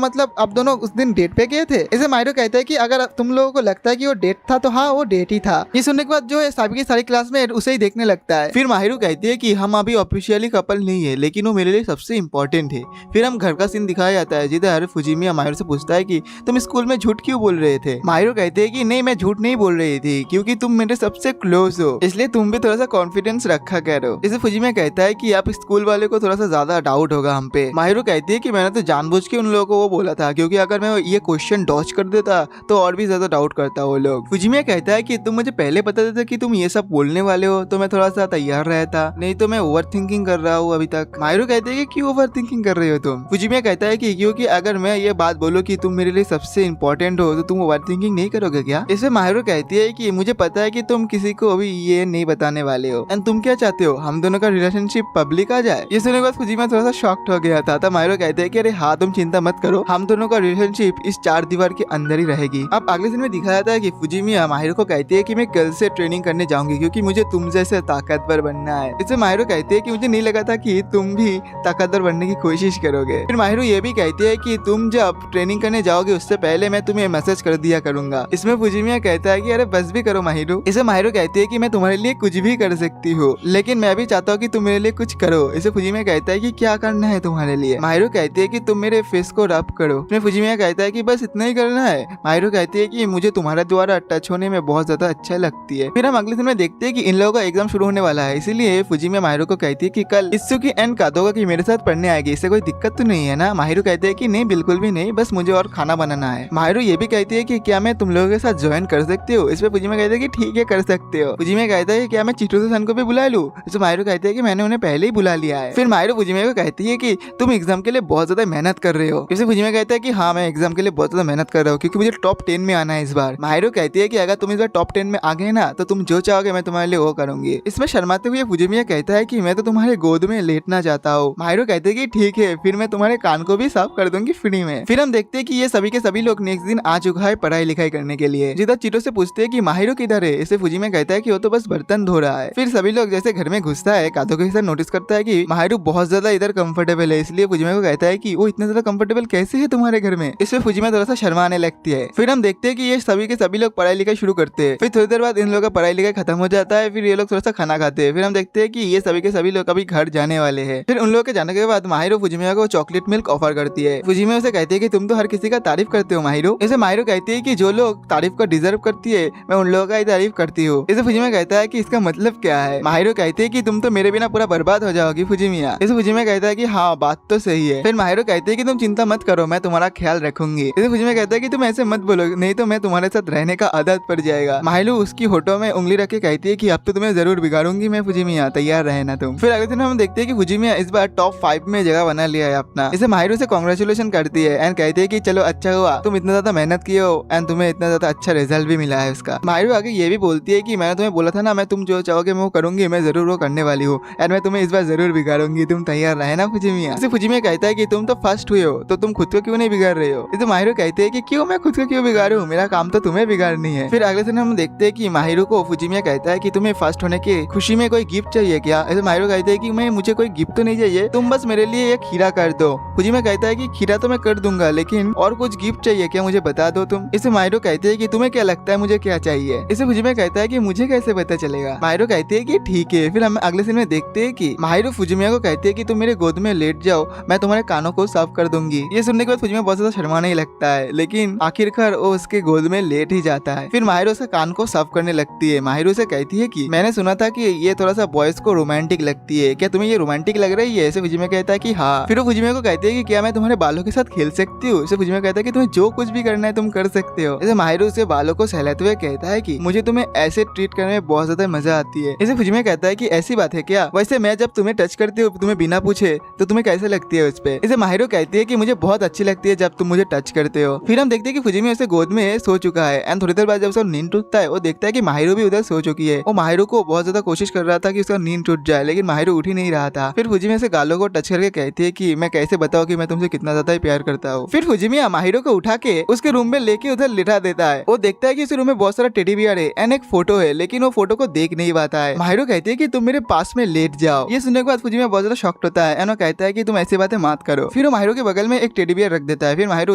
मतलब आप दोनों उस दिन डेट पे गए थे। इसे माहिरो कहता है कि अगर तुम लोगों को लगता है कि वो डेट था तो हाँ वो डेट ही था। ये सुनने के बाद जो है साबी की सारी क्लासमेट उसे ही देखने लगता है। फिर माहिरो कहती है कि हम अभी ऑफिशियली कपल नहीं है, लेकिन वो मेरे लिए सबसे इम्पोर्टेंट है। फिर हम घर का सीन दिखाया जाता है, जिधर फुजिमिया माहिरो से पूछता है कि तुम स्कूल में झूठ क्यों बोल रहे थे। माहिरो कहते हैं कि नहीं, मैं झूठ नहीं बोल रही थी, क्योंकि तुम मेरे सबसे क्लोज हो, इसलिए तुम भी थोड़ा सा कॉन्फिडेंस रखा करो। इसे फुजिमिया कहता है कि आप स्कूल वाले को थोड़ा सा ज्यादा डाउट होगा हम पे। माहिरो कहती है कि मैंने तो जानबूझ के उन लोगों को वो बोला था, क्योंकि अगर मैं ये क्वेश्चन डॉज कर देता तो और भी ज्यादा डाउट करता वो लोग। फुजिमिया कहता है कि तुम मुझे पहले बता देते कि तुम ये सब बोलने वाले हो तो मैं थोड़ा सा तैयार रहता, नहीं तो मैं ओवर थिंकिंग कर रहा हूँ अभी तक। माहिरो कहते हैं कि क्यों ओवर थिंकिंग कर रहे हो तुम। फुजिमिया कहता है कि क्योंकि अगर मैं ये बात बोलूं कि तुम मेरे लिए सबसे इंपॉर्टेंट हो तो तुम ओवर थिंकिंग नहीं करोगे क्या। इसमें माहिरो कहती है कि मुझे पता है कि तुम किसी को अभी ये नहीं बताने वाले हो, एंड तुम क्या चाहते हो, हम दोनों का रिलेशनशिप पब्लिक आ जाए। ये सुनने के बाद फुजिमिया थोड़ा सा शॉक्ड हो गया था। तब माहिरो कहते हैं कि अरे हाँ, तुम चिंता मत करो, हम दोनों का रिलेशनशिप इस 4 दीवार के अंदर ही रहेगी। अब अगले दिन में दिखाया जाता है कि फुजिमिया माहिरो को कहती है कि मैं कल से ट्रेनिंग करने जाऊंगी, क्योंकि मुझे तुम जैसे ताकतवर बनना है। इससे माहिरो कहती है कि मुझे नहीं लगा था कि तुम भी ताकतवर बनने की कोशिश करोगे। फिर माहिरो ये भी कहती है कि तुम जब ट्रेनिंग करने जाओगे उससे पहले मैं तुम्हें मैसेज कर दिया करूंगा। इसमें फुजिमिया कहता है कि अरे बस भी करो माहिरो। इसे माहिरो कहती है कि मैं तुम्हारे लिए कुछ भी कर सकती हूँ, लेकिन मैं भी चाहता हूँ कि तुम मेरे लिए कुछ करो। इसे फुजिमिया कहता है कि क्या करना है तुम्हारे लिए। माहिरो कहती है कि तुम मेरे फेस को रब करो। इसमें फुजिमिया कहता है कि बस इतना ही करना है। माहिरो कहती है कि मुझे तुम्हारे द्वारा टच होने में बहुत ज्यादा अच्छा लगती है। फिर हम अगले दिन में देखते हैं कि इन लोगों का एग्जाम शुरू होने वाला है, इसीलिए फुजिमिया माहिरो को कहती है कि कल इत्सुकी एंड कादोगा की मेरे साथ पढ़ने आएगी, इससे कोई दिक्कत तो नहीं है ना। माहिरो कहते हैं कि नहीं, बिल्कुल भी नहीं, बस मुझे और खाना बनाना है। माहिरो ये भी कहती है कि क्या मैं तुम लोगों के साथ ज्वाइन कर सकती हूँ। इस पे फुजिमिया कहते हैं कि ठीक है, कर सकते हो। फुजिमिया कहता है कि क्या मैं चिटोसे सन को भी बुला लूं। इसे माहिरो कहते हैं कि मैंने उन्हें पहले ही बुला लिया है। फिर माहिरो फुजिमिया को कहती है कि तुम एग्जाम के लिए बहुत ज्यादा मेहनत कर रहे हो। इसे फुजिमिया कहता है कि हाँ, मैं एग्जाम के लिए बहुत ज्यादा मेहनत कर रहा हूँ, क्योंकि मुझे टॉप 10 में आना है इस बार। माहिरो कहती है कि अगर तुम इस बार टॉप 10 में आ गए ना तो तुम जो चाहोगे मैं तुम्हारे लिए वो करूंगी। इसमें शर्माते हुए फुजिमिया कहता है कि मैं तो तुम्हारे गोद में लेटना चाहता हूँ। माहिरो कहते हैं कि ठीक है, फिर मैं तुम्हारे कान को भी साफ कर दूंगी फ्री में। फिर हम देखते हैं कि ये सभी के सभी लोग नेक्स्ट दिन आ चुका है पढ़ाई लिखाई करने के लिए। जिधर चिटो से पूछते हैं कि माहिरो किधर है। इसे फुजिमिया कहता है कि वो तो बस बर्तन धो रहा है। फिर सभी लोग जैसे घर में घुसता है, कादो के साथ नोटिस करता है कि माहिरो बहुत ज्यादा इधर कंफर्टेबल है, इसलिए फुजिमिया को कहता है कि वो इतना ज्यादा कंफर्टेबल कैसे है तुम्हारे घर में। इसमें फुजिमिया थोड़ा सा शर्मा आने लगती है। फिर हम देखते हैं कि ये सभी के सभी लोग पढ़ाई लिखाई शुरू करते हैं। फिर थोड़ी देर बाद इन लोगों का पढ़ाई लिखाई खत्म हो जाता है। फिर ये लोग थोड़ा सा खाना खाते हैं। फिर हम देखते हैं कि ये सभी के सभी लोग अभी घर जाने वाले हैं। फिर उन लोगों के जाने के बाद माहिरो फुजिमिया को चॉकलेट मिल्क ऑफर करती है। फुजिमिया उसे कहती है कि तुम तो हर किसी का तारीफ करते हो माहिरो। इसे माहिरो कहती है कि जो लोग तारीफ को डिजर्व करती है मैं उन लोगों का ही तारीफ करती हूँ। इसे फुजिमिया कहता है कि इसका मतलब क्या है। माहिरो कहती है कि तुम तो मेरे बिना पूरा बर्बाद हो जाओगी फुजिमिया। इसे फुजिमिया कहता है कि हाँ, बात तो सही है। फिर माहिरो कहती है कि तुम चिंता मत करो, मैं तुम्हारा ख्याल रखूंगी। इसे फुजिमिया कहता है कि तुम ऐसे मत बोलो, नहीं तो मैं तुम्हारे साथ रहने का आदत पड़ जाएगा। माहिरू उसकी होठों में उंगली रख के कहती है कि अब तो तुम्हें जरूर बिगाड़ूंगी मैं फुजिमिया, तैयार रहना तुम। फिर अगले दिन हम देखते हैं कि फुजिमिया इस बार टॉप 5 में जगह बना लिया है अपना। इसे माहिरू से कांग्रेचुलेशन करती है एंड कहती है कि चलो अच्छा हुआ, तुम इतना ज्यादा मेहनत किए हो एंड तुम्हें इतना ज्यादा अच्छा रिजल्ट भी मिला है उसका। माहिरू आगे ये भी बोलती है कि मैंने तुम्हें बोला था ना, मैं तुम जो चाहोगे मैं वो करूंगी, मैं जरूर वो करने वाली हूँ एंड मैं तुम्हें इस बार जरूर बिगाड़ूंगी, तुम तैयार रहना फुजिमिया। इसे फुजिमिया कहता है कि तुम तो फर्स्ट हुए हो तो तुम खुद को क्यों नहीं बिगाड़ रहे हो। इसे माहिरू कहते हैं कि क्यों मैं खुद को क्यों बिगाड़ू, मेरा काम तो तुम्हें बिगाड़नी है। फिर अगले दिन हम देखते हैं कि माहिरू को फुजिमिया कहता है कि तुम्हें फर्स्ट होने की खुशी में कोई गिफ्ट चाहिए क्या। ऐसे माहिरू कहते हैं कि मैं मुझे कोई गिफ्ट तो नहीं चाहिए, तुम बस मेरे लिए एक खीरा कर दो। फुजिमिया कहता है कि खीरा तो मैं कर दूंगा, लेकिन और कुछ गिफ्ट चाहिए क्या, मुझे बता दो तुम। इसे माहिरू कहते हैं कि तुम्हें क्या लगता है मुझे क्या चाहिए। इसे फुजिमिया कहता है कि मुझे कैसे पता चलेगा। माहिरू कहती है कि ठीक है। फिर हम अगले सीन में देखते हैं कि माहिरू फुजिमिया को कहती है कि तुम मेरे गोद में लेट जाओ, मैं तुम्हारे कानों को साफ कर दूंगी। ये सुनने के बाद फुजिमिया बहुत ज्यादा शर्माने ही लगता है, लेकिन आखिरकार वो उसके गोद में लेट ही जाता है। फिर माहिरू उसके कान को साफ करने लगती है। माहिरू से कहती है कि मैंने सुना था कि ये थोड़ा सा बॉयज को रोमांटिक लगती है, क्या तुम्हें ये रोमांटिक लग रही है। ऐसे फुजिमिया कहता है कि हाँ। फिर वो फुजिमिया को कहती है कि क्या मैं तुम्हारे बालों के साथ खेल सकती हूँ। इसे फुजिमिया कहता है कि तुम्हें जो कुछ भी करना है तुम कर सकते हो। इसे माहिरू उसे बालों को सहलाते हुए कहता है कि मुझे तुम्हें ऐसे ट्रीट करने में बहुत ज्यादा मजा आती है। इसे फुजिमिया कहता है कि ऐसी बात है क्या, वैसे मैं जब तुम्हें टच करती हूँ तुम्हें बिना पूछे तो तुम्हें कैसे लगती है उस पे। इसे माहिरू कहती है कि मुझे बहुत अच्छी लगती है जब तुम मुझे टच करते हो। फिर हम देखते हैं कि फुजिमिया उसे गोद में सो चुका है एंड थोड़ी देर बाद जब उसका नींद टूटता है वो देखता है कि माहिरू भी उधर सो चुकी है। वो माहिरू को बहुत ज्यादा कोशिश कर रहा था कि उसका नींद टूट जाए, लेकिन माहिरू उठ ही नहीं रहा था। फिर फुजिमिया से गालों को टच करके कहती है कि मैं कैसे बताऊं कि मैं तुमसे कितना ज्यादा ही प्यार करता हूँ। फिर फुजिमिया माहिरू को उठा के उसके रूम में लेके उधर लिटा देता है। वो देखता है कि उस रूम में बहुत सारा टेडी बियर है एंड एक फोटो है, लेकिन वो फोटो को देख नहीं पाता है। माहिरू कहती है कि तुम मेरे पास में लेट जाओ। ये सुनने के बाद फुजिमिया बहुत ज्यादा शॉक्ड होता है एंड वो कहता है कि तुम ऐसी बातें मत करो। फिर वो माहिरू के बगल में एक टेडी बियर रख देता है। फिर माहिरू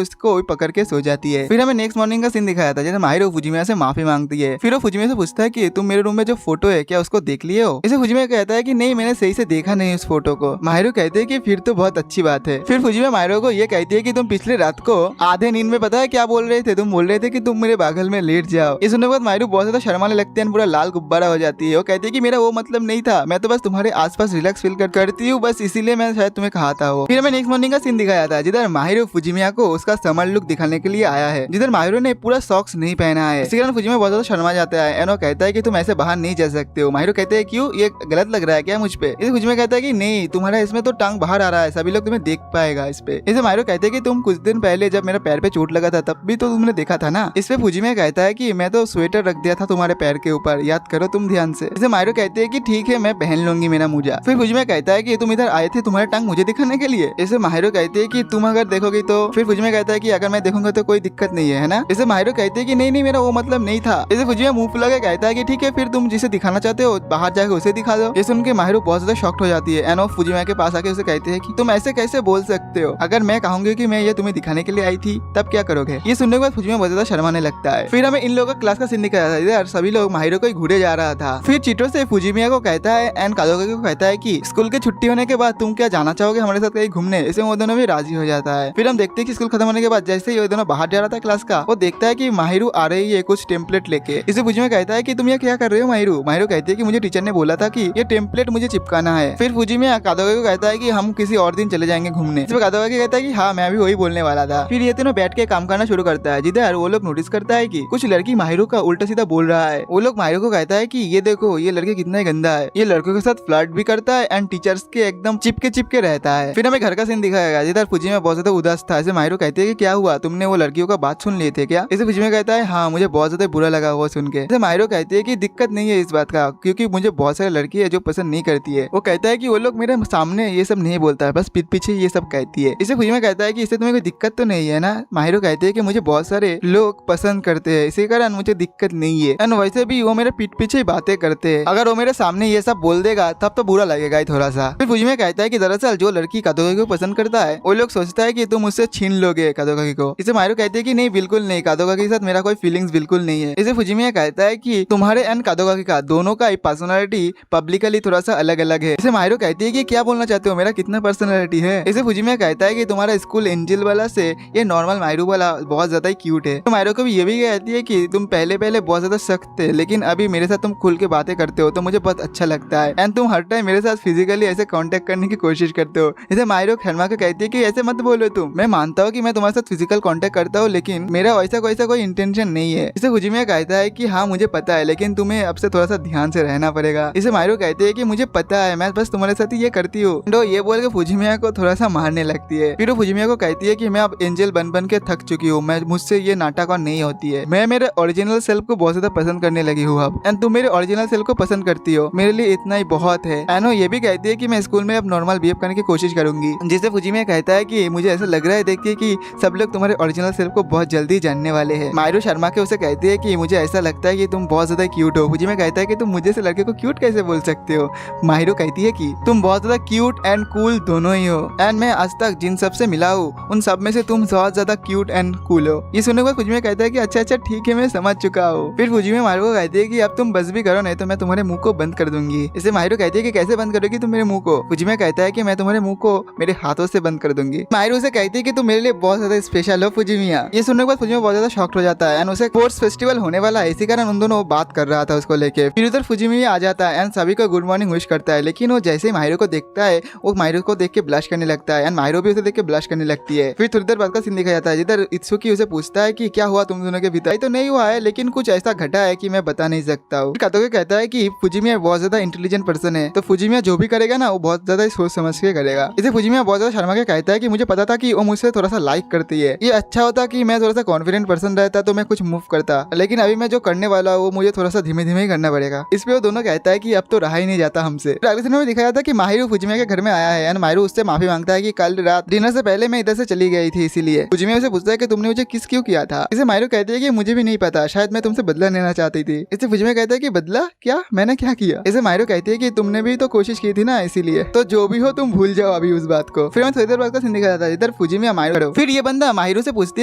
उसको पकड़ के सो जाती है। फिर हमें नेक्स्ट मॉर्निंग का सीन दिखाया था जैसे माहिरू फुजिमिया से माफी मांगती है। फिर वो फुजिमिया से पूछता है कि तुम मेरे रूम में जो फोटो है क्या उसको देख लिए हो। इसे फुजिमिया कहता है कि नहीं मैंने सही से देखा नहीं उस फोटो को। माहिरू कहते हैं कि फिर तो बहुत अच्छी बात है। फिर फुजिमिया माहिरू को ये कहती है कि तुम पिछले रात को आधे नींद में पता है क्या बोल रहे थे, तुम बोल रहे थे कि तुम मेरे बगल में लेट जाओ। ये सुनने के बाद माहिरू बहुत ज्यादा शर्माने लगती है, पूरा लाल गुब्बारा हो जाती है। वो कहती है कि मेरा वो मतलब नहीं था, मैं तो बस तुम्हारे आसपास रिलैक्स फील करती हूँ, बस इसीलिए मैं शायद तुम्हें कहा था वो। फिर हमें नेक्स्ट मॉर्निंग का सीन दिखाया था जिधर माहिरू फुजिमिया को उसका समर लुक दिखाने के लिए आया है, जिधर माहिरू ने पूरा सॉक्स नहीं पहना है। इसी कारण फुजिमिया बहुत ज्यादा शर्मा जाता है एंड वो कहता है कि तुम ऐसे बाहर नहीं जा सकते हो। माहिरू कहते हैं क्यों, ये गलत लग रहा है क्या मुझ पे। इसे फुजिमिया कहता है कि नहीं तुम्हारा इसमें तो टांग बाहर आ रहा है, सभी लोग तुम्हें देख पाएगा इस पे। इसे माहिरू कहते हैं कि तुम कुछ दिन पहले जब मेरे पैर पे चोट लगा था तब भी तो तुमने देखा था ना। इस पे फुजिमिया कहता है कि मैं तो स्वेटर रख दिया था तुम्हारे पैर के ऊपर, याद करो तुम ध्यान से। इसे माहिरू कहते हैं कि ठीक है मैं पहन लूंगी मेरा मोजा। फिर फुजिमिया कहता है कि तुम इधर आए थे तुम्हारा टांग मुझे दिखाने के लिए। इसे माहिरू कहते हैं कि तुम अगर देखोगी तो। फिर फुजिमिया कहता है कि अगर मैं देखूंगा तो कोई दिक्कत नहीं है ना। इसे माहिरू कहते हैं कि नहीं नहीं मेरा वो मतलब नहीं था। इसे फुजिमिया मुंह फुला के कहता है कि ठीक है फिर तुम जिसे दिखाना चाहते हो बाहर जाकर उसे दिखा दो। ये सुन के माहिरू बहुत ज्यादा शॉक्ड हो जाती है एंड वो फुजिमिया के पास आके उसे कहते हैं कि तुम ऐसे कैसे बोल सकते हो, अगर मैं कहूंगी कि मैं ये तुम्हें दिखाने के लिए आई थी तब क्या करोगे। ये सुनने के बाद फुजिमिया बहुत ज्यादा शर्माने लगता है। फिर हमें इन लोगों का क्लास का सीन दिखाया था, इधर सभी लोग माहिरू को घूरे जा रहा था। फिर चीटो से फुजिमिया को कहता है एंड कादोकाकी को कहता है कि स्कूल की छुट्टी होने के बाद तुम क्या जाना चाहोगे हमारे साथ कहीं घूमने। इसे वो दोनों भी राजी हो जाता है। फिर हम देखते हैं कि स्कूल खत्म होने के बाद जैसे ही वो दोनों बाहर जा रहा था क्लास का, वो देखता है कि माहिरू आ रही है कुछ टेम्पलेट लेके। इसे फुजिमिया कहता है कि तुम ये क्या कर रहे हो माहिरू। माहिरू कहती है कि मुझे टीचर ने बोला था कि ये टेम्पलेट मुझे चिपकाना है। फिर फुजिमिया कादोकाकी को कहता है कि हम किसी और दिन चले जाएंगे घूमने। इसमें कादोकाकी कहता है कि हाँ मैं भी वही बोलने वाला था। फिर ये तीनों बैठ के काम करना शुरू करता है, जिधर वो लोग नोटिस करता है कि कुछ लड़की माहिरू का उल्टा सीधा बोल रहा है। वो लोग माहिरू को कहता है कि ये देखो ये लड़के कितना गंदा है, ये लड़कों के साथ फ्लर्ट भी करता है एंड टीचर्स के एकदम चिपके रहता है। फिर हमें घर का सीन दिखाएगा जिधर फुजिमिया बहुत ज्यादा उदास था। ऐसे माहिरू कहती है कि क्या हुआ, तुमने वो लड़कियों का बात सुन लिए थे क्या। इसे फुजिमिया कहता है हाँ मुझे बहुत ज्यादा बुरा लगा वो सुन के। माहिरू कहती है कि दिक्कत नहीं है इस बात का, क्योंकि मुझे बहुत सारी लड़की है जो पसंद नहीं करती है। वो कहता है कि वो लोग मेरे सामने ये सब नहीं बोलता है, बस पीठ पीछे ये सब कहती है। इसे फुजिमिया कहता है कि इससे तुम्हें कोई दिक्कत तो नहीं है ना। माहिरू कहती है कि मुझे बहुत सारे लोग पसंद करते हैं, इसी कारण मुझे दिक्कत नहीं है एंड वैसे भी वो मेरे पीठ पीछे बातें करते हैं, अगर वो मेरे सामने ये सब बोल देगा तब तो बुरा लगेगा थोड़ा सा। फिर फुजिमिया कहता है कि दरअसल जो लड़की कादोकाकी को पसंद करता है वो लोग सोचता है कि तुम उससे छीन लोगे कादोकाकी को। इसे माहिरू कहती है कि नहीं बिल्कुल नहीं, कादोकाकी के साथ मेरा कोई फीलिंग्स बिल्कुल नहीं है। इसे फुजिमिया कहता है कि तुम्हारे एंड कादोकाकी का दोनों का पर्सनालिटी पब्लिकली थोड़ा सा अलग अलग है। इसे माहिरू कहती है कि क्या बोलना चाहते हो, मेरा कितना पर्सनालिटी है। इसे फुजिमिया कहता है कि तुम्हारा स्कूल एंजल वाला से ये नॉर्मल माहिरू वाला बहुत ज्यादा ही क्यूट है। तो माहिरू को भी ये भी कहती है कि तुम पहले बहुत ज्यादा सख्त थे, लेकिन अभी मेरे साथ तुम खुल के बातें करते हो तो मुझे बहुत अच्छा लगता है एंड तुम हर टाइम मेरे साथ फिजिकली ऐसे कांटेक्ट करने की कोशिश करते हो। इसे माहिरू शर्मा को कहती है कि ऐसे मत बोलो तुम, मैं मानता हूँ कि मैं तुम्हारे साथ फिजिकल कांटेक्ट करता हूँ, लेकिन मेरा वैसा कोई इंटेंशन नहीं है। इसे फुजिमिया कहता है कि हाँ मुझे पता है, लेकिन तुम्हें अब से थोड़ा सा ध्यान से रहना पड़ेगा। इसे माहिरो कहते हैं कि मुझे पता है, मैं बस तुम्हारे साथ ही ये करती हूँ। तो ये बोल के फुजिमिया को थोड़ा सा मारने लगती है। फिर वो फुजिमिया को कहती है कि मैं अब एंजल बन के थक चुकी हूँ, मैं मुझसे ये नाटक और नहीं होती है। मैं मेरे ओरिजिनल सेल्फ को बहुत ज्यादा पसंद करने लगी हूँ अब, एंड तुम मेरे ओरिजिनल सेल्फ को पसंद करती हो, मेरे लिए इतना ही बहुत है। एंड वो ये भी कहती है कि मैं स्कूल में अब नॉर्मल बिहेव करने की कोशिश करूंगी। जिसे फुजिमिया कहता है कि मुझे ऐसा लग रहा है देख के कि सब लोग तुम्हारे ओरिजिनल सेल्फ को बहुत जल्दी जानने वाले हैं। माहिरो शर्मा के उसे कहती है कि मुझे ऐसा लगता है कि तुम बहुत ज्यादा क्यूट हो। फुजिमिया कहता है कि तुम मुझे से लड़के को क्यूट कैसे बोल सकते हो। माहिरो कहती है कि तुम बहुत ज्यादा क्यूट एंड कूल दोनों ही हो, एंड मैं आज तक जिन सब से मिला हूँ उन सब में से तुम बहुत ज्यादा क्यूट एंड कूल हो। ये सुनने के बाद फुजिमिया कहता है कि अच्छा ठीक है, मैं समझ चुका हूँ। फिर फुजिमिया माहिरो को कहती है कि अब तुम बस भी करो, नहीं तो मैं तुम्हारे मुंह को बंद कर दूंगी। इसे माहिरो कहती है कि कैसे बंद करोगी तुम मेरे मुंह को। फुजिमिया कहता है कि मैं तुम्हारे मुंह को मेरे हाथों से बंद कर दूंगी। माहिरो से कहती है कि तुम मेरे लिए बहुत ज्यादा स्पेशल हो फुजिमिया। ये सुनने के बाद फुजिमिया बहुत ज्यादा शॉक्ड हो जाता है, एंड उसे स्पोर्ट्स फेस्टिवल होने वाला है, इसी कारण उन दोनों बात कर रहा था उसको लेके। फिर उधर फुजिमिया आ जाता है एंड सभी को गुड मॉर्निंग विश करता है, लेकिन वो जैसे ही माहिरो को देखता है वो माहिरो को देख के ब्लश करने लगता है, एंड माहिरो भी उसे देख के ब्लश करने लगती है। फिर थोड़ी देर बाद का सीन दिखाया जाता है जिधर इत्सुकी उसे पूछता है कि क्या हुआ तुम दोनों के भीतर। तो नहीं हुआ है, लेकिन कुछ ऐसा घटा है कि मैं बता नहीं सकता हूँ। कातोके कहता है कि फुजिमिया बहुत ज्यादा इंटेलिजेंट पर्सन है, तो फुजिमिया जो भी करेगा ना वो बहुत ज्यादा सोच समझ के करेगा। इसे फुजिमिया बहुत ज्यादा शर्मा के कहता है कि मुझे पता था कि वो मुझसे थोड़ा सा लाइक करती है, ये अच्छा होता कि मैं थोड़ा सा कॉन्फिडेंट पर्सन रहता तो मैं कुछ मूव करता, लेकिन अभी मैं जो करने वाला हूँ वो मुझे थोड़ा सा धीमे धीमे ही करना पड़ेगा। इस पे वो दोनों कहता है कि अब तो रहा ही नहीं जाता हमसे। अगले दिन में दिखाया जाता है कि माहिरो फुजिमिया के घर में आया है, एंड माहिरो उससे माफी मांगता है कि कल रात डिनर से पहले मैं इधर से चली गई थी, इसीलिए। फुजिमिया उसे पूछता है कि तुमने मुझे किस क्यों किया था। इसे माहिरो कहती है कि मुझे भी नहीं पता, शायद मैं तुमसे बदला लेना चाहती थी। इसे फुजिमिया कहता है कि बदला क्या, मैंने क्या किया। इसे माहिरो कहती है कि तुमने भी तो कोशिश की थी ना, इसीलिए तो जो भी हो तुम भूल जाओ अभी उस बात को। फिर मैं थोड़ी देर बाद का सीन दिखाया जाता है इधर फुजिमिया माहिरो। फिर ये बंदा माहिरो से पूछती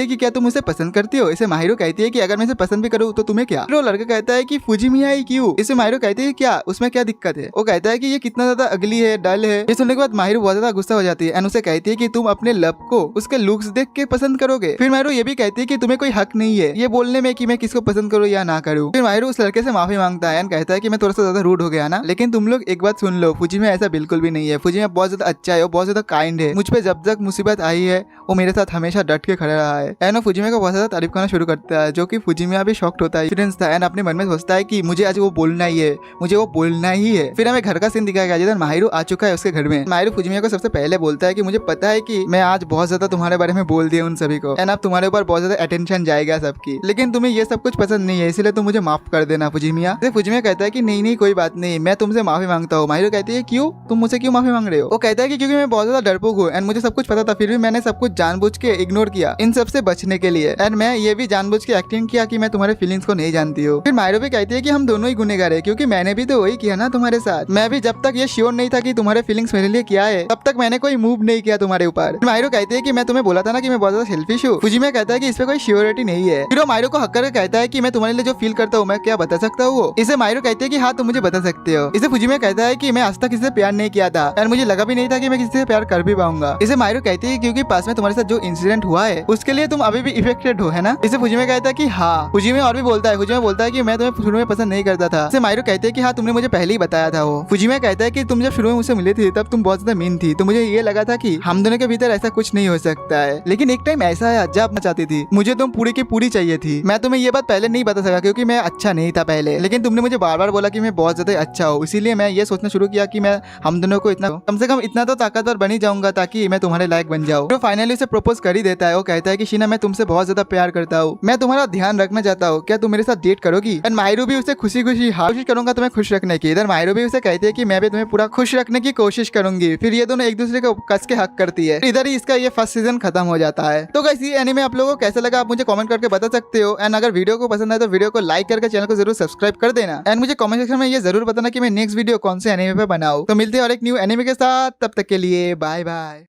है कि क्या तुम उसे पसंद करती हो। इसे माहिरो कहती है कि अगर मैं इसे पसंद भी करूँ तो तुम्हें क्या। फिर वो लड़का कहता है कि फुजिमिया ही क्यों। इसे माहिरो कहती है क्या उसमें क्या दिक्कत है। वो कहता है कि ये कितना ज्यादा अगली है, डल है। ये सुनने के बाद माहिरो बहुत ज्यादा गुस्सा हो जाती है, एंड उसे कहती है कि तुम अपने लब को उसके लुक्स देख के पसंद करोगे। फिर माहिरो ये भी कहती है कि तुम्हें कोई हक नहीं है ये बोलने में कि मैं किसको पसंद करूँ या ना करूँ। फिर माहिरो उस लड़के से माफी मांगता है एंड कहता है कि मैं थोड़ा सा ज्यादा रूड हो गया ना, लेकिन तुम लोग एक बात सुन लो, फुजिमिया ऐसा बिल्कुल भी नहीं है। फुजिमिया बहुत ज्यादा अच्छा है, वो बहुत ज्यादा काइंड है। मुझ पे जब तक मुसीबत आई है वो मेरे साथ हमेशा डट के खड़ा रहा है। एंड फुजिमिया को बहुत ज्यादा तारीफ करना शुरू करता है, जो कि फुजिमिया भी शॉक्ड होता है था, एंड अपने मन में सोचता है कि मुझे आज वो बोलना ही है, मुझे वो बोलना ही है। फिर हमें घर का सीन दिखाया गया जिधर माहिरो आ चुका है उसके घर में। माहिरो फुजिमिया को सबसे पहले बोलता है कि मुझे पता है कि मैं आज बहुत ज्यादा तुम्हारे बारे में बोल दिया उन सभी को, एंड अब तुम्हारे ऊपर बहुत ज्यादा अटेंशन जाएगा सबकी, लेकिन तुम्हें ये सब कुछ पसंद नहीं है, इसलिए तुम मुझे माफ कर देना फुजिमिया। फुजिमिया कहता है कि नहीं कोई बात नहीं, मैं तुमसे माफी मांगता हूँ। माहिरो कहती है क्यों, तुम मुझसे क्यों माफी मांग रहे हो। वो कहता है कि क्योंकि मैं बहुत ज्यादा डरपोक हूँ, एंड मुझे सब कुछ पता था, फिर भी मैंने सब कुछ जानबूझ के इग्नोर किया इन सब से बचने के लिए, एंड मैं ये भी जानबूझ के एक्टिंग किया कि मैं तुम्हारे फीलिंग्स को नहीं जानती हूँ। फिर माहिरो भी कहती है कि हम दोनों ही गुनहगार है, क्योंकि मैंने भी तो वही किया ना तुम्हारे साथ। मैं भी जब तक ये श्योर नहीं था कि तुम्हारे फीलिंग्स मेरे लिए क्या है, तब तक मैंने कोई मूव नहीं किया तुम्हारे ऊपर। माहिरो कहती है कि मैं तुम्हें बोला था ना कि मैं बहुत ज्यादा सेल्फिश हूँ। फुजिमिया कहता है कि इस पे कोई श्योरिटी नहीं है। फिर वो माहिरो को हक करके कहता है कि मैं तुम्हारे लिए जो फील करता हूँ मैं क्या बता सकता हूँ। इसे माहिरो कहती है कि हाँ तुम मुझे बता सकते हो। इसे फुजिमिया कहता है कि मैं आज तक किसी से प्यार नहीं किया था, और मुझे लगा भी नहीं था कि मैं किसी से प्यार कर भी पाऊंगा। इसे माहिरो कहती है क्योंकि पास में तुम्हारे साथ जो इंसिडेंट हुआ है उसके लिए तुम अभी भी इफेक्टेड हो, है ना। इसे फुजिमिया कहता है कि हाँ। फुजिमिया और भी बोलता है, फुजिमिया बोलता है कि मैं तुम्हें शुरू में पसंद नहीं करता था। इसे माहिरो कहते हैं कि हाँ तुमने मुझे पहले ही बताया था वो। फुजिमिया कहता है कि तुम जब शुरू में मुझसे मिले थे तब तुम बहुत ज्यादा मीन थी, तो मुझे ये लगा था कि हम दोनों के भीतर ऐसा कुछ नहीं हो सकता है, लेकिन एक टाइम ऐसा आया जब मैं चाहती थी, मुझे तुम पूरी की पूरी चाहिए थी। मैं तुम्हें ये बात पहले नहीं बता सका क्योंकि मैं अच्छा नहीं था पहले, लेकिन तुमने मुझे बार बार बोला कि मैं बहुत ज्यादा अच्छा हूँ, इसीलिए मैं ये सोचना शुरू किया कि मैं हम दोनों को इतना कम से कम इतना तो ताकतवर बन ही जाऊंगा ताकि मैं तुम्हारे लायक बन जाऊँ। तो फाइनली उसे प्रपोज कर ही देता है। वो कहता है कि शीना मैं तुमसे बहुत ज्यादा प्यार करता हूँ, मैं तुम्हारा ध्यान रखना चाहता हूँ, क्या तुम मेरे साथ डेट करोगी। एंड माहिरो भी उसे खुशी खुशी कोशिश करूंगा तुम्हें खुश रखने की। इधर माहिरो भी उसे कहती है कि मैं भी तुम्हें पूरा खुश रखने की कोशिश करूंगी। फिर ये दोनों एक दूसरे को कस के हक करती है। इधर ही इसका ये फर्स्ट सीजन खत्म हो जाता है। तो गाइस ये एनीमे आप लोगों को कैसा लगा आप मुझे कमेंट करके बता सकते हो, एंड अगर वीडियो को पसंद आए तो वीडियो को लाइक करके चैनल को जरूर सब्सक्राइब कर देना, एंड मुझे कमेंट सेक्शन में ये जरूर बताना कि मैं नेक्स्ट वीडियो कौन से एनीमे पे बनाऊं। तो मिलते हैं और एक न्यू एनीमे के साथ, तब तक के लिए बाय बाय।